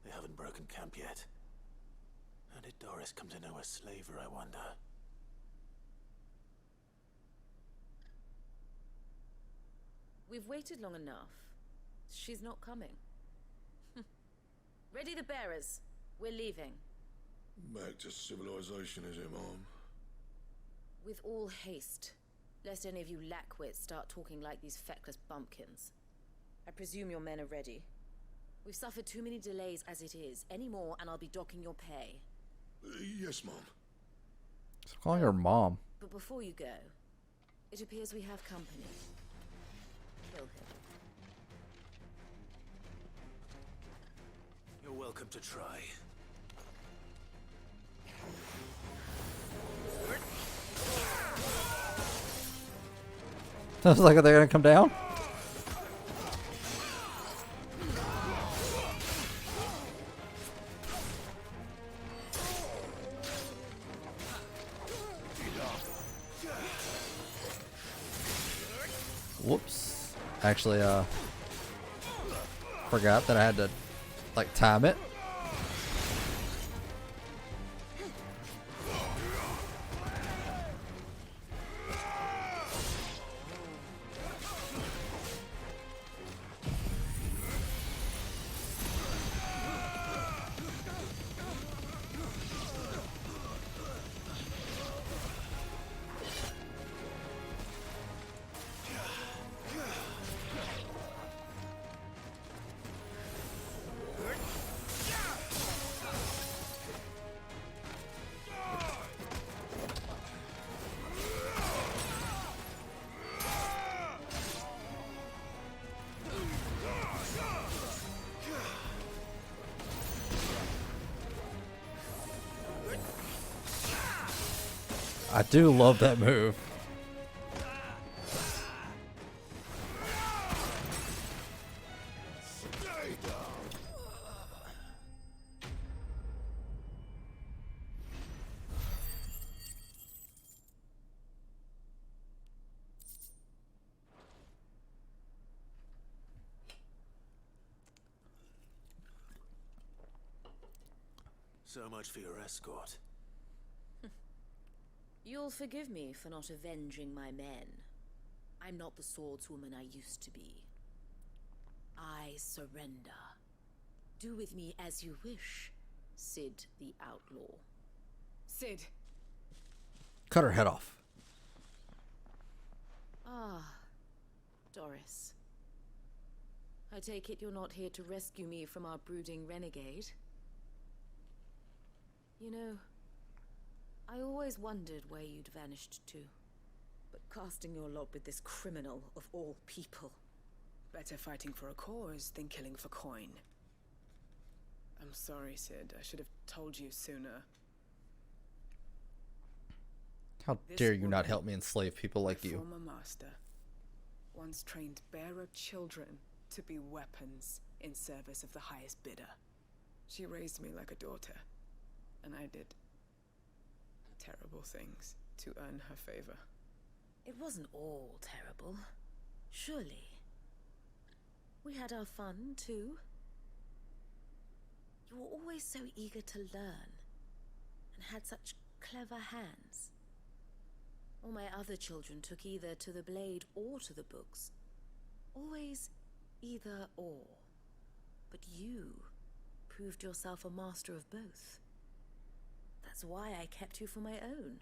They haven't broken camp yet. How did Doris come to know a slaver, I wonder? We've waited long enough. She's not coming. Ready the bearers. We're leaving. Back to civilization, is it, Mom? With all haste, lest any of you lackwits start talking like these feckless bumpkins. I presume your men are ready. We've suffered too many delays as it is. Any more and I'll be docking your pay. Yes, Mom. Stop calling her Mom. But before you go, it appears we have company. Kill him. You're welcome to try. Sounds like they're gonna come down. Whoops. Actually, forgot that I had to, like, time it. I do love that move. So much for your escort. You'll forgive me for not avenging my men. I'm not the swordswoman I used to be. I surrender. Do with me as you wish, Sid the Outlaw. Sid! Cut her head off. Ah, Doris. I take it you're not here to rescue me from our brooding renegade? You know, I always wondered where you'd vanished to. But casting your lot with this criminal of all people. Better fighting for a cause than killing for coin. I'm sorry, Sid. I should have told you sooner. How dare you not help me enslave people like you? Former master once trained bearer children to be weapons in service of the highest bidder. She raised me like a daughter, and I did terrible things to earn her favor. It wasn't all terrible, surely. We had our fun, too. You were always so eager to learn, and had such clever hands. All my other children took either to the blade or to the books. Always either or. But you proved yourself a master of both. That's why I kept you for my own.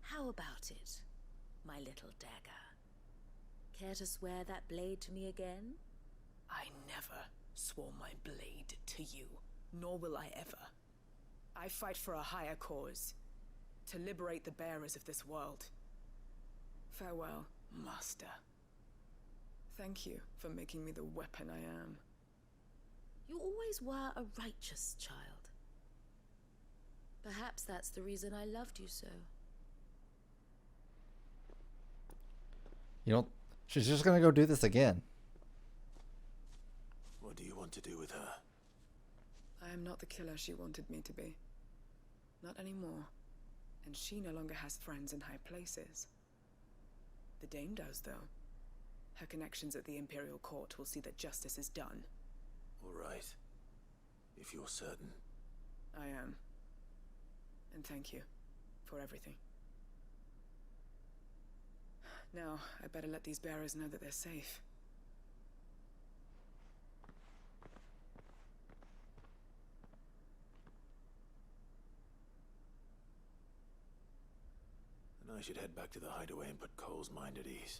How about it, my little dagger? Care to swear that blade to me again? I never swore my blade to you, nor will I ever. I fight for a higher cause, to liberate the bearers of this world. Farewell, Master. Thank you for making me the weapon I am. You always were a righteous child. Perhaps that's the reason I loved you so. You know, she's just gonna go do this again. What do you want to do with her? I am not the killer she wanted me to be. Not anymore. And she no longer has friends in high places. The Dame does, though. Her connections at the Imperial Court will see that justice is done. All right. If you're certain. I am. And thank you for everything. Now, I better let these bearers know that they're safe. And I should head back to the hideaway and put Cole's mind at ease.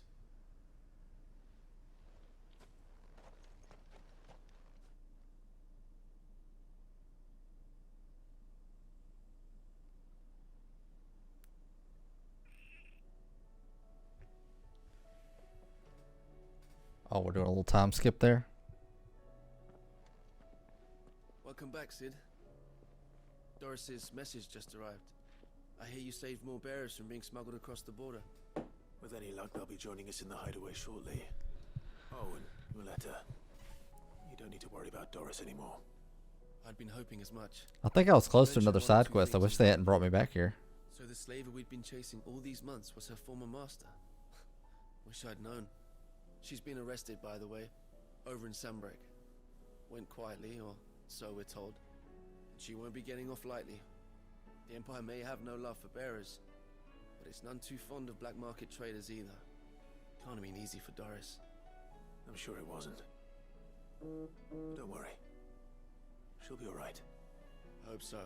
Oh, we're doing a little time skip there. Welcome back, Sid. Doris's message just arrived. I hear you saved more bearers from being smuggled across the border. With any luck, they'll be joining us in the hideaway shortly. Oh, and Muleta, you don't need to worry about Doris anymore. I'd been hoping as much. I think I was close to another side quest. I wish they hadn't brought me back here. So the slaver we'd been chasing all these months was her former master. Wish I'd known. She's been arrested, by the way, over in Sunbreak. Went quietly, or so we're told. She won't be getting off lightly. The Empire may have no love for bearers, but it's none too fond of black market traders either. Can't have been easy for Doris. I'm sure it wasn't. Don't worry. She'll be alright. Hope so.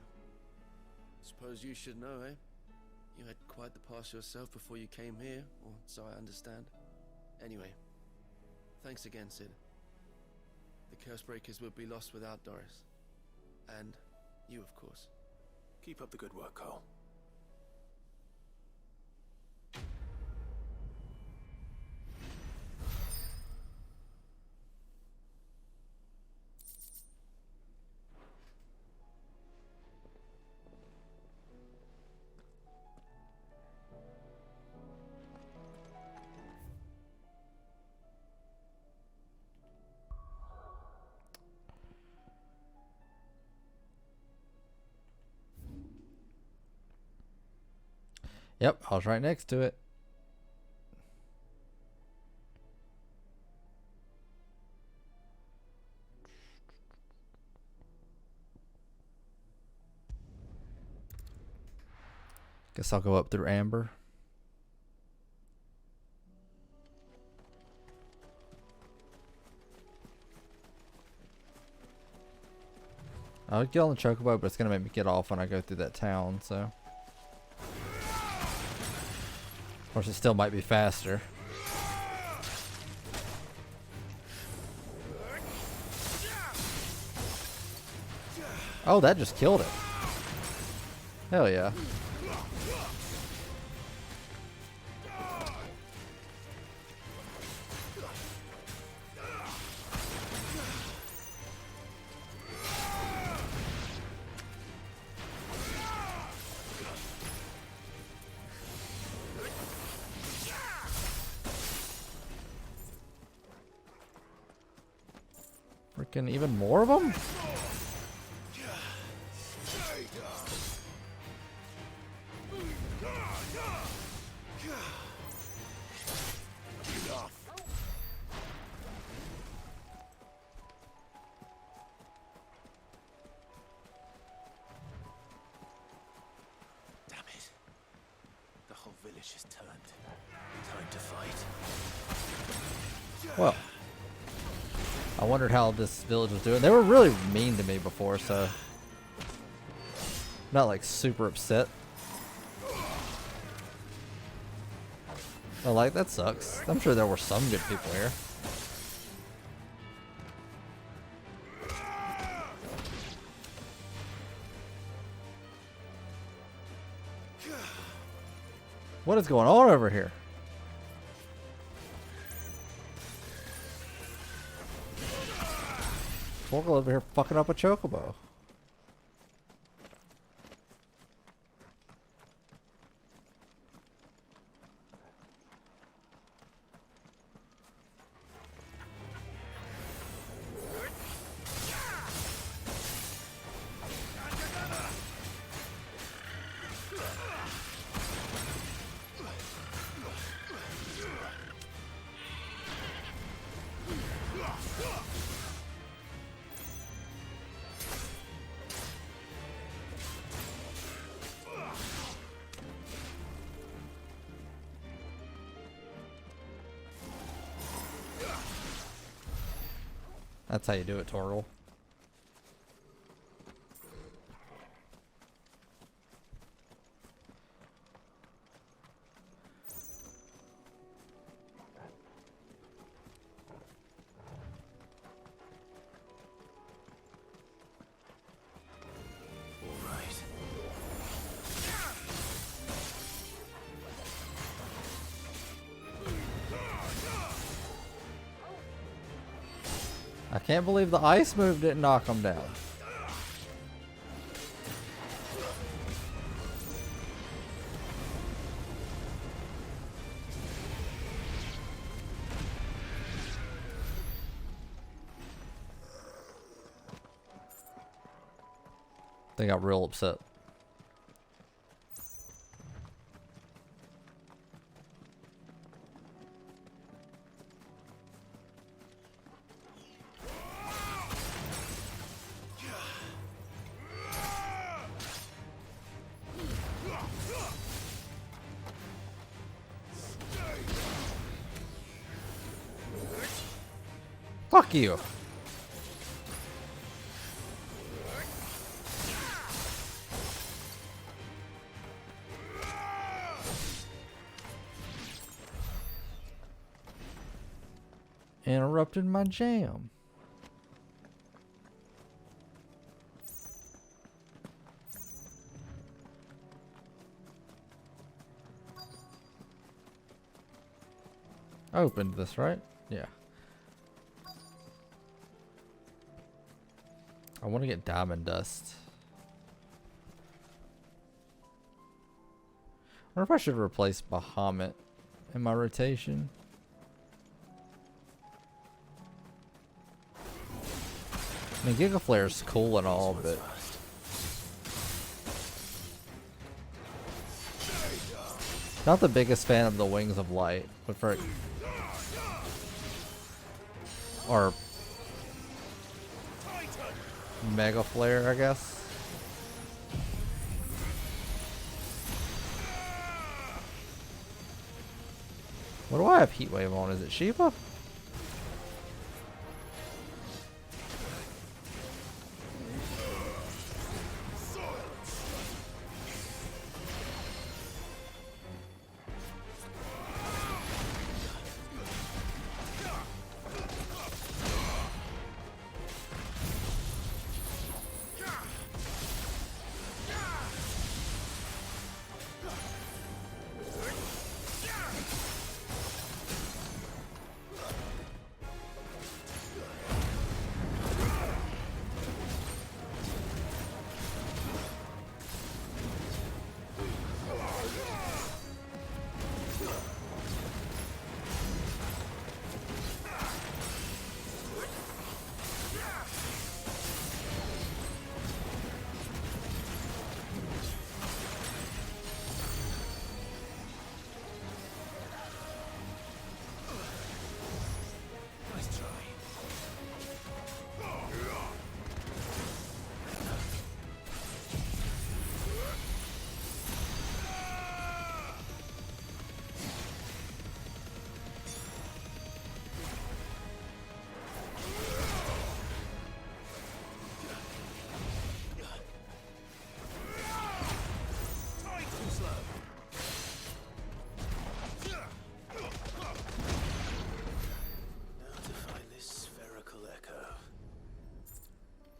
Suppose you should know, eh? You had quite the past yourself before you came here, or so I understand. Anyway, thanks again, Sid. The Cursebreakers would be lost without Doris. And you, of course. Keep up the good work, Cole. Yep, I was right next to it. Guess I'll go up through Amber. I'll get on the chocobo, but it's gonna make me get off when I go through that town, so. Of course, it still might be faster. Oh, that just killed it. Hell yeah. Freaking even more of them? Damn it. The whole village has turned. Time to fight. Well, I wondered how this village was doing. They were really mean to me before, so not like super upset. Oh, like that sucks. I'm sure there were some good people here. What is going on over here? Forkle over here fucking up a chocobo. That's how you do it, Torgal. I can't believe the ice move didn't knock him down. They got real upset. Fuck you. Interrupted my jam. I opened this, right? Yeah. I want to get diamond dust. I wonder if I should replace Bahamut in my rotation. I mean, Giga Flare's cool and all, but... Not the biggest fan of the Wings of Light, but for or Mega Flare, I guess. What do I have Heat Wave on? Is it Shiva?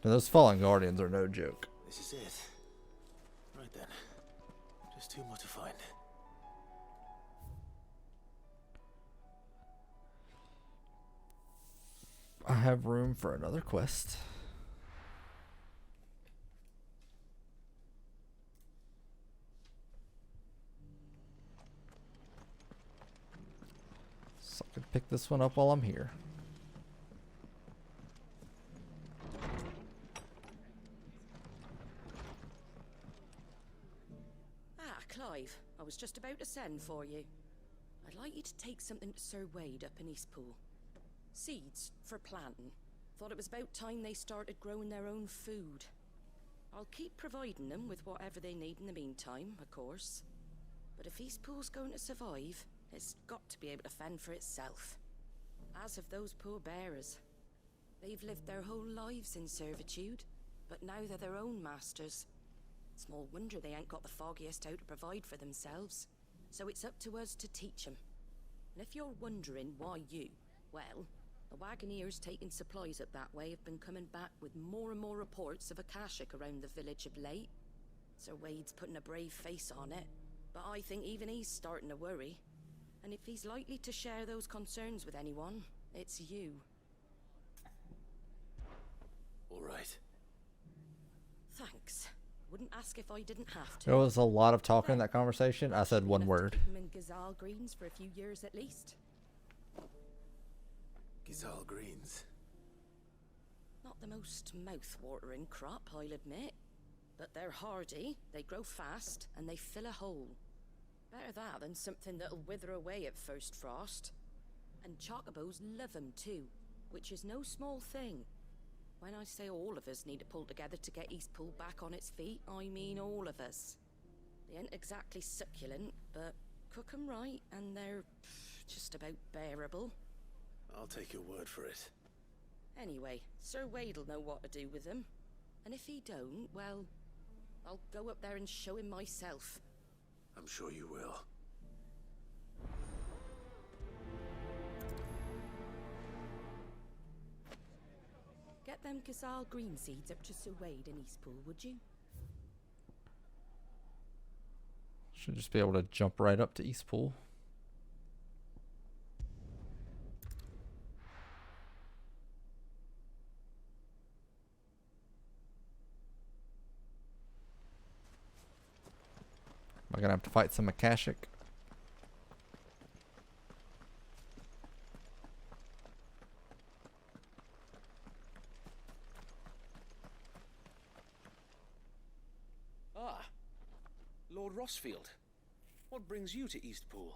And those Fallen Guardians are no joke. This is it. Right then. Just two more to find. I have room for another quest. So I can pick this one up while I'm here. Clive, I was just about to send for you. I'd like you to take something to Sir Wade up in Eastpool. Seeds for planting. Thought it was about time they started growing their own food. I'll keep providing them with whatever they need in the meantime, of course. But if Eastpool's going to survive, it's got to be able to fend for itself. As have those poor bearers. They've lived their whole lives in servitude, but now they're their own masters. Small wonder they ain't got the foggiest how to provide for themselves. So it's up to us to teach them. And if you're wondering why you, well, the Wagoneers taking supplies up that way have been coming back with more and more reports of Akashic around the village of late. Sir Wade's putting a brave face on it, but I think even he's starting to worry. And if he's likely to share those concerns with anyone, it's you. All right. Thanks. Wouldn't ask if I didn't have to. There was a lot of talking in that conversation. I said one word. Keep him in Gazal Greens for a few years at least. Gazal Greens. Not the most mouth-watering crop, I'll admit. But they're hardy, they grow fast, and they fill a hole. Better that than something that'll wither away at first frost. And chocobos love 'em too, which is no small thing. When I say all of us need to pull together to get Eastpool back on its feet, I mean all of us. They ain't exactly succulent, but cook 'em right and they're just about bearable. I'll take your word for it. Anyway, Sir Wade'll know what to do with them. And if he don't, well, I'll go up there and show him myself. I'm sure you will. Get them Gazal green seeds up to Sir Wade in Eastpool, would you? Should just be able to jump right up to Eastpool. Am I gonna have to fight some Akashic? Ah, Lord Rossfield. What brings you to Eastpool?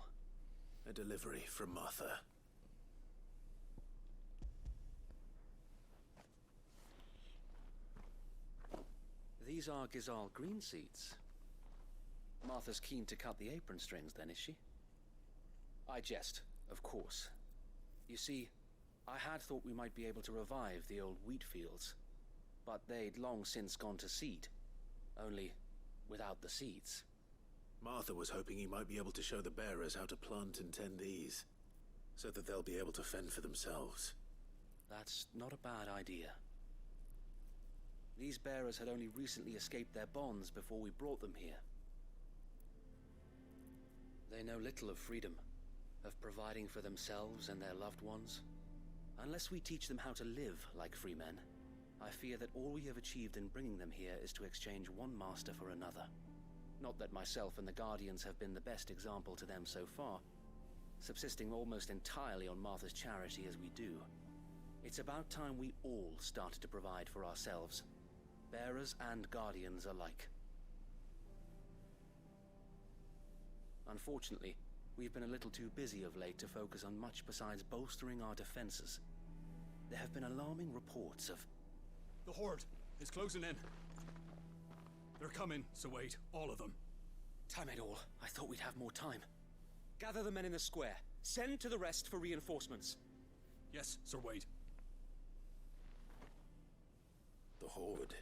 A delivery from Martha. These are Gizal green seeds. Martha's keen to cut the apron strings then, is she? I jest, of course. You see, I had thought we might be able to revive the old wheat fields, but they'd long since gone to seed, only without the seeds. Martha was hoping he might be able to show the bearers how to plant and tend these, so that they'll be able to fend for themselves. That's not a bad idea. These bearers had only recently escaped their bonds before we brought them here. They know little of freedom, of providing for themselves and their loved ones. Unless we teach them how to live like free men, I fear that all we have achieved in bringing them here is to exchange one master for another. Not that myself and the Guardians have been the best example to them so far, subsisting almost entirely on Martha's charity as we do. It's about time we all started to provide for ourselves, bearers and Guardians alike. Unfortunately, we've been a little too busy of late to focus on much besides bolstering our defenses. There have been alarming reports of... The Horde is closing in. They're coming, so wait, all of them. Damn it all, I thought we'd have more time. Gather the men in the square. Send to the rest for reinforcements. Yes, Sir Wade. The Horde.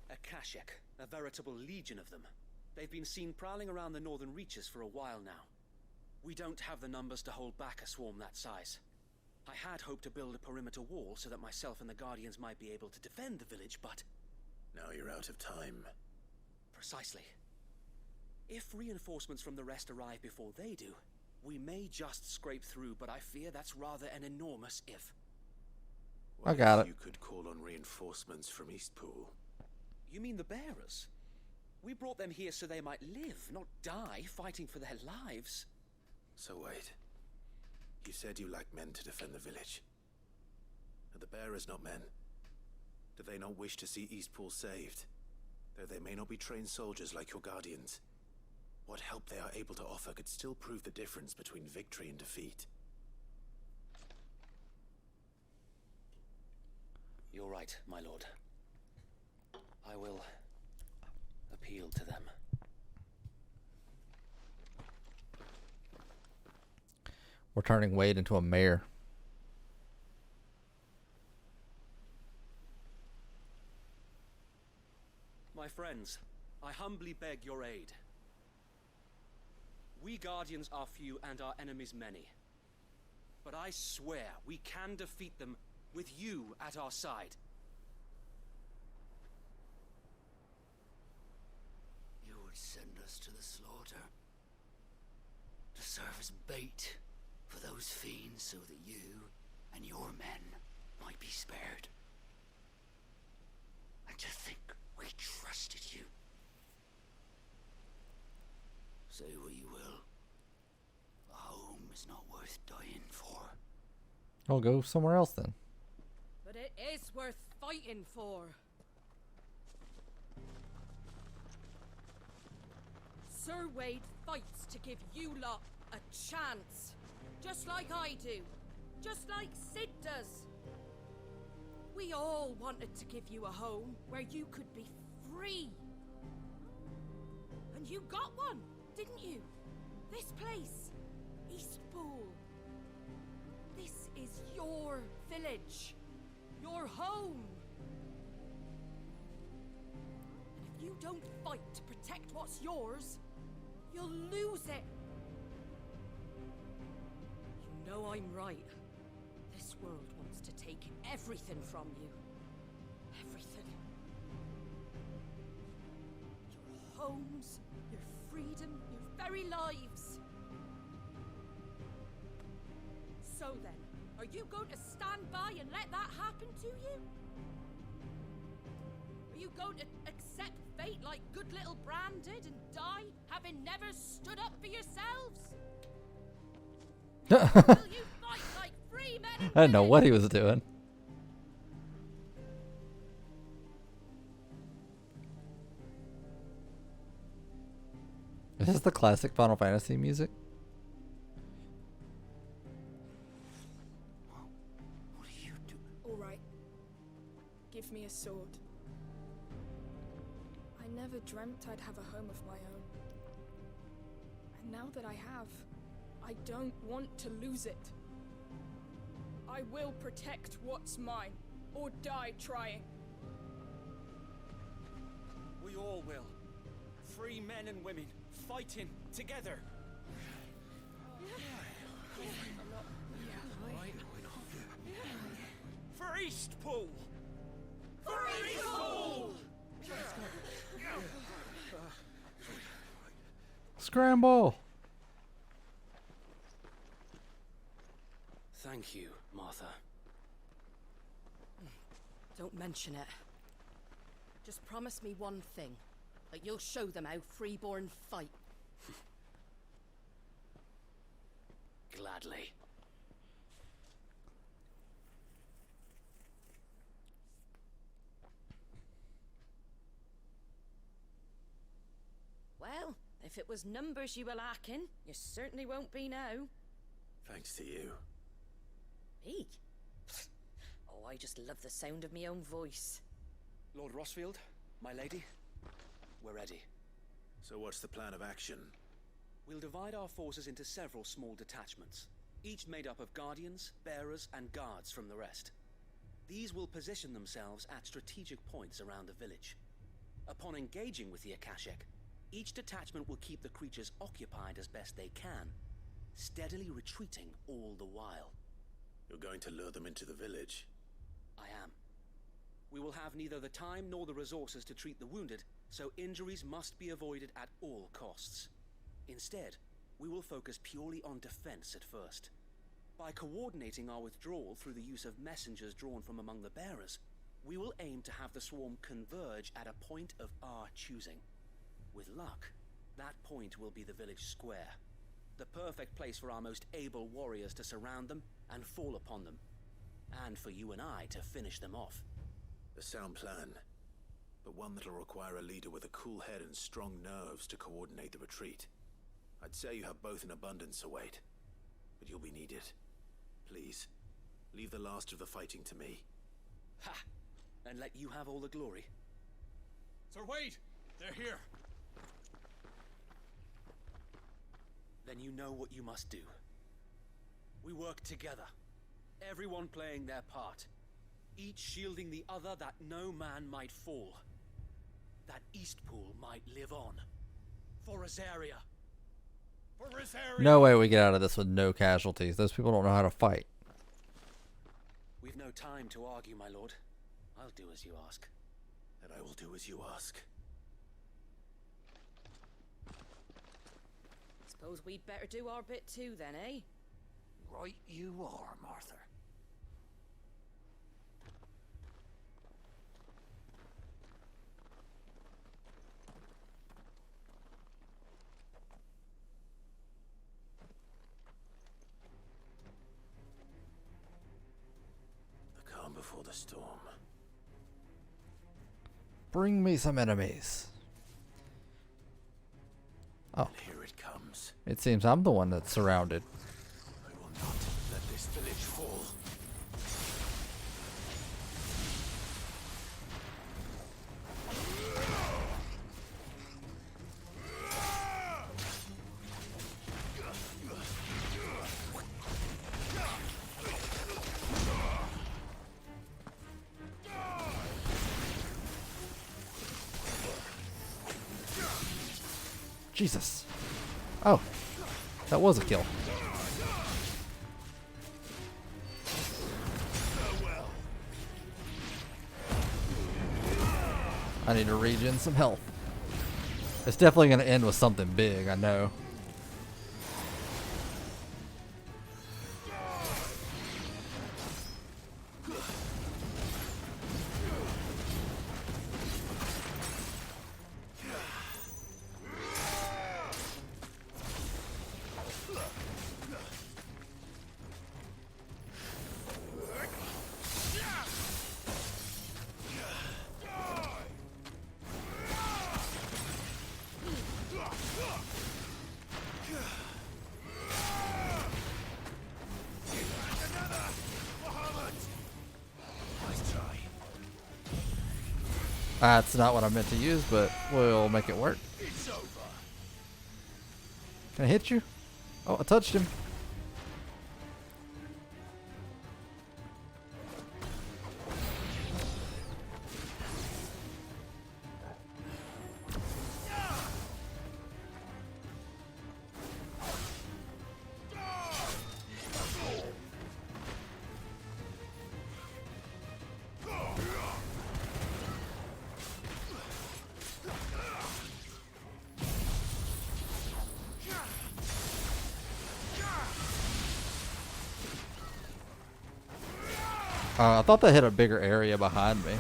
A Kashek, a veritable legion of them. They've been seen prowling around the northern reaches for a while now. We don't have the numbers to hold back a swarm that size. I had hoped to build a perimeter wall so that myself and the Guardians might be able to defend the village, but... Now you're out of time. Precisely. If reinforcements from the rest arrive before they do, we may just scrape through, but I fear that's rather an enormous if. I got it. You could call on reinforcements from Eastpool. You mean the bearers? We brought them here so they might live, not die fighting for their lives. So wait. You said you lack men to defend the village. Are the bearers not men? Do they not wish to see Eastpool saved? Though they may not be trained soldiers like your Guardians. What help they are able to offer could still prove the difference between victory and defeat. You're right, my lord. I will appeal to them. We're turning Wade into a mayor. My friends, I humbly beg your aid. We Guardians are few and our enemies many. But I swear we can defeat them with you at our side. You would send us to the slaughter, to serve as bait for those fiends so that you and your men might be spared. And to think we trusted you. Say what you will, a home is not worth dying for. I'll go somewhere else then. But it is worth fighting for. Sir Wade fights to give you lot a chance. Just like I do. Just like Sid does. We all wanted to give you a home where you could be free. And you got one, didn't you? This place, Eastpool. This is your village. Your home. And if you don't fight to protect what's yours, you'll lose it. You know I'm right. This world wants to take everything from you. Everything. Your homes, your freedom, your very lives. So then, are you going to stand by and let that happen to you? Are you going to accept fate like good little Bran did and die, having never stood up for yourselves? Will you fight like free men and I didn't know what he was doing. This is the classic Final Fantasy music. What are you doing? All right. Give me a sword. I never dreamt I'd have a home of my own. And now that I have, I don't want to lose it. I will protect what's mine, or die trying. We all will. Free men and women, fighting together. For Eastpool! For Eastpool! Scramble! Thank you, Martha. Don't mention it. Just promise me one thing. That you'll show them how freeborn fight. Gladly. Well, if it was numbers you were lacking, you certainly won't be now. Thanks to you. Me? Oh, I just love the sound of my own voice. Lord Rossfield, my lady, we're ready. So what's the plan of action? We'll divide our forces into several small detachments, each made up of guardians, bearers, and guards from the rest. These will position themselves at strategic points around the village. Upon engaging with the Akashic, each detachment will keep the creatures occupied as best they can, steadily retreating all the while. You're going to lure them into the village? I am. We will have neither the time nor the resources to treat the wounded, so injuries must be avoided at all costs. Instead, we will focus purely on defense at first. By coordinating our withdrawal through the use of messengers drawn from among the bearers, we will aim to have the swarm converge at a point of our choosing. With luck, that point will be the village square, the perfect place for our most able warriors to surround them and fall upon them, and for you and I to finish them off. A sound plan, but one that'll require a leader with a cool head and strong nerves to coordinate the retreat. I'd say you have both in abundance, Await, but you'll be needed. Please, leave the last of the fighting to me. Ha! And let you have all the glory. Sir Wade! They're here! Then you know what you must do. We work together, everyone playing their part, each shielding the other that no man might fall, that Eastpool might live on. For Rosaria! For Rosaria! No way we get out of this with no casualties. Those people don't know how to fight. We've no time to argue, my lord. I'll do as you ask. And I will do as you ask. Suppose we'd better do our bit too then, eh? Right you are, Martha. The calm before the storm. Bring me some enemies. Oh. And here it comes. It seems I'm the one that's surrounded. I will not let this village fall. Jesus. Oh. That was a kill. I need to regen some health. It's definitely going to end with something big, I know. That's not what I meant to use, but we'll make it work. It's over. Can I hit you? Oh, I touched him. I thought that hit a bigger area behind me.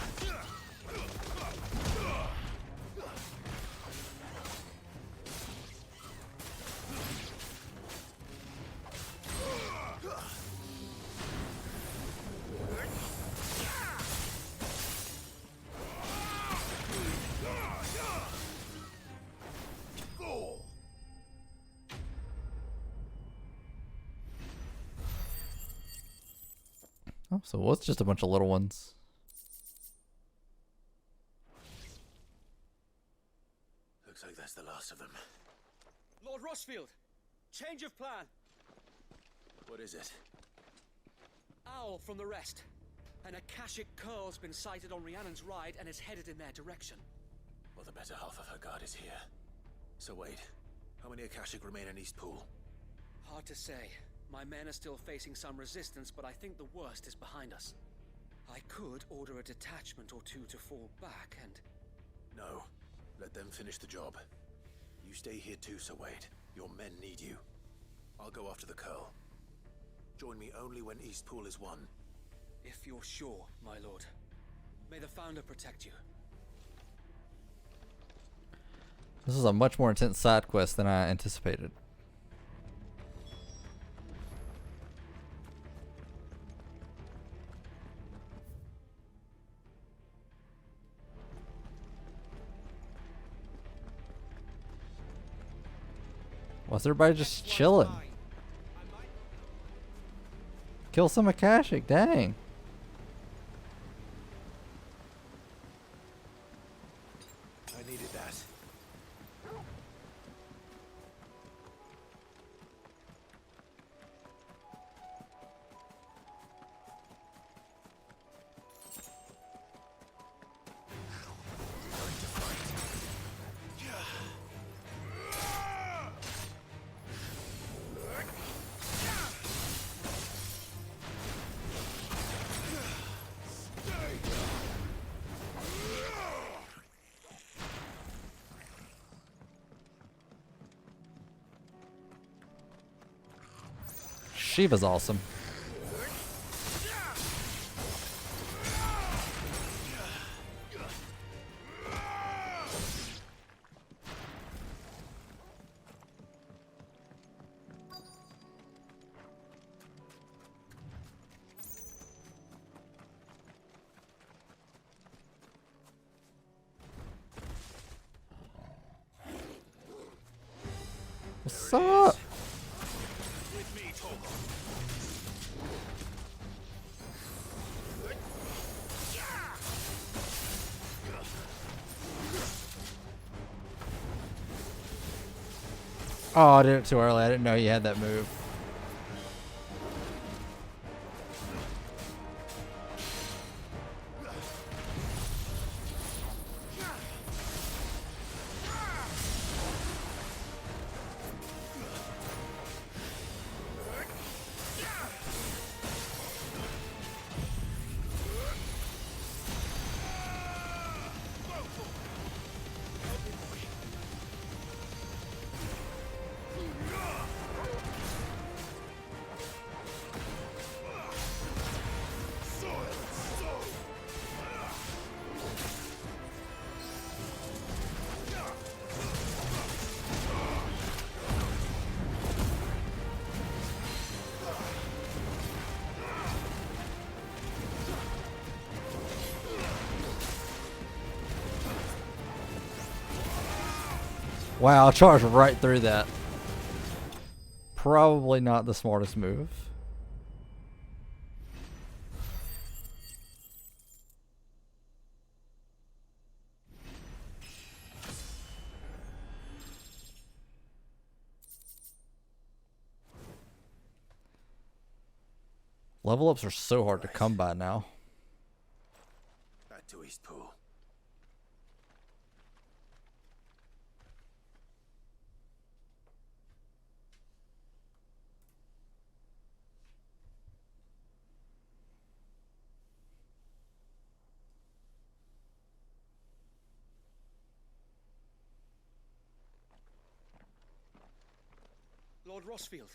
Oh, so it's just a bunch of little ones. Looks like that's the last of them. Lord Rossfield, change of plan. What is it? Owl from the rest. An Akashic curl's been sighted on Rhiannon's ride and is headed in their direction. Well, the better half of her guard is here. So wait, how many Akashic remain in East Pool? Hard to say. My men are still facing some resistance, but I think the worst is behind us. I could order a detachment or two to fall back and... No. Let them finish the job. You stay here too, Sir Wade. Your men need you. I'll go after the Curl. Join me only when East Pool is won. If you're sure, my lord. May the Founder protect you. This is a much more intense side quest than I anticipated. Why's everybody just chilling? Kill some Akashic, dang. I needed that. Shiva's awesome. What's up? Oh, I did it too early. I didn't know you had that move. Wow, I charged right through that. Probably not the smartest move. Level ups are so hard to come by now. Back to Eastpool. Lord Rossfield,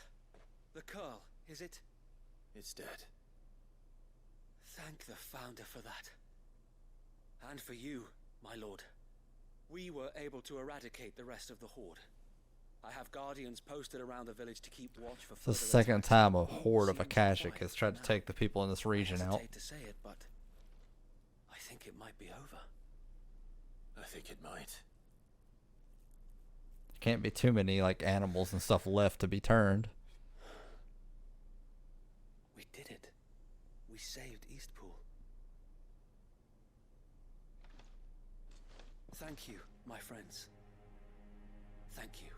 the Curl, is it? It's dead. Thank the Founder for that. And for you, my lord. We were able to eradicate the rest of the Horde. I have guardians posted around the village to keep watch for It's the further second attacks. time a horde of Seems Akashic quiet has tried to now. take the people in this region I out. hesitate to say it, but I think it might be over. I think it might. Can't be too many like animals and stuff left to be turned. We did it. We saved Eastpool. Thank you, my friends. Thank you.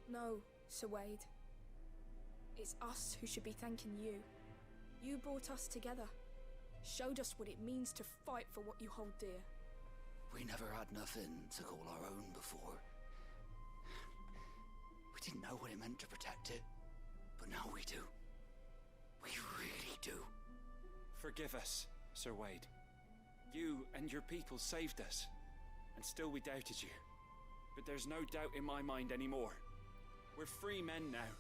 No, Sir Wade. It's us who should be thanking you. You brought us together. Showed us what it means to fight for what you hold dear. We never had nothing to call our own before. We didn't know what it meant to protect it, but now we do. We really do. Forgive us, Sir Wade. You and your people saved us, and still we doubted you. But there's no doubt in my mind anymore. We're free men now,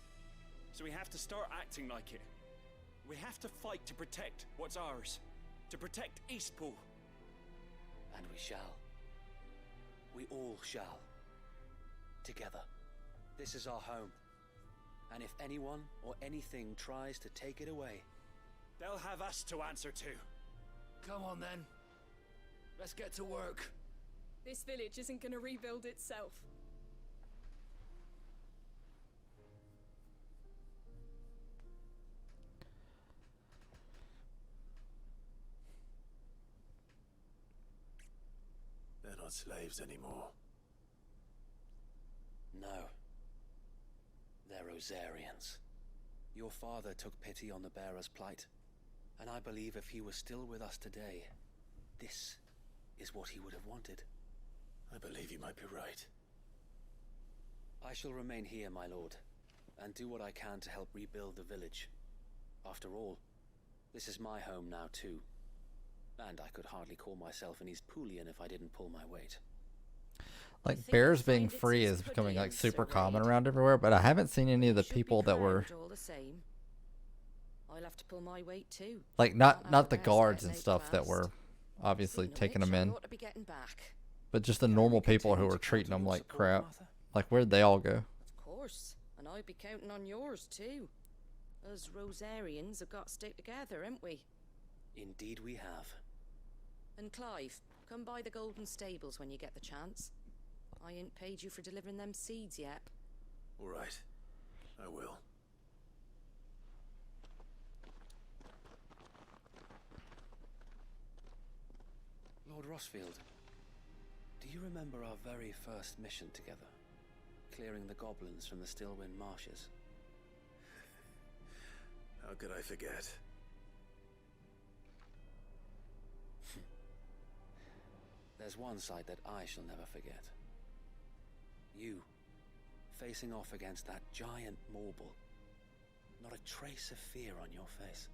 so we have to start acting like it. We have to fight to protect what's ours, to protect Eastpool. And we shall. We all shall. Together. This is our home. And if anyone or anything tries to take it away, they'll have us to answer to. Come on then. Let's get to work. This village isn't gonna rebuild itself. They're not slaves anymore. no. They're Rosarians. Your father took pity on the bearer's plight, and I believe if he was still with us today, this is what he would have wanted. I believe you might be right. I shall remain here, my lord, and do what I can to help rebuild the village. After all, this is my home now too, and I could hardly call myself an Eastpoolian if I didn't pull my weight. Like bears being free is becoming like super common around everywhere, but I haven't seen any of the people that were All the same. I'll have to pull my weight too. like not the guards and stuff that were obviously taking them in, ought to be getting back. but just the normal people who were treating them like crap. Like where'd they all go? Of course, and I'd be counting on yours too. Us Rosarians have got to stick together, haven't we? Indeed we have. And Clive, come by the Golden Stables when you get the chance. I ain't paid you for delivering them seeds yet. All right. I will. Lord Rossfield, do you remember our very first mission together? Clearing the goblins from the Stillwind marshes? How could I forget? There's one sight that I shall never forget. You, facing off against that giant Morble. Not a trace of fear on your face.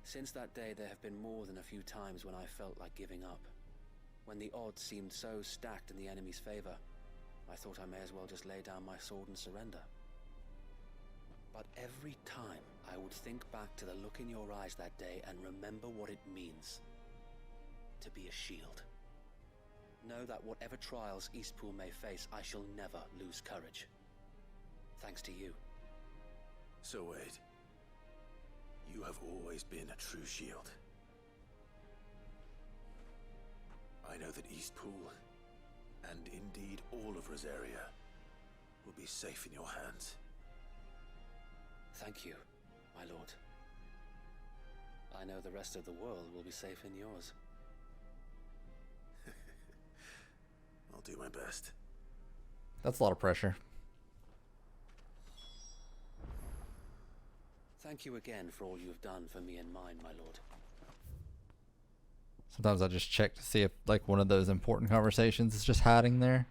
Since that day, there have been more than a few times when I felt like giving up. When the odds seemed so stacked in the enemy's favor, I thought I may as well just lay down my sword and surrender. But every time, I would think back to the look in your eyes that day and remember what it means to be a shield. Know that whatever trials Eastpool may face, I shall never lose courage. Thanks to you. So Wade, you have always been a true shield. I know that Eastpool, and indeed all of Rosaria, will be safe in your hands. Thank you, my lord. I know the rest of the world will be safe in yours. I'll do my best. That's a lot of pressure. Thank you again for all you've done for me and mine, my lord. Sometimes I just check to see if like one of those important conversations is just hiding there.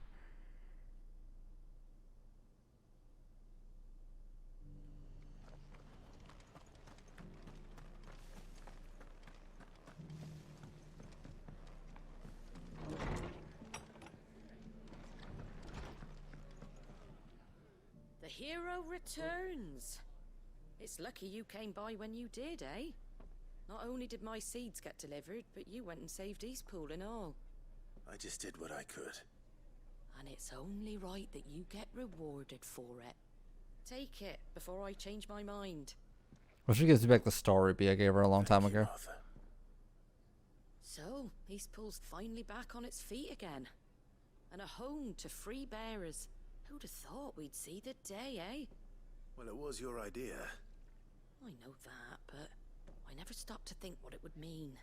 The hero returns. It's lucky you came by when you did, eh? Not only did my seeds get delivered, but you went and saved Eastpool and all. I just did what I could. And it's only right that you get rewarded for it. Take it before I change my mind. Well, she gives me back the star ruby I gave her a long time ago. So, Eastpool's finally back on its feet again. And a home to free bearers. Who'd have thought we'd see the day, eh? Well, it was your idea. I know that, but I never stopped to think what it would mean.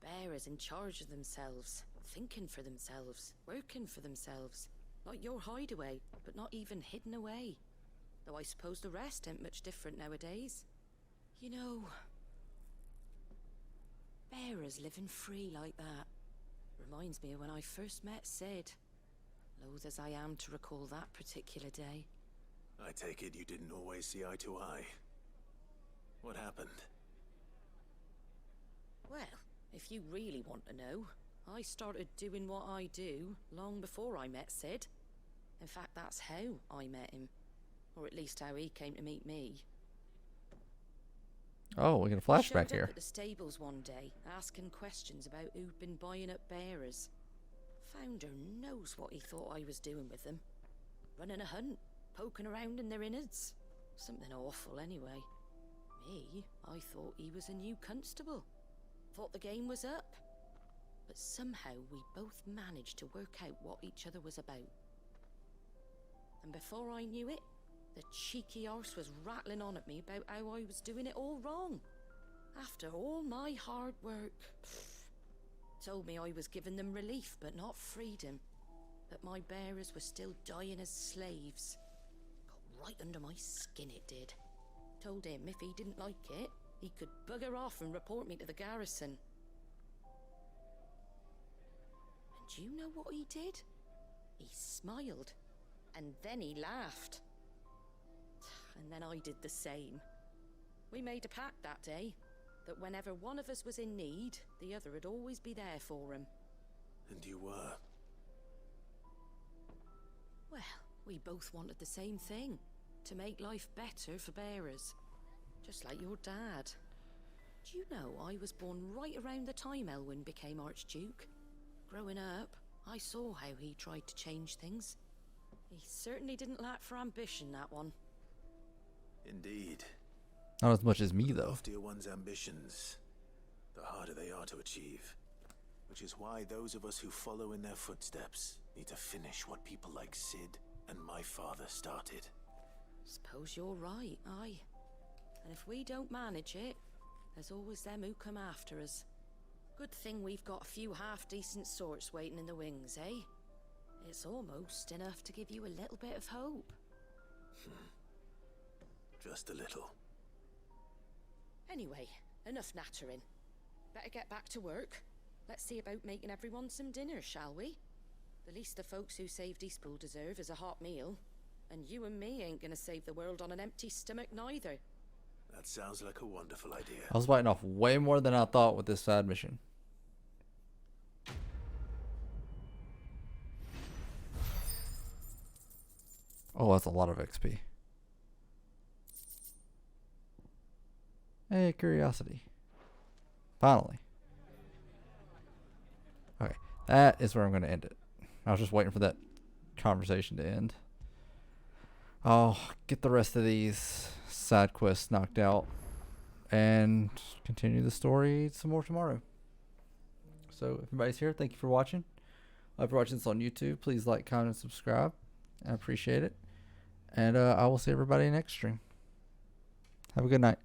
Bearers in charge of themselves, thinking for themselves, working for themselves. Like your hideaway, but not even hidden away. Though I suppose the rest ain't much different nowadays. You know, bearers living free like that reminds me of when I first met Sid. Loath as I am to recall that particular day. I take it you didn't always see eye to eye. What happened? Well, if you really want to know, I started doing what I do long before I met Sid. In fact, that's how I met him. Or at least how he came to meet me. Oh, we get a He showed flashback up here. at the stables one day, asking questions about who'd been buying up bearers. Founder knows what he thought I was doing with them. Running a hunt, poking around in their innards. Something awful anyway. Me, I thought he was a new constable. Thought the game was up. But somehow we both managed to work out what each other was about. And before I knew it, the cheeky arse was rattling on at me about how I was doing it all wrong. After all my hard work. Told me I was giving them relief, but not freedom. That my bearers were still dying as slaves. Got right under my skin, it did. Told him if he didn't like it, he could bugger off and report me to the garrison. And do you know what he did? He smiled. And then he laughed. And then I did the same. We made a pact that day, that whenever one of us was in need, the other would always be there for him. And you were? Well, we both wanted the same thing. To make life better for bearers. Just like your dad. Do you know, I was born right around the time Elwyn became Archduke. Growing up, I saw how he tried to change things. He certainly didn't lack for ambition, that one. Indeed. Not as much as me, The though. loftier one's ambitions, the harder they are to achieve. Which is why those of us who follow in their footsteps need to finish what people like Sid and my father started. Suppose you're right, aye. And if we don't manage it, there's always them who come after us. Good thing we've got a few half-decent sorts waiting in the wings, eh? It's almost enough to give you a little bit of hope. Just a little. Anyway, enough nattering. Better get back to work. Let's see about making everyone some dinner, shall we? The least the folks who saved Eastpool deserve is a hot meal. And you and me ain't gonna save the world on an empty stomach neither. That sounds like a wonderful idea. I was biting off way more than I thought with this side mission. Oh, that's a lot of XP. Hey, curiosity. Finally. Okay, that is where I'm going to end it. I was just waiting for that conversation to end. I'll get the rest of these side quests knocked out and continue the story some more tomorrow. So if anybody's here, thank you for watching. If you're watching this on YouTube, please like, comment, and subscribe. I appreciate it. And I will see everybody next stream. Have a good night.